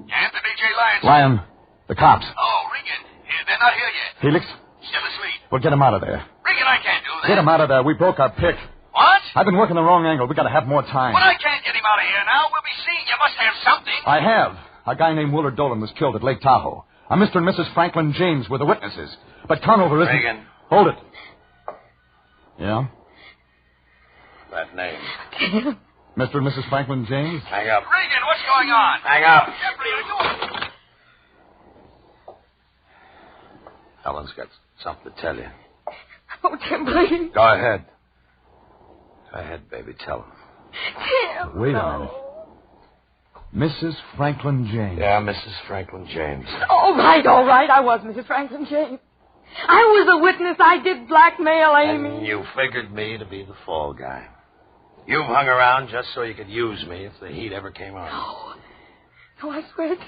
X: Anthony J. Lyons.
P: Lion, the cops.
X: Oh, Regan. They're not here yet.
P: Felix?
X: Still asleep.
P: Well, get him out of there.
X: Regan, I can't do that.
P: Get him out of there. We broke our pick.
X: What?
P: I've been working the wrong angle. We got to have more time.
X: Well, I can't get him out of here now. We'll be seen. You must have something.
P: I have. A guy named Willard Dolan was killed at Lake Tahoe. A Mr. and Mrs. Franklin James were the witnesses. But Conover isn't...
H: Regan.
P: Hold it. Yeah?
H: That name.
P: Mr. and Mrs. Franklin James?
H: Hang up.
X: Regan, what's going on?
H: Hang up.
X: Jeffrey,
H: Helen's got something to tell you.
N: Oh, Tim, please.
H: Go ahead. Go ahead, baby. Tell him.
N: Tim.
P: Wait a minute. Mrs. Franklin James.
H: Yeah, Mrs. Franklin James.
N: All right. I was Mrs. Franklin James. I was a witness. I did blackmail Amy.
H: And you figured me to be the fall guy. You've hung around just so you could use me if the heat ever came on.
N: No, I swear, Tim.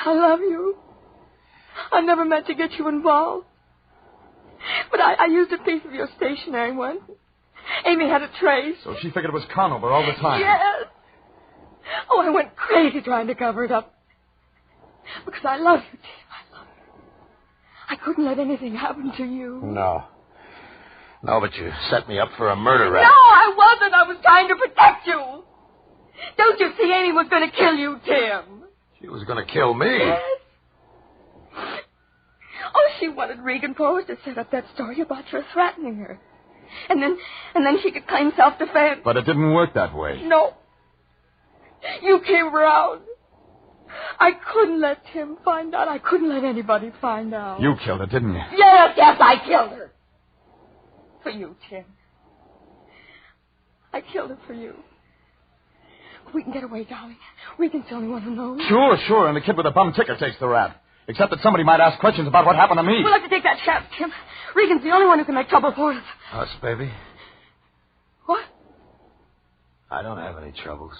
N: I love you. I never meant to get you involved. But I used a piece of your stationery once. Amy had a trace.
P: So she figured it was Conover all the time.
N: Yes. Oh, I went crazy trying to cover it up. Because I love you, Tim. I love you. I couldn't let anything happen to you.
H: No, but you set me up for a murder rap.
N: No, I wasn't. I was trying to protect you. Don't you see Amy was going to kill you, Tim?
H: She was going to kill me.
N: Yes. Oh, she wanted Regan Powers to set up that story about your threatening her. And then she could claim self-defense.
P: But it didn't work that way.
N: No. You came around. I couldn't let Tim find out. I couldn't let anybody find out.
P: You killed her, didn't you?
N: Yes, I killed her. For you, Tim. I killed her for you. We can get away, darling. Regan's the only one who knows.
P: Sure. And the kid with the bum ticket takes the rap. Except that somebody might ask questions about what happened to me.
N: We'll have to take that chance, Tim. Regan's the only one who can make trouble for us.
H: Us, baby?
N: What?
H: I don't have any troubles.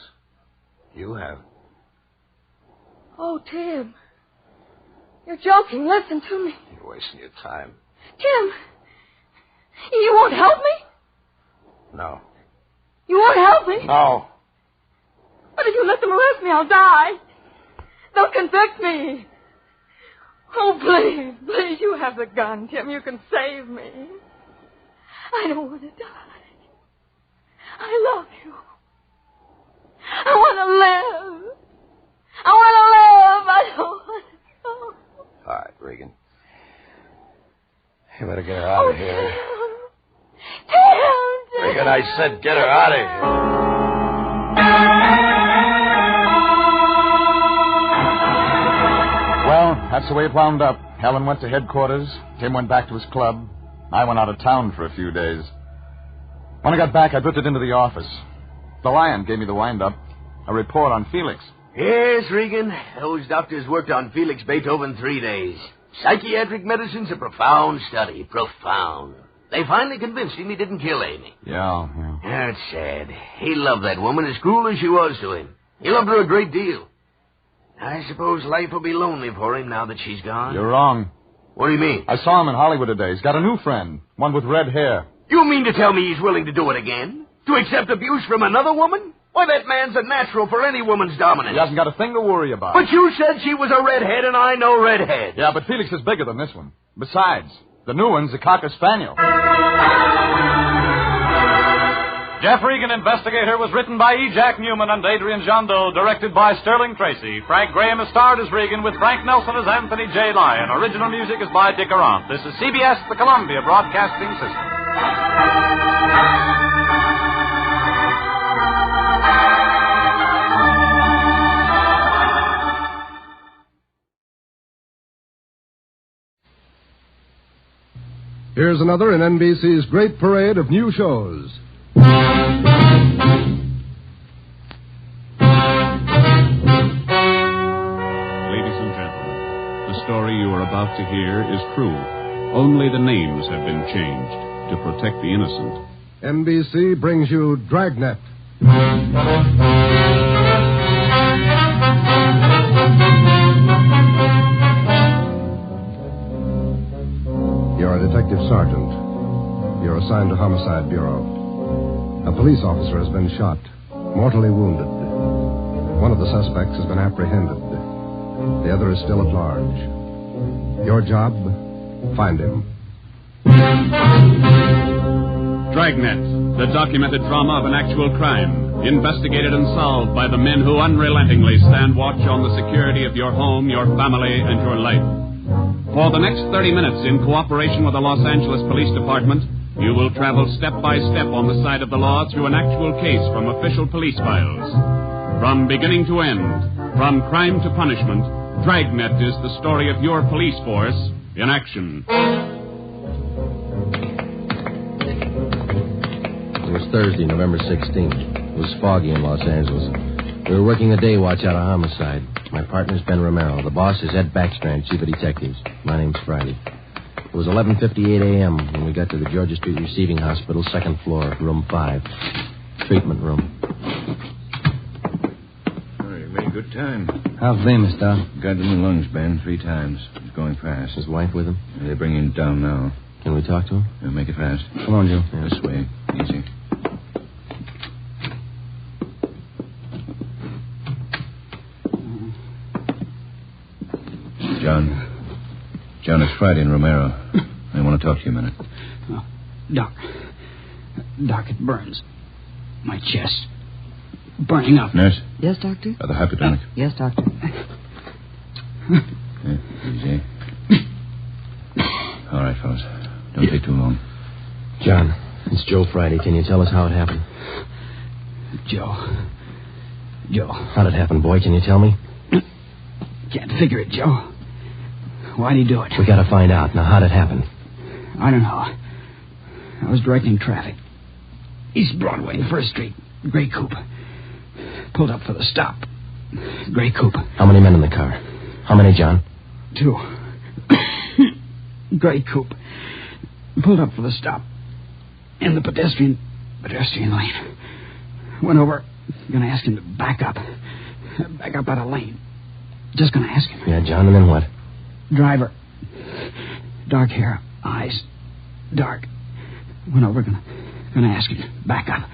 H: You have.
N: Oh, Tim. You're joking. Listen to me.
H: You're wasting your time.
N: Tim. You won't help me?
H: No.
N: You won't help me?
H: No.
N: But if you let them arrest me, I'll die. They'll convict me. Oh, please, please, you have the gun, Tim. You can save me. I don't want to die. I love you. I want to live. I don't want to go.
H: All right, Regan. You better get her out of here.
N: Tim!
H: Regan, I said get her out of here.
P: Well, that's the way it wound up. Helen went to headquarters. Tim went back to his club. I went out of town for a few days. When I got back, I drifted into the office. The Lion gave me the wind-up. A report on Felix.
R: Yes, Regan. Those doctors worked on Felix Beethoven 3 days. Psychiatric medicine's a profound study. Profound. They finally convinced him he didn't kill Amy.
P: Yeah.
R: That's sad. He loved that woman as cruel as she was to him. He loved her a great deal. I suppose life will be lonely for him now that she's gone.
P: You're wrong.
R: What do you mean?
P: I saw him in Hollywood today. He's got a new friend, one with red hair.
R: You mean to tell me he's willing to do it again? To accept abuse from another woman? Why, that man's a natural for any woman's dominance.
P: He hasn't got a thing to worry about.
R: But you said she was a redhead, and I know redheads.
P: Yeah, but Felix is bigger than this one. Besides, the new one's a Cocker Spaniel.
Q: Jeff Regan, Investigator, was written by E. Jack Newman and Adrian Jandot, directed by Sterling Tracy. Frank Graham is starred as Regan, with Frank Nelson as Anthony J. Lyon. Original music is by Dick Arant. This is CBS, the Columbia Broadcasting System.
J: Here's another in NBC's great parade of new shows.
I: Ladies and gentlemen, the story you are about to hear is true. Only the names have been changed to protect the innocent.
J: NBC brings you Dragnet. You're a detective sergeant. You're assigned to Homicide Bureau. A police officer has been shot, mortally wounded. One of the suspects has been apprehended. The other is still at large. Your job, find him.
I: Dragnet, the documented drama of an actual crime, investigated and solved by the men who unrelentingly stand watch on the security of your home, your family, and your life. For the next 30 minutes, in cooperation with the Los Angeles Police Department, you will travel step by step on the side of the law through an actual case from official police files. From beginning to end, from crime to punishment, Dragnet is the story of your police force in action.
H: It was Thursday, November 16th. It was foggy in Los Angeles. We were working a day watch out of homicide. My partner's Ben Romero. The boss is Ed Backstrand, chief of detectives. My name's Friday. It was 11:58 a.m. when we got to the Georgia Street Receiving Hospital, second floor, room 5. Treatment room.
M: Oh, you made good time.
L: How famous, Doc?
M: Got them in lungs, Ben, 3 times. He's going fast.
H: His wife with him?
M: Yeah, they're bringing him down now.
H: Can we talk to him?
M: Yeah, make it fast.
L: Come on, Joe.
M: Yeah, this way. Easy. John, it's Friday and Romero. I want to talk to you a minute.
S: Oh, Doc, it burns. My chest. Burning up.
M: Nurse?
T: Yes, Doctor?
M: The hypodermic.
T: Yes, Doctor.
M: Yeah, easy. All right, fellas. Don't take too long.
H: John, it's Joe Friday. Can you tell us how it happened?
S: Joe.
H: How'd it happen, boy? Can you tell me?
S: Can't figure it, Joe. Why'd he do it?
H: We gotta find out. Now, how'd it happen?
S: I don't know. I was directing traffic. East Broadway, First Street. Gray coupe. Pulled up for the stop. Gray coupe.
H: How many men in the car? How many, John?
S: 2. Gray coupe. Pulled up for the stop. In the pedestrian lane. Went over. Gonna ask him to back up. Back up out of lane. Just gonna ask him.
H: Yeah, John, and then what?
S: Driver. Dark hair. Eyes. Dark. Went over. Gonna ask him to back up.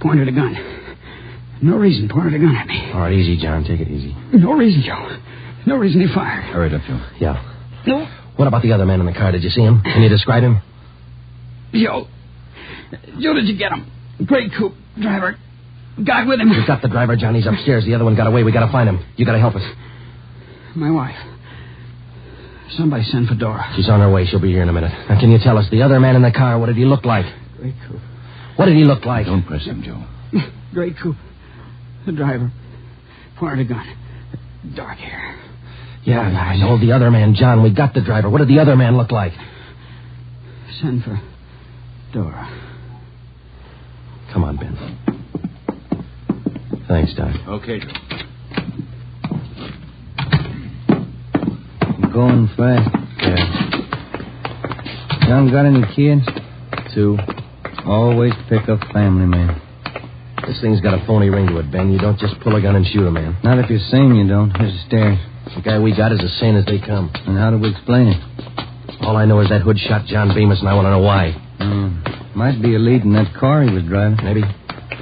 S: Pointed a gun. No reason. Pointed a gun at me.
H: All right, easy, John. Take it easy.
S: No reason, Joe. No reason he fired.
P: Hurry up, Joe.
H: Yeah.
S: No.
H: What about the other man in the car? Did you see him? Can you describe him?
S: Joe, did you get him? Gray coupe driver. Guy with him.
H: We've got the driver, John. He's upstairs. The other one got away. We got to find him. You got to help us.
S: My wife. Somebody send for Dora.
H: She's on her way. She'll be here in a minute. Now, can you tell us, the other man in the car, what did he look like?
S: Gray coupe.
H: What did he look like?
P: Don't press him, Joe.
S: Gray coupe. The driver. Pointed a gun. Dark hair.
H: Yeah, I know. The other man, John. We got the driver. What did the other man look like?
S: Send for Dora.
H: Come on, Ben. Thanks, Doc.
P: Okay, Joe.
L: Going fast.
H: Yeah.
L: John got any kids?
H: 2.
L: Always pick up family, man.
H: This thing's got a phony ring to it, Ben. You don't just pull a gun and shoot a man.
L: Not if you're sane, you don't. Here's the stairs.
H: The guy we got is as sane as they come.
L: And how do we explain it?
H: All I know is that hood shot John Bemis, and I want to know why.
L: Might be a lead in that car he was driving.
H: Maybe.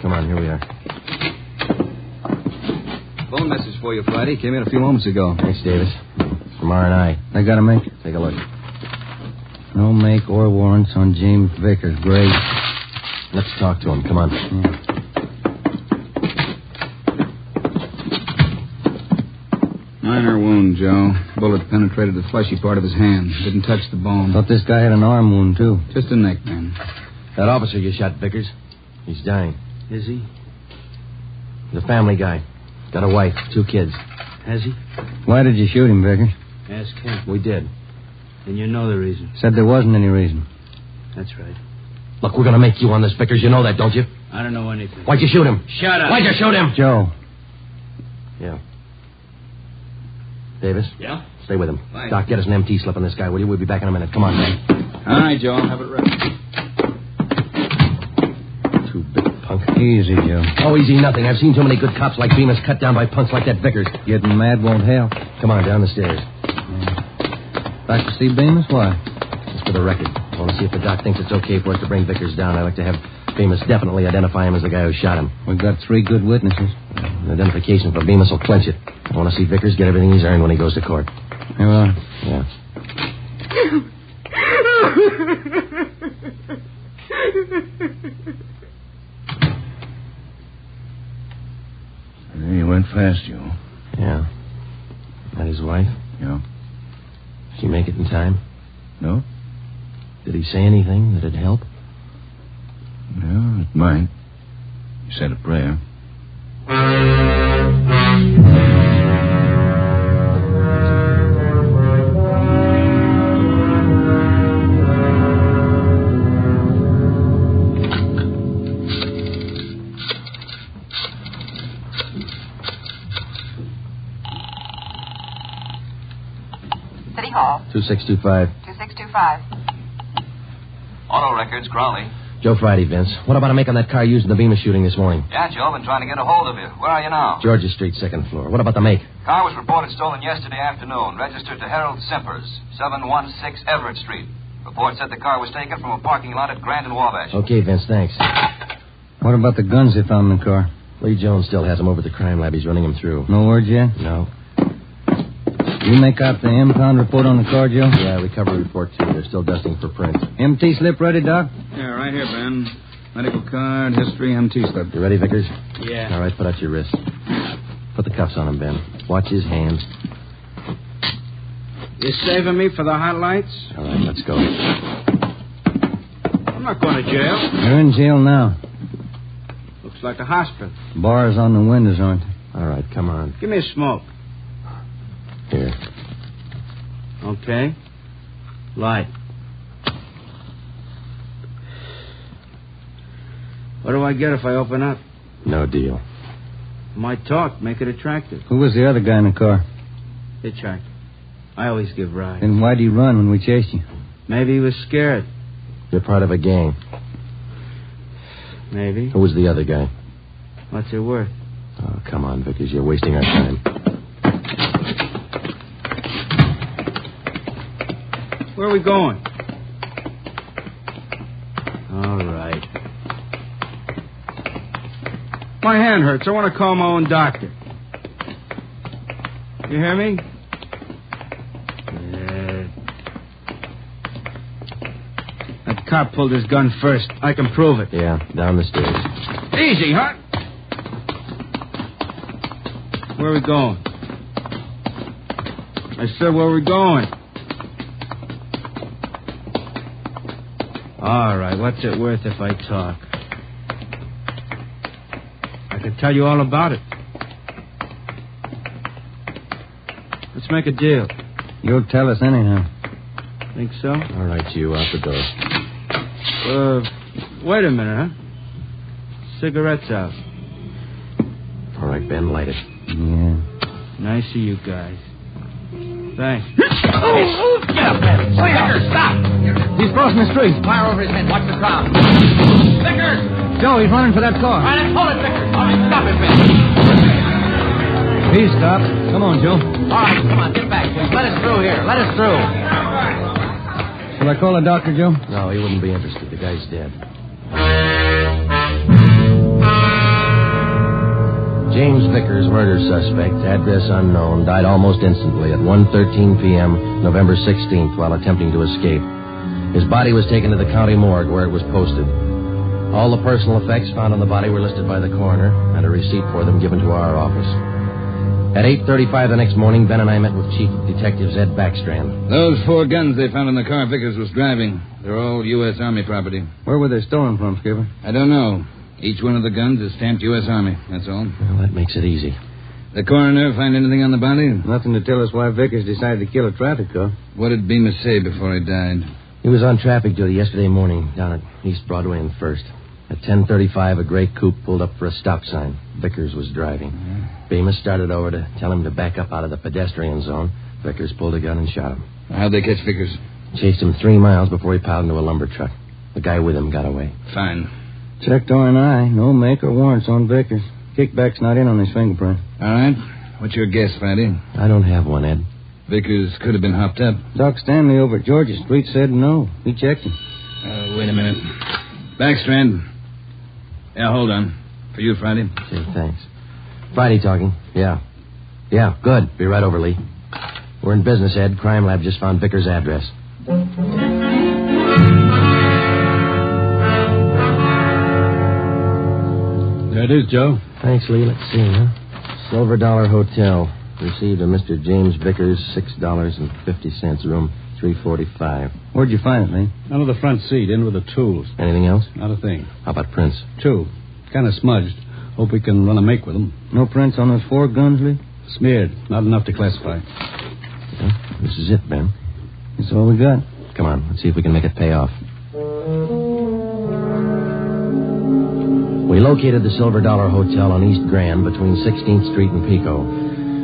H: Come on, here we are.
P: Phone message for you, Friday. Came in a few moments ago.
H: Thanks, Davis. From R&I.
L: I got a make?
H: Take a look.
L: No make or warrants on James Vickers. Great.
H: Let's talk to him. Come on.
P: Minor wound, Joe. Bullet penetrated the fleshy part of his hand. Didn't touch the bone.
L: Thought this guy had an arm wound, too.
P: Just a neck, man.
H: That officer you shot, Vickers, he's dying.
K: Is he?
H: The family guy. Got a wife, 2 kids.
K: Has he?
L: Why did you shoot him, Vickers?
K: Ask him.
H: We did.
K: And you know the reason.
L: Said there wasn't any reason.
K: That's right.
H: Look, we're going to make you on this, Vickers. You know that, don't you?
K: I don't know anything.
H: Why'd you shoot him?
K: Shut up.
H: Why'd you shoot him?
L: Joe.
H: Yeah. Davis?
K: Yeah?
H: Stay with him.
P: Fine.
H: Doc, get us an MT slip on this guy, will you? We'll be back in a minute. Come on, man.
P: All right, Joe. I'll have it ready.
H: Too big punk.
L: Easy, Joe.
H: Oh, easy nothing. I've seen too many good cops like Bemis cut down by punks like that Vickers.
L: Getting mad won't help.
H: Come on, down the stairs.
L: Like to see Bemis? Why?
H: Just for the record. I want to see if the doc thinks it's okay for us to bring Vickers down. I'd like to have Bemis definitely identify him as the guy who shot him.
L: We've got 3 good witnesses.
H: An identification for Bemis will clinch it. I want to see Vickers get everything he's earned when he goes to court.
L: Here we are.
H: Yeah.
P: You went fast, Joe.
H: Yeah. That his wife?
P: Yeah.
H: Did she make it in time?
P: No?
H: Did he say anything that'd help?
P: Yeah, it might. He said a prayer.
F: City Hall.
H: 2625.
F: 2625.
O: Auto records, Crowley.
H: Joe Friday, Vince. What about a make on that car used in the Bemis shooting this morning?
O: Yeah, Joe, been trying to get a hold of you. Where are you now?
H: Georgia Street, 2nd floor. What about the make?
O: Car was reported stolen yesterday afternoon. Registered to Harold Simpers, 716 Everett Street. Report said the car was taken from a parking lot at Grant and Wabash.
H: Okay, Vince, thanks.
L: What about the guns they found in the car?
H: Lee Jones still has them over at the crime lab. He's running them through.
L: No word yet?
H: No.
L: You make out the impound report on the car, Joe?
H: Yeah, recovery report, too. They're still dusting for prints.
L: MT slip ready, Doc?
P: Yeah, right here, Ben. Medical card, history, MT slip.
H: You ready, Vickers?
K: Yeah.
H: All right, put out your wrist. Put the cuffs on him, Ben. Watch his hands.
K: You saving me for the hot lights?
H: All right, let's go.
K: I'm not going to jail.
L: You're in jail now.
K: Looks like a hospital.
L: Bars on the windows, aren't they?
H: All right, come on.
K: Give me a smoke.
H: Here.
K: Okay. Light. What do I get if I open up?
H: No deal.
K: Might talk, make it attractive.
L: Who was the other guy in the car?
K: Hitchhiker. I always give rides.
L: And why'd he run when we chased you?
K: Maybe he was scared.
H: You're part of a gang.
K: Maybe.
H: Who was the other guy?
K: What's it worth?
H: Oh, come on, Vickers. You're wasting our time.
K: Where are we going? All right. My hand hurts. I want to call my own doctor. You hear me?
S: cop pulled his gun first. I can prove it.
H: Yeah, down the stairs.
S: Easy, huh? Where are we going? I said, where are we going? All right, what's it worth if I talk? I can tell you all about it. Let's make a deal.
L: You'll tell us anyhow.
S: Think so?
H: All right, you out the door.
S: Wait a minute, huh? Cigarettes out.
H: All right, Ben, light it.
L: Yeah.
S: Nice of you guys. Thanks.
O: Get up, man. Vickers, stop.
L: He's crossing the street.
O: Fire over his head. Watch the crowd. Vickers!
L: Joe, he's running for that car.
O: All right, let's hold it, Vickers. All right, stop it, Ben.
L: He's stopped. Come on, Joe.
O: All right, come on, get back, please. Let us through here. Let us through.
L: Shall I call a doctor, Joe?
H: No, he wouldn't be interested. The guy's dead. James Vickers, murder suspect, address unknown, died almost instantly at 1:13 p.m., November 16th, while attempting to escape. His body was taken to the county morgue where it was posted. All the personal effects found on the body were listed by the coroner, and a receipt for them given to our office. At 8:35 the next morning, Ben and I met with Chief Detective Ed Backstrand.
M: Those 4 guns they found in the car Vickers was driving. They're all U.S. Army property.
L: Where were they stolen from, Skipper?
M: I don't know. Each one of the guns is stamped U.S. Army, that's all.
H: Well, that makes it easy.
M: The coroner find anything on the body?
L: Nothing to tell us why Vickers decided to kill a traffic cop.
M: What did Bemis say before he died?
H: He was on traffic duty yesterday morning down at East Broadway and First. At 10:35, a gray coupe pulled up for a stop sign. Vickers was driving. Bemis started over to tell him to back up out of the pedestrian zone. Vickers pulled a gun and shot him.
M: How'd they catch Vickers?
H: Chased him 3 miles before he piled into a lumber truck. The guy with him got away.
M: Fine.
L: Checked R&I. No make or warrants on Vickers. Kickback's not in on his fingerprint.
M: All right. What's your guess, Friday?
H: I don't have one, Ed.
M: Vickers could have been hopped up.
L: Doc Stanley over at Georgia Street said no. He checked him.
M: Wait a minute. Backstrand. Yeah, hold on. For you, Friday.
H: Okay, thanks. Friday talking. Yeah. Yeah, good. Be right over, Lee. We're in business, Ed. Crime Lab just found Vickers' address.
S: There it is, Joe.
H: Thanks, Lee. Let's see, huh? Silver Dollar Hotel. Received a Mr. James Vickers, $6.50, room 345.
L: Where'd you find it, Lee?
S: Under the front seat, in with the tools.
H: Anything else?
S: Not a thing.
H: How about prints?
S: 2. Kind of smudged. Hope we can run a make with them.
L: No prints on those 4 guns, Lee?
S: Smeared. Not enough to classify.
H: Yeah, this is it, Ben.
L: That's all we got.
H: Come on, let's see if we can make it pay off. We located the Silver Dollar Hotel on East Grand between 16th Street and Pico.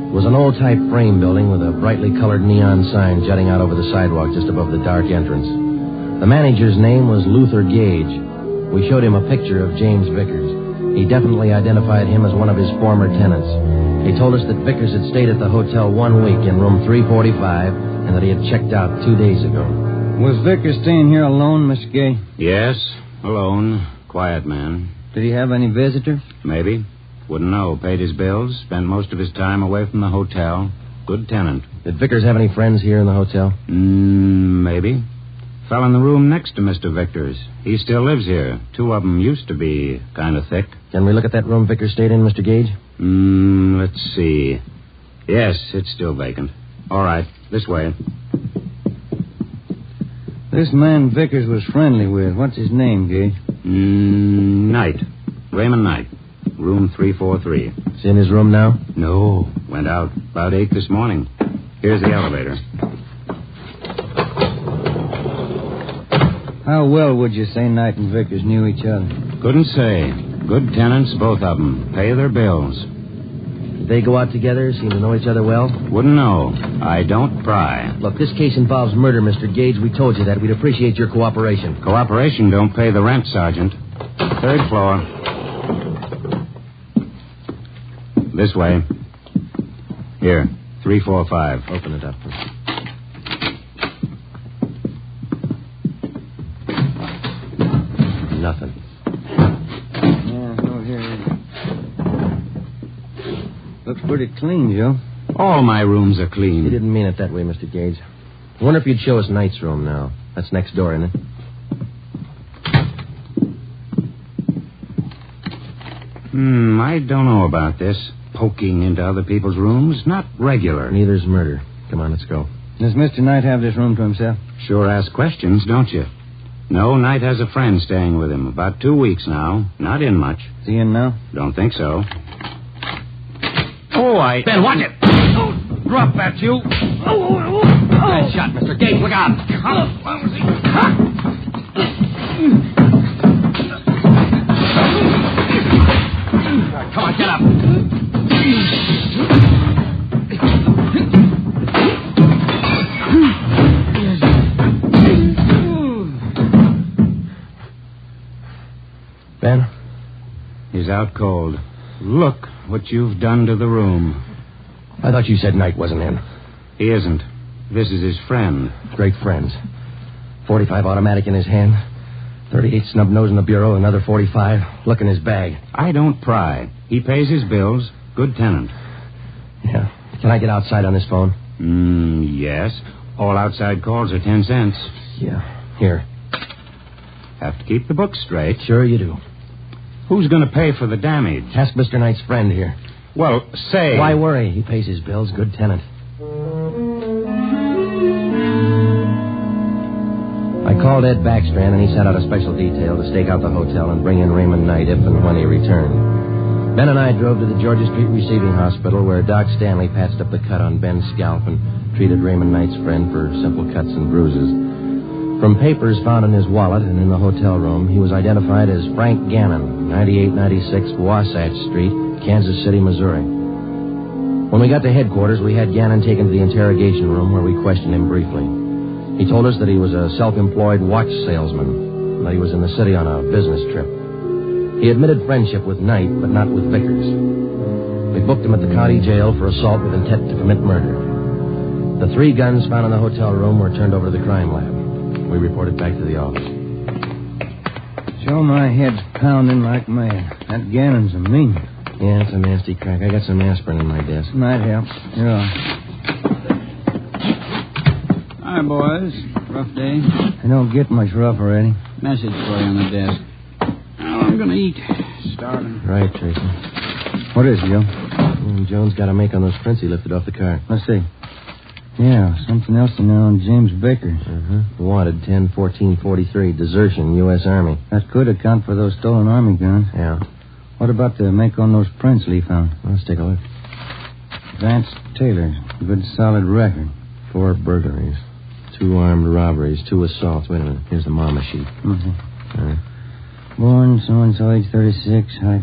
H: It was an old-type frame building with a brightly colored neon sign jutting out over the sidewalk just above the dark entrance. The manager's name was Luther Gage. We showed him a picture of James Vickers. He definitely identified him as one of his former tenants. He told us that Vickers had stayed at the hotel 1 week in room 345 and that he had checked out 2 days ago.
L: Was Vickers staying here alone, Mr. Gay?
D: Yes, alone. Quiet man.
L: Did he have any visitors?
D: Maybe. Wouldn't know. Paid his bills. Spent most of his time away from the hotel. Good tenant.
H: Did Vickers have any friends here in the hotel?
D: Maybe. Fell in the room next to Mr. Vickers. He still lives here. 2 of them used to be kind of thick.
H: Can we look at that room Vickers stayed in, Mr. Gage?
D: Let's see. Yes, it's still vacant. All right. This way.
L: This man Vickers was friendly with. What's his name, Gage?
D: Knight. Raymond Knight. Room 343.
H: Is he in his room now?
D: No. Went out about 8 this morning. Here's the elevator.
L: How well would you say Knight and Vickers knew each other?
D: Couldn't say. Good tenants, both of them. Pay their bills.
H: Did they go out together? Seem to know each other well?
D: Wouldn't know. I don't pry.
H: Look, this case involves murder, Mr. Gage. We told you that. We'd appreciate your cooperation.
D: Cooperation don't pay the rent, Sergeant. 3rd floor. This way. Here, 345.
H: Open it up. Nothing.
L: Yeah, no here. Looks pretty clean, Joe.
D: All my rooms are clean.
H: You didn't mean it that way, Mr. Gage. I wonder if you'd show us Knight's room now. That's next door, isn't it?
D: I don't know about this. Poking into other people's rooms, not regular.
H: Neither's murder. Come on, let's go.
L: Does Mr. Knight have this room to himself?
D: Sure ask questions, don't you? No, Knight has a friend staying with him. About 2 weeks now. Not in much.
L: Is he in now?
D: Don't think so.
O: Ben, watch it! Drop that, you! Bad shot, Mr. Gates. Look out! Come on, get up.
H: Ben?
D: He's out cold. Look what you've done to the room.
H: I thought you said Knight wasn't in.
D: He isn't. This is his friend.
H: Great friends. 45 automatic in his hand. 38 snub nose in the bureau, another 45. Look in his bag.
D: I don't pry. He pays his bills. Good tenant.
H: Yeah. Can I get outside on this phone?
D: Yes. All outside calls are 10 cents.
H: Yeah. Here.
D: Have to keep the books straight.
H: Sure you do.
D: Who's going to pay for the damage?
H: Ask Mr. Knight's friend here.
D: Well, say...
H: Why worry? He pays his bills. Good tenant. I called Ed Backstrand, and he sent out a special detail to stake out the hotel and bring in Raymond Knight if and when he returned. Ben and I drove to the Georgia Street Receiving Hospital, where Doc Stanley patched up the cut on Ben's scalp and treated Raymond Knight's friend for simple cuts and bruises. From papers found in his wallet and in the hotel room, he was identified as Frank Gannon, 9896 Wasatch Street, Kansas City, Missouri. When we got to headquarters, we had Gannon taken to the interrogation room where we questioned him briefly. He told us that he was a self-employed watch salesman, and that he was in the city on a business trip. He admitted friendship with Knight, but not with Vickers. We booked him at the county jail for assault with intent to commit murder. The 3 guns found in the hotel room were turned over to the crime lab. We reported back to the office.
L: Joe, my head's pounding like mad. That Gannon's a mean.
H: Yeah, it's a nasty crack. I got some aspirin in my desk.
L: Might help. Yeah.
S: Hi, boys. Rough day?
L: I don't get much rougher, Eddie.
S: Message for you on the desk. Now, I'm going to eat. Starving.
H: Right, Tracy.
L: What is it, Joe?
H: Jones got a make on those prints he lifted off the car.
L: Let's see. Yeah, something else to know on James Vickers.
H: Wanted 10-14-43, desertion, U.S. Army.
L: That could account for those stolen Army guns.
H: Yeah.
L: What about the make on those prints Lee found?
H: Let's take a look.
L: Vance Taylor. Good solid record.
H: 4 burglaries. 2 armed robberies. 2 assaults. Wait a minute. Here's the mama sheet.
L: Mm-hmm.
H: All right.
L: Born so-and-so, age 36. Height.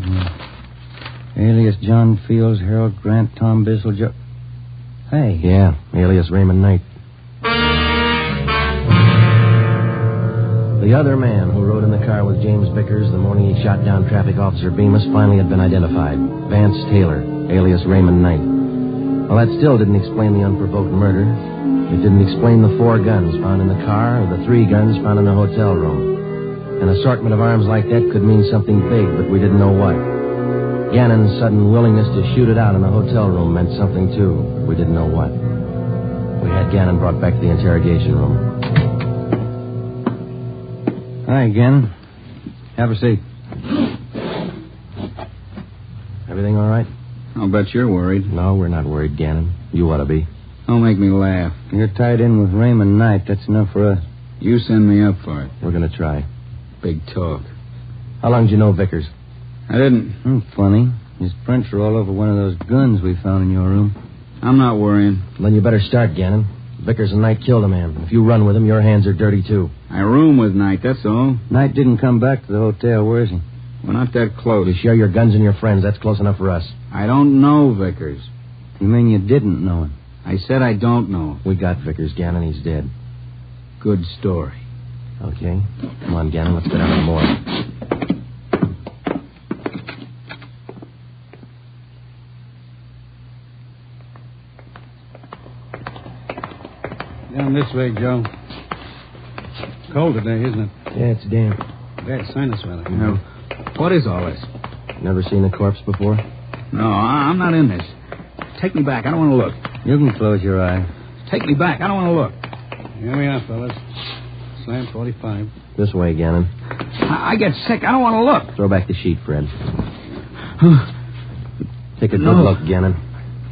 L: Alias John Fields, Harold Grant, Tom Bissell, Joe... Hey.
H: Yeah, alias Raymond Knight. The other man who rode in the car with James Vickers the morning he shot down Traffic Officer Bemis finally had been identified. Vance Taylor, alias Raymond Knight. Well, that still didn't explain the unprovoked murder. It didn't explain the 4 guns found in the car or the 3 guns found in the hotel room. An assortment of arms like that could mean something big, but we didn't know what. Gannon's sudden willingness to shoot it out in the hotel room meant something, too. We didn't know what. We had Gannon brought back to the interrogation room.
L: Hi, Gannon. Have a seat.
H: Everything all right?
S: I'll bet you're worried.
H: No, we're not worried, Gannon. You ought to be.
S: Don't make me laugh.
L: You're tied in with Raymond Knight. That's enough for us.
S: You send me up for it.
H: We're going to try.
S: Big talk.
H: How long did you know Vickers?
S: I didn't.
L: Funny. His prints are all over one of those guns we found in your room.
S: I'm not worrying.
H: Then you better start, Gannon. Vickers and Knight killed a man. If you run with him, your hands are dirty, too.
S: I room with Knight, that's all.
L: Knight didn't come back to the hotel. Where is he?
S: We're not that close.
H: You share your guns and your friends. That's close enough for us.
S: I don't know Vickers.
L: You mean you didn't know him?
S: I said I don't know him.
H: We got Vickers, Gannon. He's dead.
S: Good story.
H: Okay. Come on, Gannon. Let's get out of the morgue.
S: Down this way, Joe. Cold today, isn't it?
H: Yeah, it's damp.
S: Bad sinus weather. No. What is all this?
H: Never seen a corpse before?
S: No, I'm not in this. Take me back. I don't want to look.
L: You can close your eye.
S: Take me back. I don't want to look. Here we are, fellas. Slam 45.
H: This way, Gannon.
S: I get sick. I don't want to look.
H: Throw back the sheet, Fred. Take a good look, Gannon.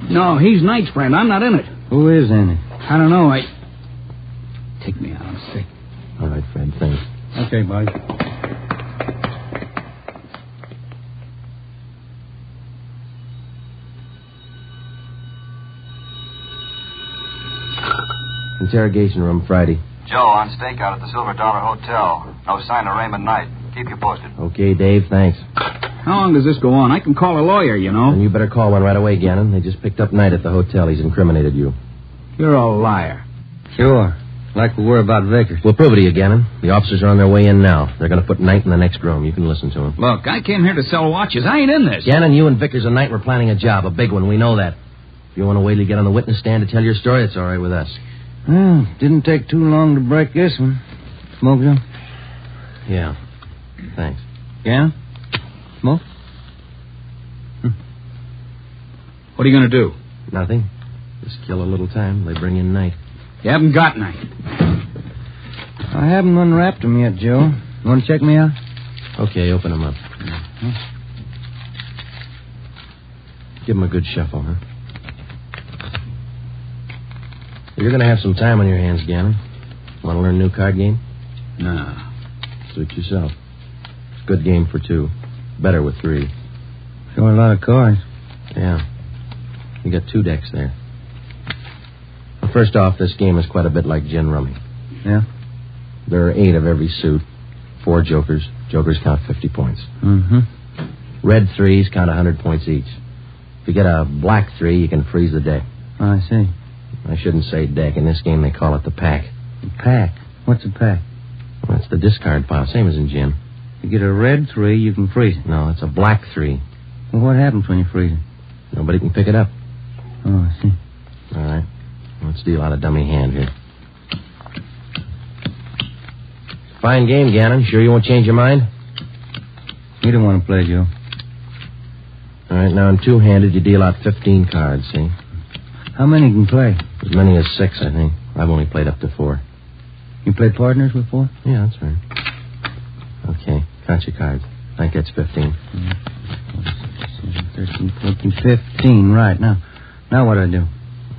S: No, he's Knight's friend. I'm not in it.
L: Who is in it?
S: I don't know. Take me out. I'm sick.
H: All right, Fred, thanks.
L: Okay, buddy.
H: Interrogation room Friday.
P: Joe on stakeout at the Silver Dollar Hotel. No sign of Raymond Knight. Keep you posted.
H: Okay, Dave, thanks.
S: How long does this go on? I can call a lawyer, you know.
H: And you better call one right away, Gannon. They just picked up Knight at the hotel. He's incriminated you.
S: You're a liar.
L: Sure. Like we were about Vickers.
H: We'll prove it to you, Gannon. The officers are on their way in now. They're going to put Knight in the next room. You can listen to him.
S: Look, I came here to sell watches. I ain't in this.
H: Gannon, you and Vickers and Knight were planning a job, a big one. We know that. If you want to wait till you get on the witness stand to tell your story, it's all right with us.
L: Well, didn't take too long to break this one. Smoke some?
H: Yeah. Thanks.
L: Yeah? Smoke?
S: What are you going to do?
H: Nothing. Just kill a little time. They bring in Knight.
S: You haven't got Knight.
L: I haven't unwrapped him yet, Joe. You want to check me out?
H: Okay, open him up. Give him a good shuffle, huh? You're going to have some time on your hands, Gannon. Want to learn a new card game?
S: No.
H: Suit yourself. It's a good game for two. Better with three.
L: Sure, a lot of cards.
H: Yeah. You got 2 decks there. Well, first off, this game is quite a bit like gin rummy.
L: Yeah?
H: There are 8 of every suit. 4 jokers. Jokers count 50 points.
L: Mm-hmm.
H: Red 3s count 100 points each. If you get a black 3, you can freeze the deck.
L: I see.
H: I shouldn't say deck. In this game, they call it the pack.
L: The pack? What's a pack?
H: Well, it's the discard pile, same as in gin.
L: You get a red 3, you can freeze it.
H: No, it's a black 3.
L: Well, what happens when you freeze it?
H: Nobody can pick it up.
L: Oh, I see.
H: All right. Let's deal out a dummy hand here. Fine game, Gannon. Sure you won't change your mind?
L: You don't want to play, Joe.
H: All right, now in two-handed, you deal out 15 cards, see?
L: How many can play?
H: As many as 6, I think. I've only played up to 4.
L: You play partners with 4?
H: Yeah, that's right. Okay, count your cards. I think that's 15.
L: 13, 14, 15. Right, now what do I do?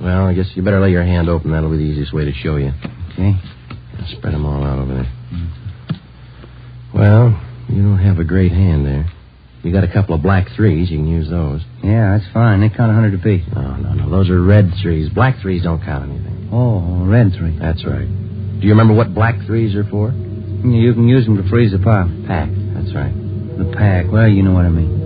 H: Well, I guess you better lay your hand open. That'll be the easiest way to show you.
L: Okay.
H: I'll spread them all out over there. Well, you don't have a great hand there. You got a couple of black 3s. You can use those.
L: Yeah, that's fine. They count 100 apiece.
H: No. Those are red 3s. Black 3s don't count anything.
L: Oh, red 3.
H: That's right. Do you remember what black 3s are for?
L: You can use them to freeze the pile.
H: Pack. That's right.
L: The pack. Well, you know what I mean.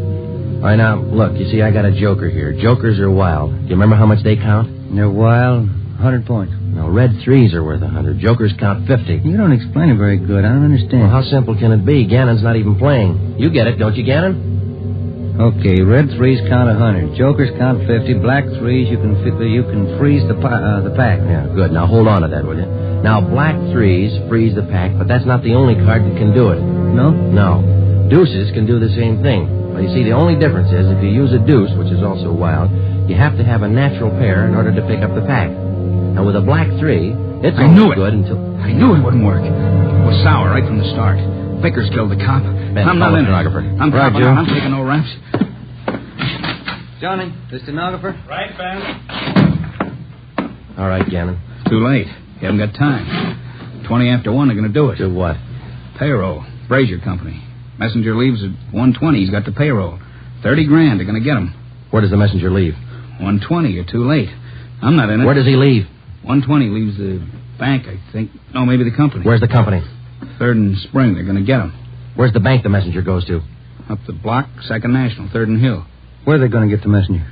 H: All right, now, look. You see, I got a joker here. Jokers are wild. Do you remember how much they count?
L: They're wild. 100 points.
H: No, red 3s are worth 100. Jokers count 50.
L: You don't explain it very good. I don't understand.
H: Well, how simple can it be? Gannon's not even playing. You get it, don't you, Gannon?
L: Okay, red 3s count 100. Jokers count 50. Black 3s, you can freeze the pack.
H: Yeah, good. Now, hold on to that, will you? Now, black 3s freeze the pack, but that's not the only card that can do it.
L: No?
H: No. Deuces can do the same thing. Well, you see, the only difference is if you use a deuce, which is also wild, you have to have a natural pair in order to pick up the pack. Now, with a black 3, it's only good until...
S: I knew it wouldn't work. It was sour right from the start. Vickers killed the cop.
H: Ben,
S: I'm not in it.
H: stenographer.
S: I'm dropping out. I'm taking no raps.
L: Johnny, the stenographer?
Q: Right, Ben.
H: All right, Gannon.
S: Too late. You haven't got time. 20 after 1, they're going to do it.
H: Do what?
S: Payroll. Brazier Company. Messenger leaves at 1:20. He's got the payroll. 30 grand. They're going to get him.
H: Where does the messenger leave?
S: 1:20. You're too late. I'm not in it.
H: Where does he leave?
S: 1:20 leaves the bank, I think. No, maybe the company.
H: Where's the company?
S: 3rd and Spring. They're going to get him.
H: Where's the bank the messenger goes to?
S: Up the block, 2nd National, 3rd and Hill.
L: Where are they going to get the messenger?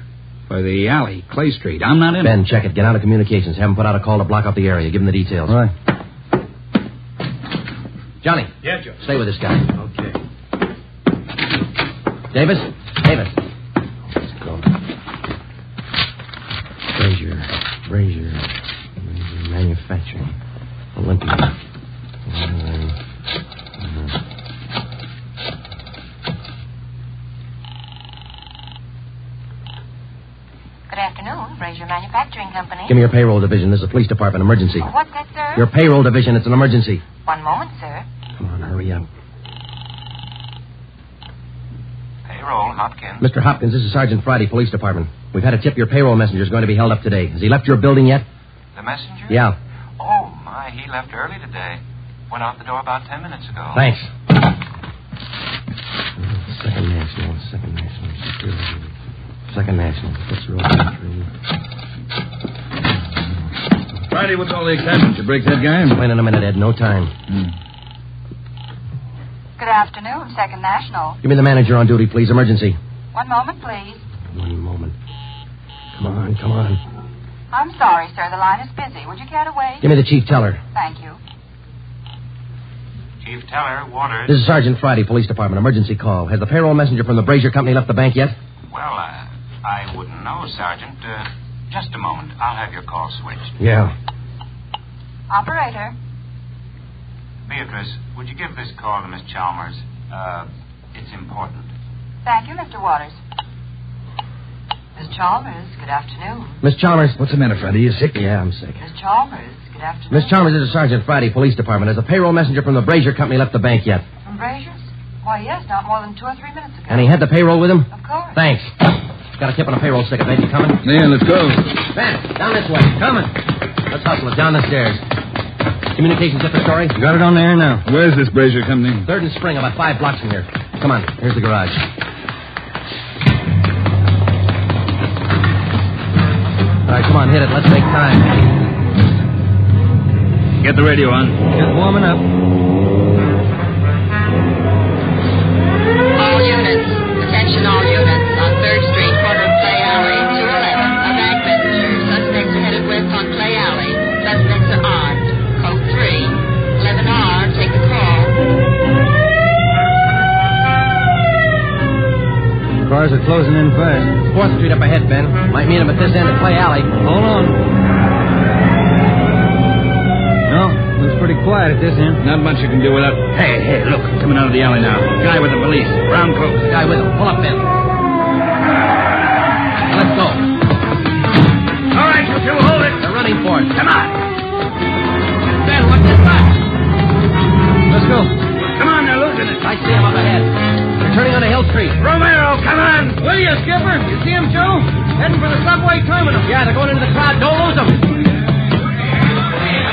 S: By the alley, Clay Street. I'm not in it.
H: Ben, check it. Get out of communications. Have them put out a call to block up the area. Give them the details.
L: All right.
H: Johnny.
Q: Yeah, Joe.
H: Stay with this guy.
Q: Okay.
H: Davis. Let's go. Brazier Manufacturing. Olympia.
F: Good afternoon, Brazier Manufacturing Company.
H: Give me your payroll division. This is a police department emergency.
F: What's that, sir?
H: Your payroll division. It's an emergency.
F: One moment, sir.
H: Come on, hurry up.
G: Payroll, Hopkins.
H: Mr. Hopkins, this is Sergeant Friday, Police Department. We've had a tip your payroll messenger is going to be held up today. Has he left your building yet?
G: The messenger?
H: Yeah.
G: Oh, my, he left early today. Went out the door about 10 minutes ago.
H: Thanks. Second National. That's road 3.
M: Friday, what's all the excitement? You break that guy?
H: Wait in a minute, Ed. No time.
F: Good afternoon, Second National.
H: Give me the manager on duty, please. Emergency.
F: One moment, please.
H: One moment. Come on.
F: I'm sorry, sir. The line is busy. Would you care to wait?
H: Give me the chief teller.
F: Thank you.
G: Chief Teller, Waters.
H: This is Sergeant Friday, Police Department. Emergency call. Has the payroll messenger from the Brazier Company left the bank yet?
G: Well, I wouldn't know, Sergeant. Just a moment. I'll have your call switched.
H: Yeah.
F: Operator.
G: Beatrice, would you give this call to Miss Chalmers? It's important.
F: Thank you, Mr. Waters. Miss Chalmers, good afternoon.
H: Miss Chalmers.
M: What's the matter, Friday? You sick?
H: Yeah, I'm sick.
F: Miss Chalmers, good afternoon.
H: Miss Chalmers, this is Sergeant Friday, Police Department. Has the payroll messenger from the Brazier Company left the bank yet?
F: From Brazier's? Why, yes, not more than 2 or 3 minutes ago.
H: And he had the payroll with him?
F: Of course.
H: Thanks. Got a tip on a payroll sticker. Baby, coming?
M: Yeah, let's go.
H: Ben, down this way. Coming. Let's hustle it. Down the stairs. Communications at the story?
L: Got it on the air now.
M: Where's this Brazier Company?
H: 3rd and Spring, about 5 blocks from here. Come on. Here's the garage. All right, come on, hit it. Let's make time.
M: Get the radio on.
L: Just warming up.
F: All units. Attention all units. On 3rd Street, corner of Clay Alley, 211. A bank messenger. Suspects are headed west on Clay Alley. Suspects are armed. Code 3. 11R. Take the call.
L: Cars are closing in fast.
H: 4th Street up ahead, Ben. Might meet him at this end of Clay Alley.
L: Hold on. No, looks pretty quiet at this end.
M: Not much you can do without... Hey, look. Coming out of the alley now. Guy with the police. Brown coat.
H: Guy with him. Pull up, Ben. Now, let's go.
M: All right, you two, hold it.
H: They're running for it.
M: Come on.
H: Ben, what's this back?
L: Let's go.
M: Come on, they're losing it.
H: I see him up ahead. They're turning onto Hill Street.
M: Romero, come on.
L: Will you, Skipper? You see him, Joe? Heading for the subway terminal.
H: Yeah, they're going into the crowd. Don't lose them.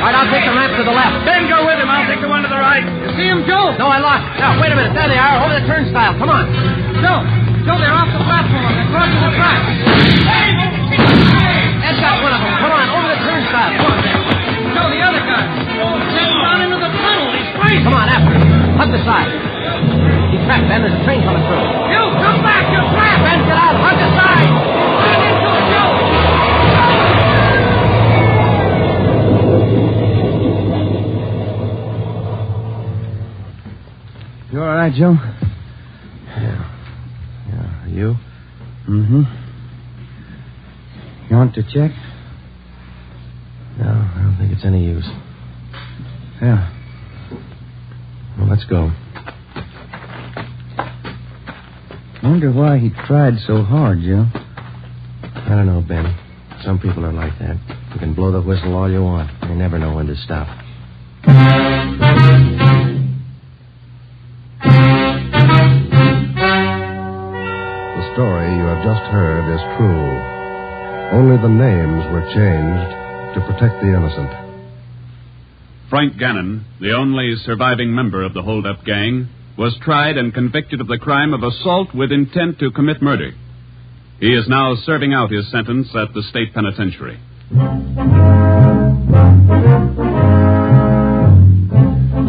H: All right, I'll take the ramp to the left.
M: Ben, go with him. I'll take the one to the right.
L: You see him, Joe?
H: No, I lost. Now, wait a minute. There they are, over the turnstile. Come on.
L: Joe, they're off the platform. They're crossing the track.
H: Ed's got one of them. Come on, over the turnstile. Come on, Ben.
L: Joe, the other guy. Heading down into the tunnel. He's crazy.
H: Come on, after him. Hug the side. He's trapped, Ben. There's a train coming through.
L: You, come back. You're trapped.
H: Ben, get out. Hug the side.
L: Get into it, Joe. You all right, Joe?
H: Yeah. You?
L: Mm-hmm. You want to check?
H: No, I don't think it's any use.
L: Yeah.
H: Well, let's go.
L: Wonder why he tried so hard, Joe.
H: I don't know, Ben. Some people are like that. You can blow the whistle all you want. You never know when to stop.
J: The story you have just heard is true. Only the names were changed to protect the innocent.
I: Frank Gannon, the only surviving member of the hold-up gang, was tried and convicted of the crime of assault with intent to commit murder. He is now serving out his sentence at the state penitentiary.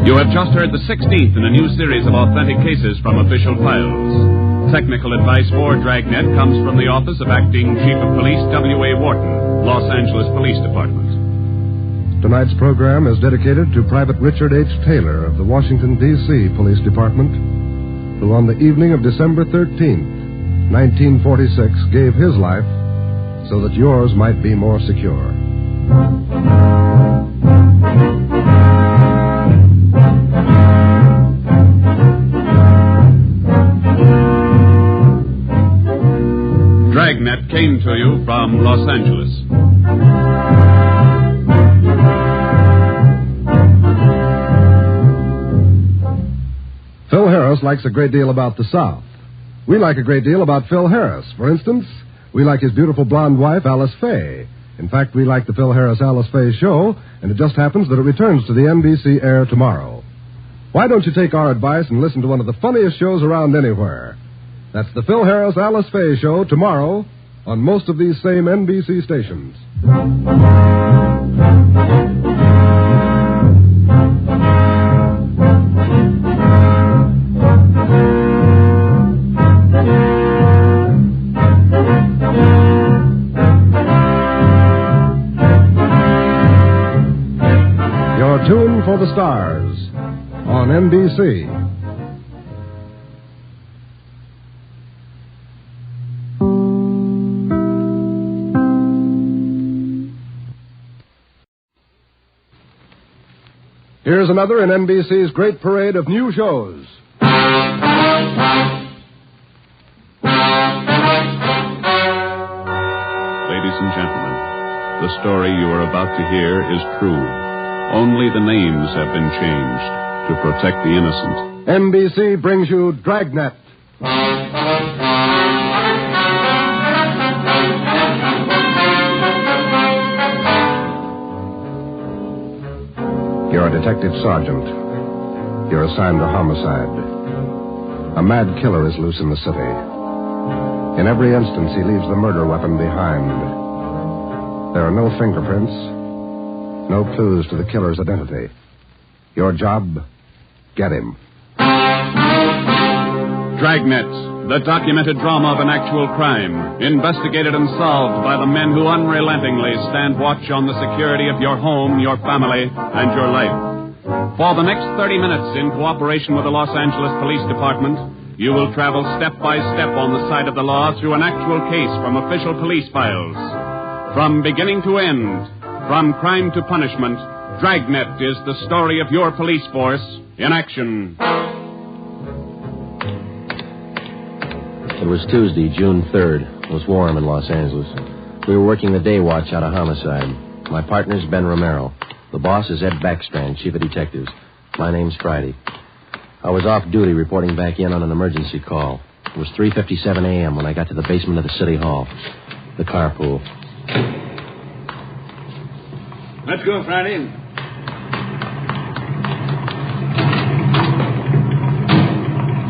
I: You have just heard the 16th in a new series of authentic cases from official files. Technical advice for Dragnet comes from the Office of Acting Chief of Police W.A. Wharton, Los Angeles Police Department.
J: Tonight's program is dedicated to Private Richard H. Taylor of the Washington, D.C. Police Department, who on the evening of December 13th, 1946, gave his life so that yours might be more secure.
I: Dragnet came to you from Los Angeles.
J: Phil Harris likes a great deal about the South. We like a great deal about Phil Harris. For instance, we like his beautiful blonde wife, Alice Faye. In fact, we like the Phil Harris-Alice Faye show, and it just happens that it returns to the NBC air tomorrow. Why don't you take our advice and listen to one of the funniest shows around anywhere? That's the Phil Harris-Alice Faye show tomorrow on most of these same NBC stations. Your tune for the stars on NBC. Here's another in NBC's great parade of new shows.
I: Ladies and gentlemen, the story you are about to hear is true. Only the names have been changed to protect the innocent.
J: NBC brings you Dragnet. You're a detective sergeant. You're assigned to homicide. A mad killer is loose in the city. In every instance, he leaves the murder weapon behind. There are no fingerprints, no clues to the killer's identity. Your job, get him.
I: Dragnet, the documented drama of an actual crime, investigated and solved by the men who unrelentingly stand watch on the security of your home, your family, and your life. For the next 30 minutes, in cooperation with the Los Angeles Police Department, you will travel step by step on the side of the law through an actual case from official police files. From beginning to end, from crime to punishment, Dragnet is the story of your police force in action.
H: It was Tuesday, June 3rd. It was warm in Los Angeles. We were working the day watch out of homicide. My partner's Ben Romero. The boss is Ed Backstrand, chief of detectives. My name's Friday. I was off duty reporting back in on an emergency call. It was 3:57 a.m. when I got to the basement of the city hall. The carpool.
T: Let's go, Friday.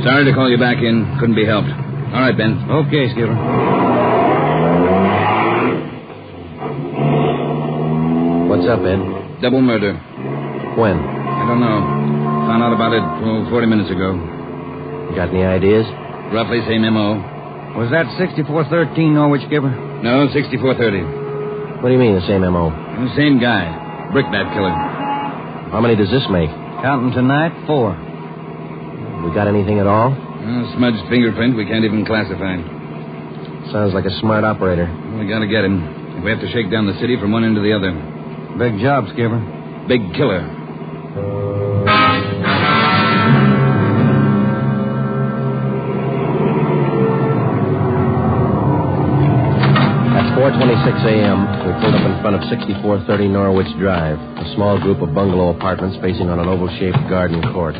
T: Sorry to call you back in. Couldn't be helped. All right, Ben.
L: Okay, Skipper.
H: What's up, Ed?
T: Double murder.
H: When?
T: I don't know. Found out about it 40 minutes ago.
H: You got any ideas?
T: Roughly same M.O.
L: Was that 6413 Norwich, Skipper?
T: No, 6430.
H: What do you mean, the same M.O.?
T: The same guy. Brickbat killer.
H: How many does this make?
L: Counting tonight, 4.
H: We got anything at all?
T: Smudged fingerprint we can't even classify.
H: Sounds like a smart operator.
T: We gotta get him. If we have to shake down the city from one end to the other.
L: Big job, Skipper.
T: Big killer.
H: At 4:26 a.m., we pulled up in front of 6430 Norwich Drive, a small group of bungalow apartments facing on an oval-shaped garden court.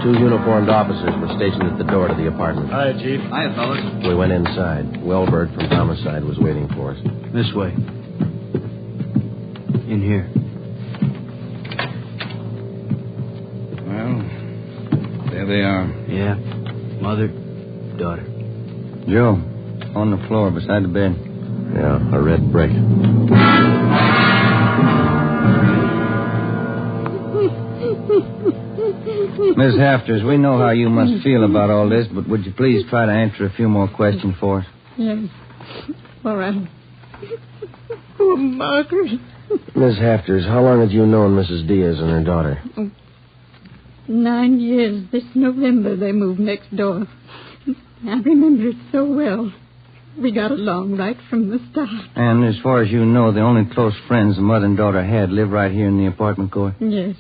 H: 2 uniformed officers were stationed at the door to the apartment.
K: Hi, Chief.
T: Hiya, fellas.
H: We went inside. Wellbird from homicide was waiting for us.
K: This way. In here.
T: Well, there they are.
K: Yeah. Mother, daughter.
L: Joe, on the floor beside the bed.
H: Yeah, a red brick.
L: Miss Hafters, we know how you must feel about all this, but would you please try to answer a few more questions for us?
N: Yes. All right. Poor Margaret.
H: Miss Hafters, how long had you known Mrs. Diaz and her daughter?
N: 9 years. This November they moved next door. I remember it so well. We got along right from the start.
L: And as far as you know, the only close friends the mother and daughter had live right here in the apartment court?
N: Yes.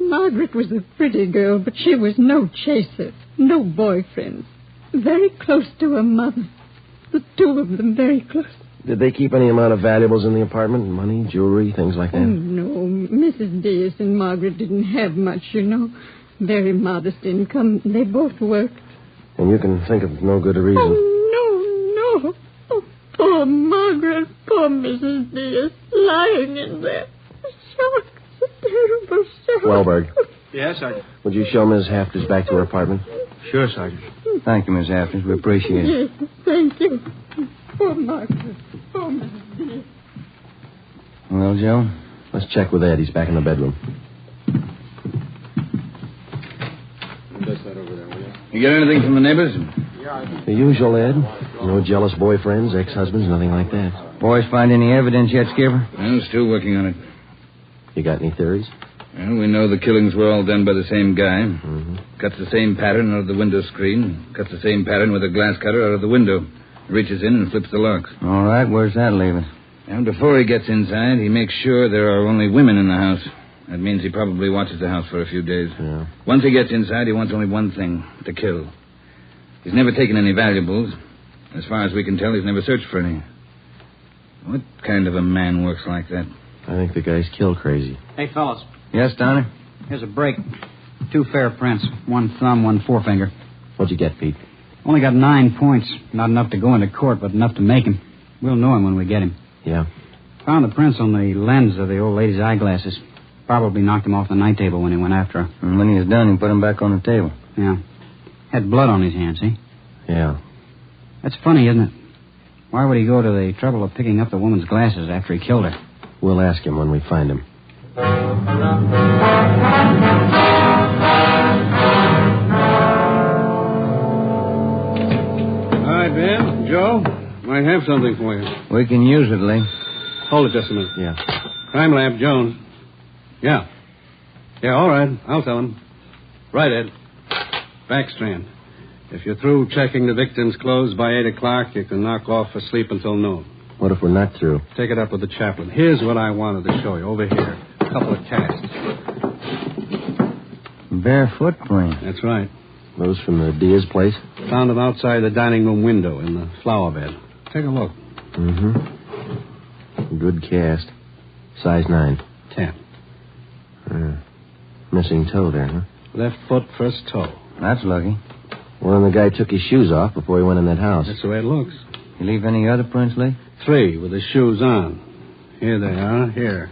N: Margaret was a pretty girl, but she was no chaser, no boyfriends. Very close to her mother. The 2 of them very close.
H: Did they keep any amount of valuables in the apartment? Money, jewelry, things like that?
N: Oh, no. Mrs. Diaz and Margaret didn't have much, you know. Very modest income. They both worked.
H: And you can think of no good reason.
N: Oh, no. Oh, poor Margaret, poor Mrs. Diaz, lying in there. Shock. It's a terrible shock.
H: Wellberg,
K: Yes, Sergeant.
H: would you show Miss Hafters back to her apartment?
K: Sure, Sergeant.
L: Thank you, Miss Hafters. We appreciate it.
N: Yes, thank you. Poor Margaret, poor Mrs. Diaz.
L: Well, Joe?
H: Let's check with Ed. He's back in the bedroom.
T: You get anything from the neighbors?
H: The usual, Ed. No jealous boyfriends, ex-husbands, nothing like that.
L: Boys find any evidence yet, Skipper?
T: Well, still working on it.
H: You got any theories?
T: Well, we know the killings were all done by the same guy.
H: Mm-hmm.
T: Cuts the same pattern out of the window screen. Cuts the same pattern with a glass cutter out of the window. Reaches in and flips the locks.
L: All right, where's that leave us?
T: And before he gets inside, he makes sure there are only women in the house. That means he probably watches the house for a few days.
H: Yeah.
T: Once he gets inside, he wants only one thing, to kill. He's never taken any valuables. As far as we can tell, he's never searched for any. What kind of a man works like that?
H: I think the guy's kill crazy.
S: Hey, fellas.
L: Yes, Donner?
S: Here's a break. 2 fair prints. 1 thumb, 1 forefinger.
H: What'd you get, Pete?
S: Only got 9 points. Not enough to go into court, but enough to make him. We'll know him when we get him.
H: Yeah.
S: Found the prints on the lens of the old lady's eyeglasses. Probably knocked him off the night table when he went after her.
L: And when he was done, he put him back on the table.
S: Yeah. Had blood on his hands, see?
H: Yeah.
S: That's funny, isn't it? Why would he go to the trouble of picking up the woman's glasses after he killed her?
H: We'll ask him when we find him.
I: All right, Ben. Joe, I have something for you.
L: We can use it, Lee.
I: Hold it just a minute.
H: Yeah.
I: Crime Lab, Jones. Yeah. Yeah, all right. I'll tell him. Right, Ed. Backstrand. If you're through checking the victim's clothes by 8 o'clock, you can knock off for sleep until noon.
H: What if we're not through?
I: Take it up with the chaplain. Here's what I wanted to show you. Over here. A couple of casts.
L: Bare footprint.
I: That's right.
H: Those from the Diaz place?
I: Found them outside the dining room window in the flower bed. Take a look.
H: Mm-hmm. Good cast. Size 9.
I: 10.
H: Missing toe there, huh?
I: Left foot, first toe.
L: That's lucky.
H: Well, then the guy took his shoes off before he went in that house.
I: That's the way it looks.
L: You leave any other prints, Lee?
I: 3 with his shoes on. Here they are. Here.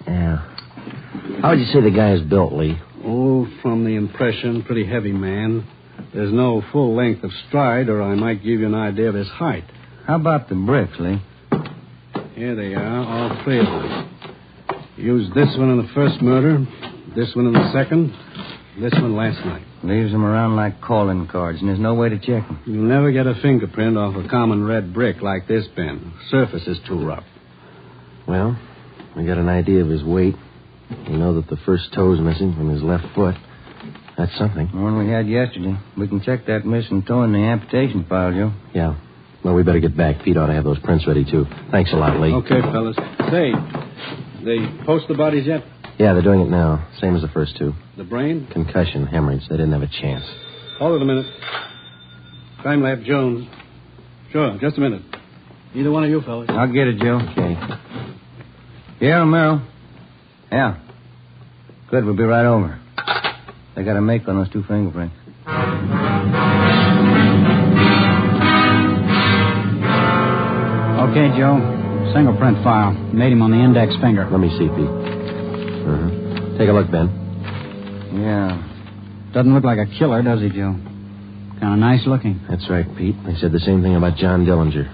H: Yeah. How would you say the guy is built, Lee?
I: Oh, from the impression, pretty heavy man. There's no full length of stride, or I might give you an idea of his height.
L: How about the bricks, Lee?
I: Here they are, all 3 of them. Used this one in the first murder, this one in the second, this one last night.
L: Leaves them around like calling cards, and there's no way to check them.
I: You'll never get a fingerprint off a common red brick like this, Ben. Surface is too rough.
H: Well, we got an idea of his weight. We know that the first toe's missing from his left foot. That's something.
L: The one we had yesterday. We can check that missing toe in the amputation file, Joe.
H: Yeah. Well, we better get back. Pete ought to have those prints ready, too. Thanks a lot, Lee.
I: Okay, fellas. Say, they post the bodies yet?
H: Yeah, they're doing it now. Same as the first 2.
I: The brain?
H: Concussion, hemorrhage. They didn't have a chance.
I: Hold it a minute. Crime Lab Jones. Sure, just a minute. Either one of you fellas.
L: I'll get it, Joe.
H: Okay.
L: Yeah, Romero. Yeah. Good, we'll be right over. They got a make on those 2 fingerprints.
S: Okay, Joe. Single print file. Made him on the index finger.
H: Let me see, Pete. Take a look, Ben.
S: Yeah. Doesn't look like a killer, does he, Joe? Kind of nice looking.
H: That's right, Pete. They said the same thing about John Dillinger.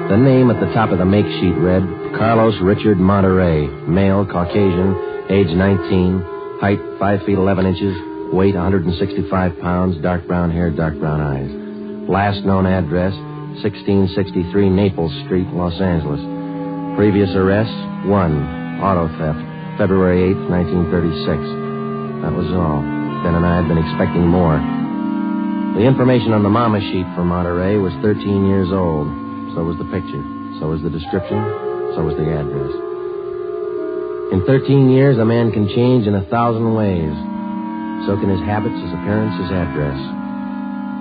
H: The name at the top of the make sheet read Carlos Richard Monterey, male, Caucasian, age 19, height 5 feet 11 inches, weight 165 pounds, dark brown hair, dark brown eyes. Last known address, 1663 Naples Street, Los Angeles. Previous arrests, 1. Auto theft, February 8th, 1936. That was all. Ben and I had been expecting more. The information on the mama sheet for Monterey was 13 years old. So was the picture. So was the description. So was the address. In 13 years, a man can change in 1,000 ways. So can his habits, his appearance, his address.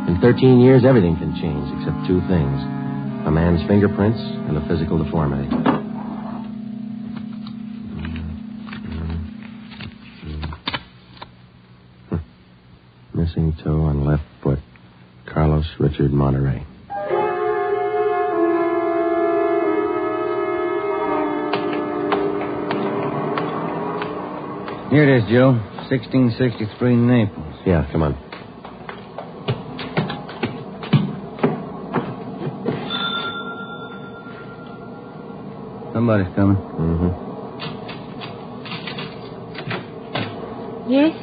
H: In 13 years, everything can change except 2 things. A man's fingerprints and a physical deformity. Missing toe on Richard Monterey.
L: Here it is, Joe. 1663 Naples.
H: Yeah, come on.
L: Somebody's coming.
H: Mm-hmm.
B: Yes?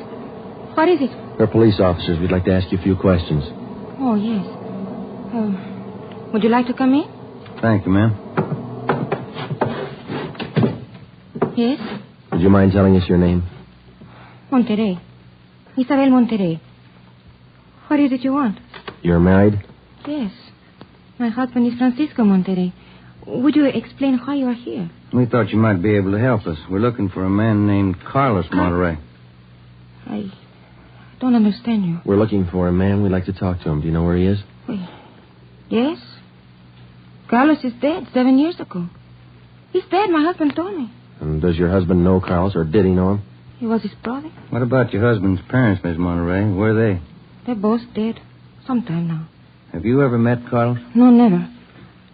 B: What is it?
H: We're police officers. We'd like to ask you a few questions.
B: Oh, yes. Would you like to come in?
L: Thank you, ma'am.
B: Yes?
H: Would you mind telling us your name?
B: Monterey. Isabel Monterey. What is it you want?
H: You're married?
B: Yes. My husband is Francisco Monterey. Would you explain why you are here?
L: We thought you might be able to help us. We're looking for a man named Carlos Monterey.
B: I don't understand you.
H: We're looking for a man. We'd like to talk to him. Do you know where he is?
B: Yes. Carlos is dead 7 years ago. He's dead, my husband told me.
H: And does your husband know Carlos, or did he know him?
B: He was his brother.
L: What about your husband's parents, Miss Monterey? Where are they?
B: They're both dead. Some time now.
L: Have you ever met Carlos?
B: No, never.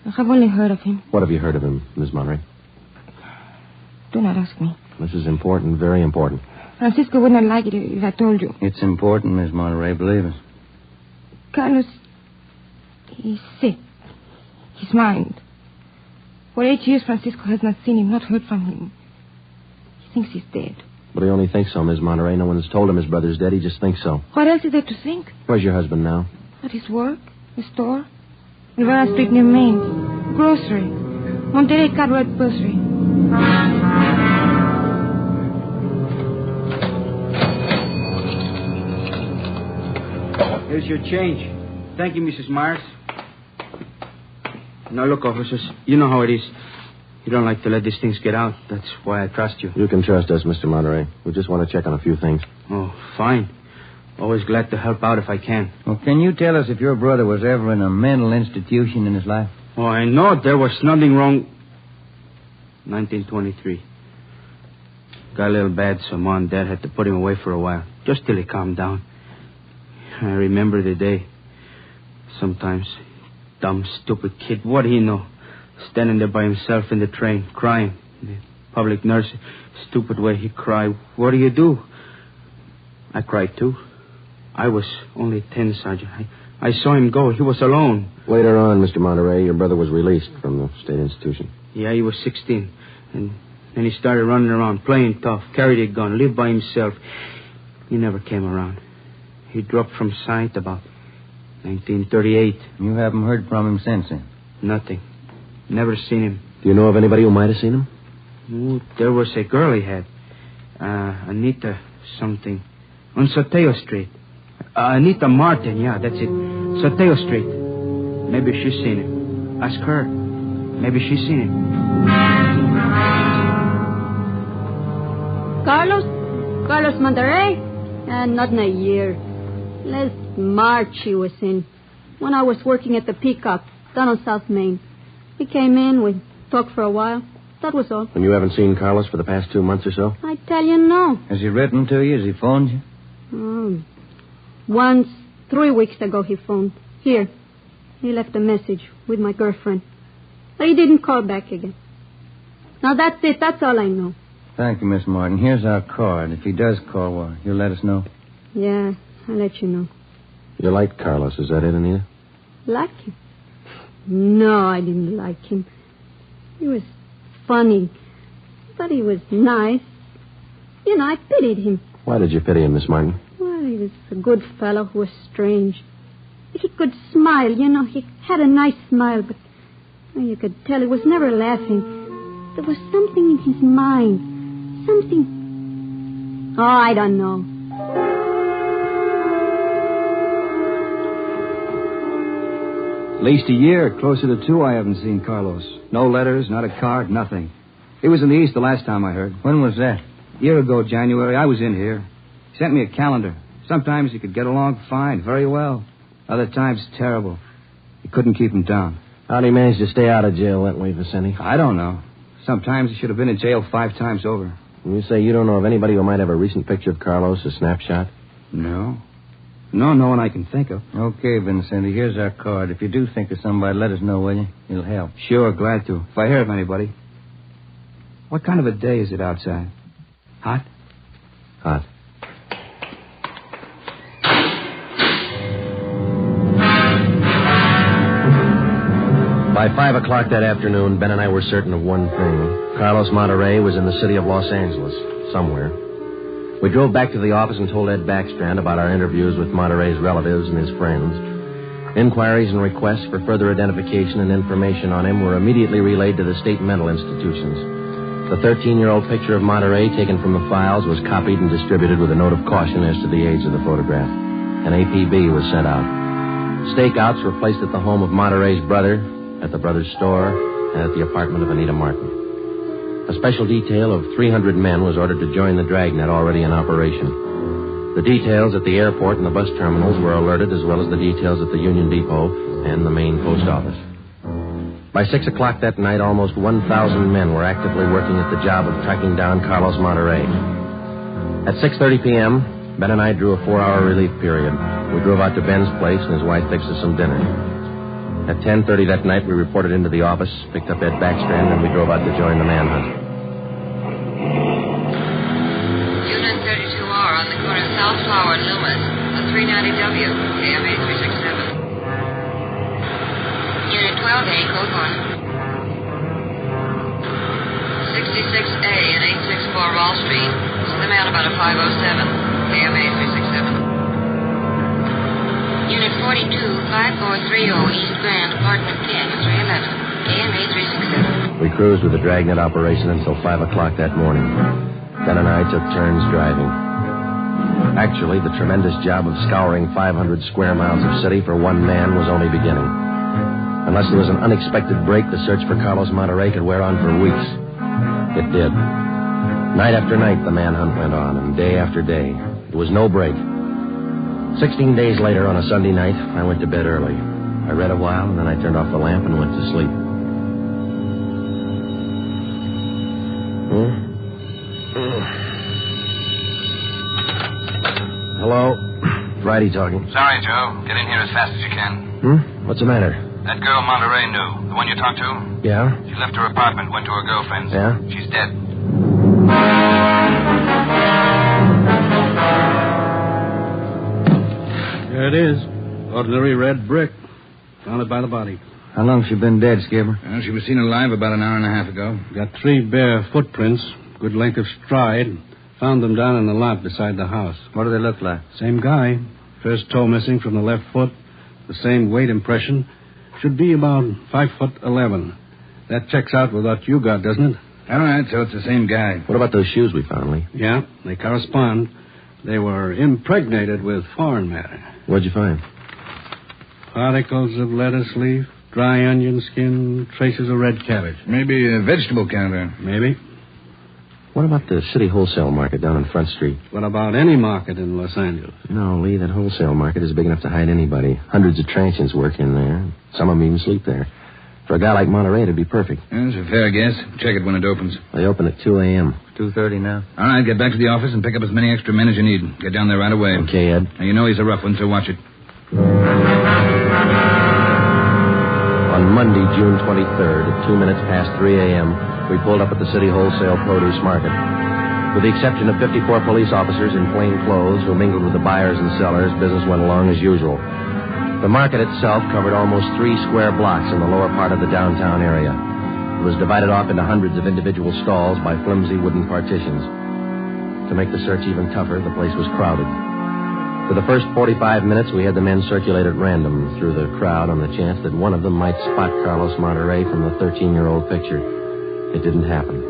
B: I have only heard of him.
H: What have you heard of him, Miss Monterey?
B: Do not ask me.
H: This is important, very important.
B: Francisco would not like it if I told you.
L: It's important, Miss Monterey, believe us.
B: Carlos, he's sick. His mind. For 8 years, Francisco has not seen him, not heard from him. He thinks he's dead.
H: But he only thinks so, Miss Monterey. No one's told him his brother's dead. He just thinks so.
B: What else is there to think?
H: Where's your husband now?
B: At his work, the store, Rivera Street near Main, grocery, Monterey Cartwright Grocery.
K: Here's your change. Thank you, Mrs. Myers. Now, look, officers, you know how it is. You don't like to let these things get out. That's why I trust you.
H: You can trust us, Mr. Monterey. We just want to check on a few things.
K: Oh, fine. Always glad to help out if I can.
L: Well, can you tell us if your brother was ever in a mental institution in his life?
K: Oh, I know there was nothing wrong. 1923. Got a little bad, so Mom and Dad had to put him away for a while, just till he calmed down. I remember the day. Sometimes, dumb, stupid kid, what do you know? Standing there by himself in the train, crying. The public nurse, stupid way he cried. What do? I cried too. I was only 10, Sergeant. I saw him go. He was alone.
H: Later on, Mr. Monterey, your brother was released from the state institution.
K: Yeah, he was 16. And then he started running around, playing tough, carried a gun, lived by himself. He never came around. He dropped from sight about 1938.
L: You haven't heard from him since then?
K: Nothing. Never seen him.
H: Do you know of anybody who might have seen him?
K: Ooh, there was a girl he had. Anita something. On Soteo Street. Anita Martin, yeah, that's it. Soteo Street. Maybe she's seen him. Ask her. Maybe she's seen him.
U: Carlos Monterey? Not in a year. Last March he was in. When I was working at the Peacock, down on South Main. He came in, we talked for a while. That was all.
H: And you haven't seen Carlos for the past 2 months or so?
U: I tell you, no.
L: Has he written to you? Has he phoned you?
U: Once, 3 weeks ago, he phoned. Here. He left a message with my girlfriend. But he didn't call back again. Now, that's it. That's all I know.
L: Thank you, Miss Martin. Here's our card. If he does call, well, you'll let us know.
U: Yeah, I'll let you know.
H: You like Carlos, is that it, Anita?
U: Like him? No, I didn't like him. He was funny. But he was nice. You know, I pitied him.
H: Why did you pity him, Miss Martin?
U: Well, he was a good fellow who was strange. He could smile, you know. He had a nice smile, but you could tell he was never laughing. There was something in his mind. Something... Oh, I don't know.
V: At least a year, closer to 2, I haven't seen Carlos. No letters, not a card, nothing. He was in the East the last time I heard.
L: When was that?
V: A year ago, January. I was in here. He sent me a calendar. Sometimes he could get along fine, very well. Other times, terrible. He couldn't keep him down.
H: How'd he manage to stay out of jail that way, Vicente?
V: I don't know. Sometimes he should have been in jail 5 times over.
H: And you say you don't know of anybody who might have a recent picture of Carlos, a snapshot?
V: No. No one I can think of.
L: Okay, Vincenti, here's our card. If you do think of somebody, let us know, will you? It'll help.
V: Sure, glad to. If I hear of anybody. What kind of a day is it outside? Hot?
H: Hot. By 5 o'clock that afternoon, Ben and I were certain of one thing. Carlos Monterey was in the city of Los Angeles, somewhere. We drove back to the office and told Ed Backstrand about our interviews with Monterey's relatives and his friends. Inquiries and requests for further identification and information on him were immediately relayed to the state mental institutions. The 13-year-old picture of Monterey taken from the files was copied and distributed with a note of caution as to the age of the photograph. An APB was sent out. Stakeouts were placed at the home of Monterey's brother, at the brother's store, and at the apartment of Anita Martin. A special detail of 300 men was ordered to join the Dragnet already in operation. The details at the airport and the bus terminals were alerted, as well as the details at the Union Depot and the main post office. By 6 o'clock that night, almost 1,000 men were actively working at the job of tracking down Carlos Monterey. At 6:30 p.m., Ben and I drew a 4-hour relief period. We drove out to Ben's place, and his wife fixed us some dinner. At 10:30 that night, we reported into the office, picked up Ed Backstrand, and we drove out to join the manhunt.
F: Unit 32R on the corner of South Flower and Loomis, on 390W, KMA 367. Unit 12A, code 1. 66A and 864 Wall Street. Send them out about a 507, KMA 367. Unit 42, 5430 East Grand, apartment 10, 311, KMA 367.
H: We cruised with the Dragnet operation until 5 o'clock that morning. Ben and I took turns driving. Actually, the tremendous job of scouring 500 square miles of city for one man was only beginning. Unless there was an unexpected break, the search for Carlos Monterey could wear on for weeks. It did. Night after night, the manhunt went on, and day after day. There was no break. 16 days later, on a Sunday night, I went to bed early. I read a while, and then I turned off the lamp and went to sleep. Hello? Friday talking.
T: Sorry, Joe. Get in here as fast as you can.
H: What's the matter?
T: That girl Monterey knew. The one you talked to?
H: Yeah?
T: She left her apartment, went to her girlfriend's.
H: Yeah?
T: She's dead.
V: There it is. Ordinary red brick. Found it by the body.
L: How long's she been dead, Skipper?
T: Well, she was seen alive about an hour and a half ago.
V: Got 3 bare footprints, good length of stride. Found them down in the lot beside the house.
L: What do they look like?
V: Same guy. First toe missing from the left foot. The same weight impression. Should be about 5'11". That checks out with what you got, doesn't it?
T: All right, so it's the same guy.
H: What about those shoes we found, Lee?
V: Yeah, they correspond. They were impregnated with foreign matter.
H: What'd you find?
V: Particles of lettuce leaf, dry onion skin, traces of red cabbage.
T: Maybe a vegetable counter.
V: Maybe.
H: What about the city wholesale market down on Front Street?
V: What about any market in Los Angeles?
H: No, Lee, that wholesale market is big enough to hide anybody. Hundreds of transients work in there. Some of them even sleep there. For a guy like Monterey, it'd be perfect.
T: That's a fair guess. Check it when it opens.
H: They open at 2 a.m.
L: 2:30 now.
T: All right, get back to the office and pick up as many extra men as you need. Get down there right away.
H: Okay, Ed.
T: Now, you know he's a rough one, so watch it.
H: On Monday, June 23rd, at 2 minutes past 3 a.m., we pulled up at the city wholesale produce market. With the exception of 54 police officers in plain clothes who mingled with the buyers and sellers, business went along as usual. The market itself covered almost 3 square blocks in the lower part of the downtown area. It was divided off into hundreds of individual stalls by flimsy wooden partitions. To make the search even tougher, the place was crowded. For the first 45 minutes, we had the men circulate at random through the crowd on the chance that one of them might spot Carlos Monterey from the 13-year-old picture. It didn't happen.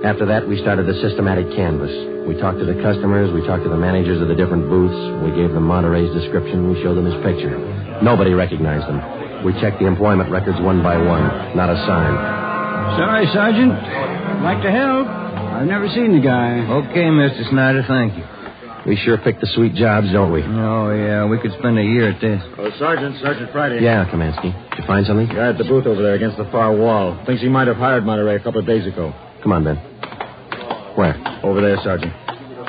H: After that, we started a systematic canvass. We talked to the customers, we talked to the managers of the different booths, we gave them Monterey's description, we showed them his picture. Nobody recognized him. We checked the employment records one by one. Not a sign.
V: Sorry, Sergeant. I'd like to help. I've never seen the guy.
L: Okay, Mr. Snyder, thank you.
H: We sure pick the sweet jobs, don't we?
L: Oh, yeah, we could spend a year at this.
A: Oh, Sergeant Friday.
H: Yeah, Kamansky. Did you find something?
A: Guy at the booth over there against the far wall. Thinks he might have hired Monterey a couple of days ago.
H: Come on, Ben. Where?
A: Over there, Sergeant.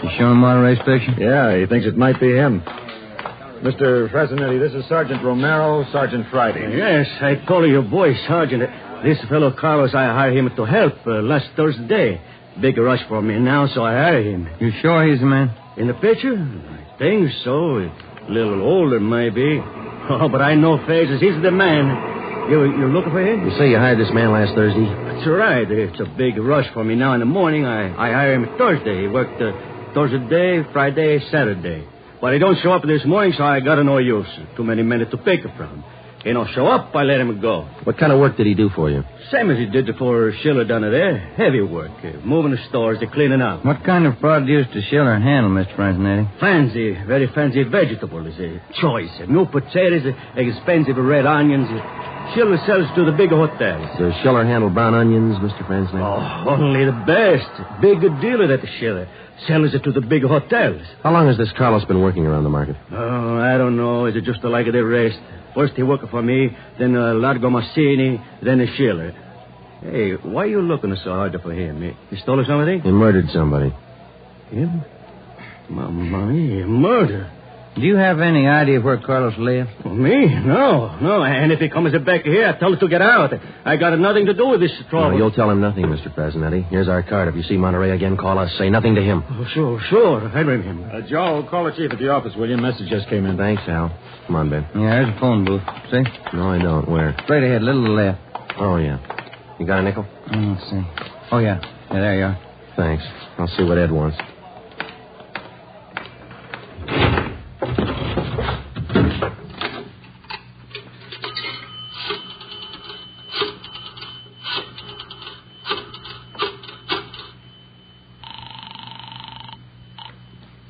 L: You showing Monterey's picture?
A: Yeah, he thinks it might be him. Mr. Fresnetti, this is Sergeant Romero, Sergeant Friday.
C: Yes, I call your boy, Sergeant. This fellow Carlos, I hired him to help last Thursday. Big rush for me now, so I hired him.
L: You sure he's the man?
C: In the picture? I think so. A little older, maybe. Oh, but I know faces. He's the man. You're looking for him?
H: You say you hired this man last Thursday?
C: That's right. It's a big rush for me now in the morning. I hired him Thursday. He worked Thursday, Friday, Saturday. But he don't show up this morning, so I got no use. Too many men to pick from. He don't show up, I let him go.
H: What kind of work did he do for you?
C: Same as he did for Schiller down there. Heavy work. Moving the stores, cleaning up.
L: What kind of produce does Schiller handle, Mr. Fresnetti?
C: Fancy, very fancy vegetables. Choice. New potatoes, expensive red onions. Schiller sells to the big hotels.
H: Does Schiller handle brown onions, Mr. Fresnetti?
C: Oh, only the best. Big dealer at the Schiller. Sells it to the big hotels.
H: How long has this Carlos been working around the market?
C: Oh, I don't know. It's just like the rest. First he worked for me, then Largo Massini, then Schiller. Hey, why are you looking so hard for him? He stole something?
H: He murdered somebody.
C: Him? Mamma mia, murder.
L: Do you have any idea where Carlos lives?
C: Me? No. And if he comes back here, I tell him to get out. I got nothing to do with this trouble.
H: No, you'll tell him nothing, Mr. Fresnetti. Here's our card. If you see Monterey again, call us. Say nothing to him.
C: Oh, sure. I remember.
A: Joe, call the chief at the office, will you? Message just came in.
H: Thanks, Al. Come on, Ben.
L: Yeah, there's a phone booth. See?
H: No, I don't. Where?
L: Straight ahead, little left.
H: Oh, yeah. You got a nickel?
L: Let's see. Oh, yeah. Yeah, there you are.
H: Thanks. I'll see what Ed wants.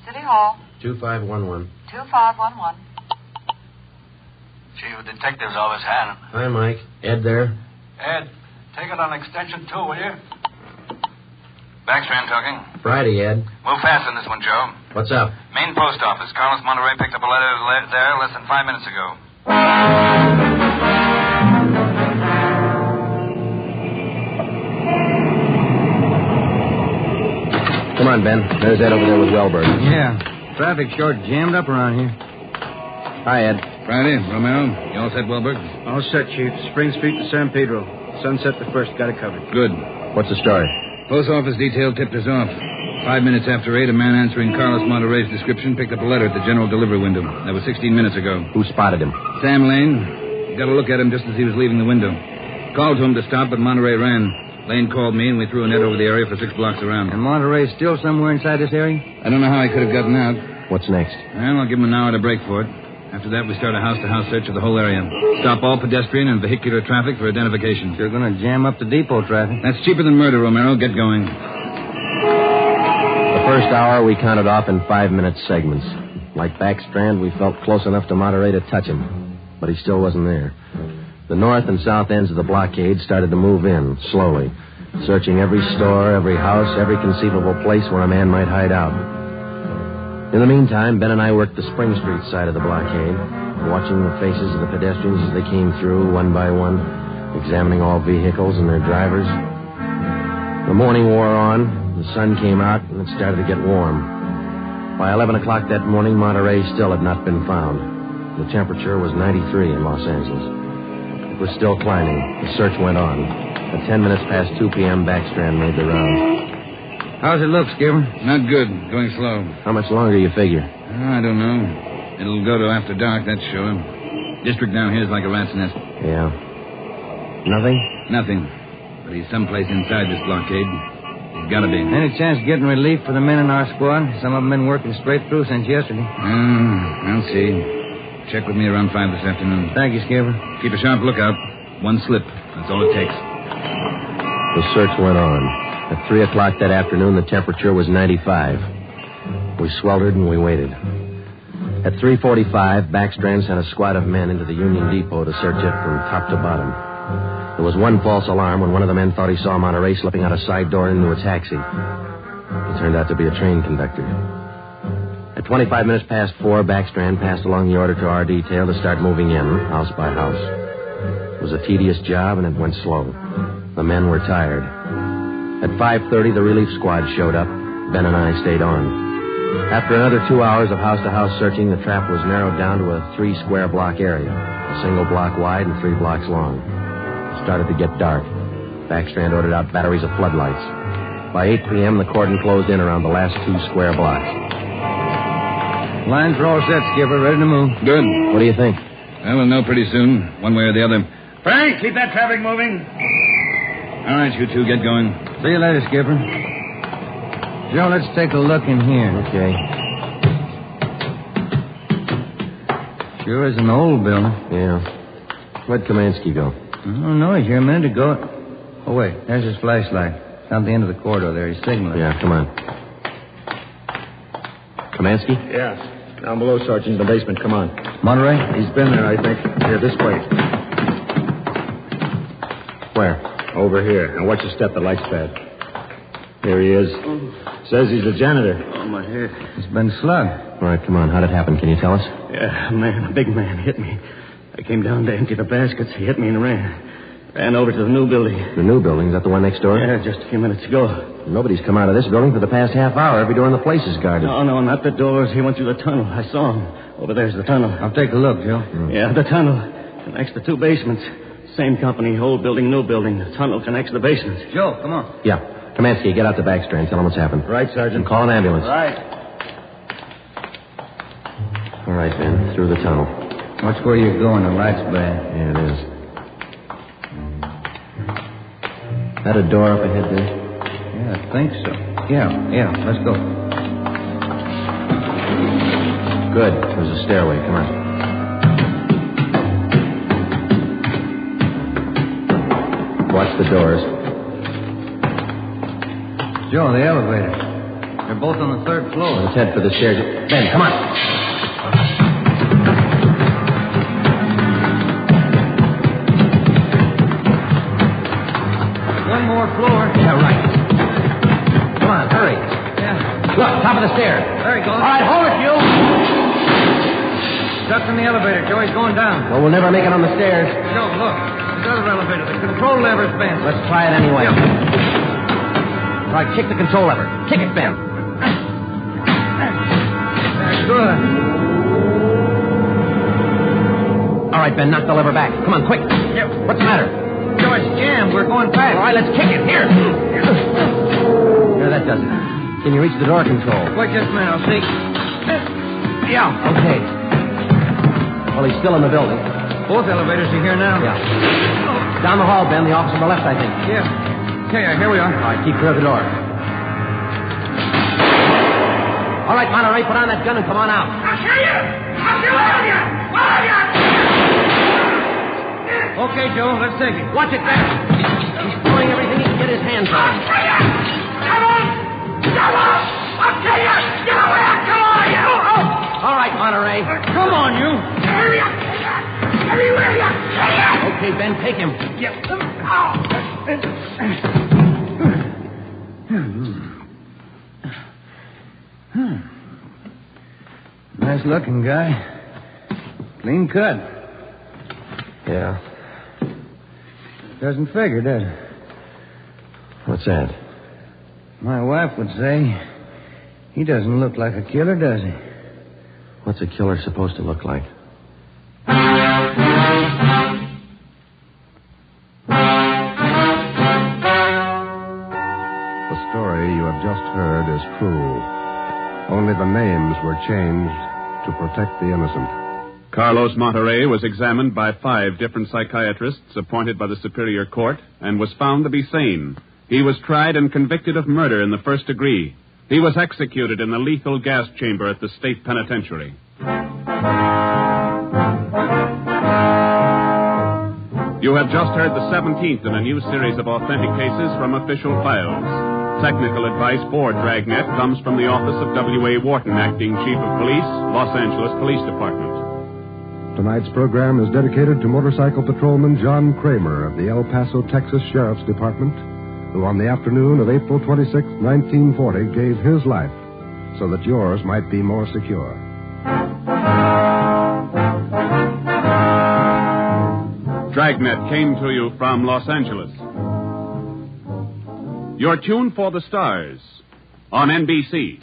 F: City Hall.
H: 2511.
F: 2511.
O: Chief of Detectives Office, Hannon.
H: Hi, Mike. Ed there?
O: Ed, take it on extension 2, will you? Backstrand talking.
H: Friday, Ed.
O: Move fast on this one, Joe.
H: What's up?
O: Main post office. Carlos Monterey picked up a letter there less than 5 minutes ago.
H: Come on, Ben. There's Ed over there with Wellberg.
L: Yeah. Traffic short jammed up around here.
H: Hi, Ed.
T: Friday, Romero. You all set, Wellberg?
V: All set, Chief. Spring Street to San Pedro. Sunset the first. Got it covered.
T: Good.
H: What's the story?
T: Post office detail tipped us off. 5 minutes after 8, a man answering Carlos Monterey's description picked up a letter at the general delivery window. That was 16 minutes ago.
H: Who spotted him?
T: Sam Lane. Got a look at him just as he was leaving the window. Called to him to stop, but Monterey ran. Lane called me, and we threw a net over the area for 6 blocks around.
L: And Monterey's still somewhere inside this area?
T: I don't know how he could have gotten out.
H: What's next?
T: Well, I'll give him an hour to break for it. After that, we start a house-to-house search of the whole area. Stop all pedestrian and vehicular traffic for identification.
L: You're going to jam up the depot traffic.
T: That's cheaper than murder, Romero. Get going.
H: The first hour we counted off in 5-minute segments. Like Backstrand, we felt close enough to Monterey to touch him. But he still wasn't there. The north and south ends of the blockade started to move in, slowly. Searching every store, every house, every conceivable place where a man might hide out. In the meantime, Ben and I worked the Spring Street side of the blockade, watching the faces of the pedestrians as they came through one by one, examining all vehicles and their drivers. The morning wore on, the sun came out, and it started to get warm. By 11 o'clock that morning, Monterey still had not been found. The temperature was 93 in Los Angeles. It was still climbing. The search went on. At 10 minutes past 2 p.m., Backstrand made the round.
L: How's it look, Skipper?
T: Not good. Going slow.
H: How much longer do you figure?
T: I don't know. It'll go to after dark, that's sure. District down here is like a rat's nest.
H: Yeah. Nothing?
T: Nothing. But he's someplace inside this blockade. He's got to be.
L: Any chance of getting relief for the men in our squad? Some of them been working straight through since yesterday.
T: I'll see. Check with me around 5 this afternoon.
L: Thank you, Skipper.
T: Keep a sharp lookout. One slip. That's all it takes.
H: The search went on. At 3 o'clock that afternoon, the temperature was 95. We sweltered and we waited. At 3:45, Backstrand sent a squad of men into the Union Depot to search it from top to bottom. There was one false alarm when one of the men thought he saw Monterey slipping out a side door into a taxi. He turned out to be a train conductor. At 25 minutes past 4, Backstrand passed along the order to our detail to start moving in, house by house. It was a tedious job, and it went slow. The men were tired. At 5:30, the relief squad showed up. Ben and I stayed on. After another 2 hours of house-to-house searching, the trap was narrowed down to a 3-square-block area, a single block wide and 3 blocks long. It started to get dark. Backstrand ordered out batteries of floodlights. By 8 p.m., the cordon closed in around the last 2 square blocks.
V: Lines are all set, Skipper. Ready to move.
T: Good.
H: What do you think?
T: We'll know pretty soon, one way or the other.
M: Frank, keep that traffic moving.
T: All right, you two, get going.
V: See you later, Skipper. Joe, let's take a look in here.
H: Okay.
V: Sure is an old building.
H: Yeah. Where'd Kamansky go?
V: I don't know. He's here a minute ago. Oh, wait. There's his flashlight. Down the end of the corridor there. He's signaling.
H: Yeah, come on. Kamansky?
A: Yeah. Down below, Sergeant, in the basement. Come on.
V: Monterey?
A: He's been there, I think. Here, this way.
H: Where?
A: Over here. Now, watch your step. The light's bad. Here he is. Says he's the janitor.
C: Oh, my head.
V: He's been slugged.
H: All right, come on. How'd it happen? Can you tell us?
C: Yeah, a big man hit me. I came down to empty the baskets. He hit me and ran. Ran over to the new building.
H: The new building? Is that the one next door?
C: Yeah, just a few minutes ago.
H: Nobody's come out of this building for the past half hour. Every door in the place is guarded.
C: No, not the doors. He went through the tunnel. I saw him. Over there's the tunnel.
V: I'll take a look, Joe.
C: Yeah, the tunnel. Connects the 2 basements. Same company, old building, new building. The tunnel connects the basements.
V: Joe, come on.
H: Yeah. Kamansky, get out the backstrand. Tell him what's happened.
A: Right, Sergeant.
H: And call an ambulance.
C: Right.
H: All right, Ben. Through the tunnel.
V: Watch where you're going. The light's bad.
H: Yeah, it is. That a door up ahead there?
V: Yeah, I think so. Yeah. Let's go.
H: Good. There's a stairway. Come on. Watch the doors.
V: Joe, the elevator. They're both on the 3rd floor.
H: Let's head for the stairs. Ben, come on.
V: One more floor.
H: Yeah, right. Come on, hurry.
V: Yeah.
H: Look, top of the stairs.
V: There he goes.
H: All right, hold it, you.
V: Stuck in the elevator. Joe, he's going down.
H: Well, we'll never make it on the stairs.
V: Joe, look. This other elevator. The control lever's bent.
H: Let's try it anyway.
V: Yeah.
H: All right, kick the control lever. Kick it, Ben.
V: Good.
H: All right, Ben, knock the lever back. Come on, quick.
V: Yep.
H: What's the matter?
V: Joe, it's jammed. We're going fast.
H: All right, let's kick it. Here. There, that does it. Can you reach the door control?
V: Wait just a minute. I'll see. Yeah.
H: Okay. Well, he's still in the building.
V: Both elevators are here now.
H: Yeah. Down the hall, Ben. The office on the left, I think.
V: Yeah. Okay, here we are.
H: All right, keep clear of the door. All right, Monterey, put on that gun and come on out.
E: I'll kill you! I'll kill all of you! All of you!
V: Okay, Joe, let's take it.
H: Watch it, Ben. He's throwing everything he can get his hands on.
E: Come on! Come on! I'll kill you! Get away! Come on, you!
H: All right, Monterey.
V: Come on, you.
E: Hurry up! Everywhere you! Hurry up!
H: Okay, Ben, take him.
E: Yep.
V: Nice looking guy. Clean cut.
H: Yeah.
V: Doesn't figure, does it?
H: What's that?
V: My wife would say he doesn't look like a killer, does he?
H: What's a killer supposed to look like?
J: The story you have just heard is true. Only the names were changed to protect the innocent.
I: Carlos Monterey was examined by 5 different psychiatrists appointed by the Superior Court and was found to be sane. He was tried and convicted of murder in the 1st degree. He was executed in the lethal gas chamber at the state penitentiary. You have just heard the 17th in a new series of authentic cases from official files. Technical advice for Dragnet comes from the office of W.A. Wharton, Acting Chief of Police, Los Angeles Police Department.
J: Tonight's program is dedicated to motorcycle patrolman John Kramer of the El Paso, Texas Sheriff's Department, who on the afternoon of April 26, 1940, gave his life so that yours might be more secure.
I: Dragnet came to you from Los Angeles. You're tuned for the stars on NBC.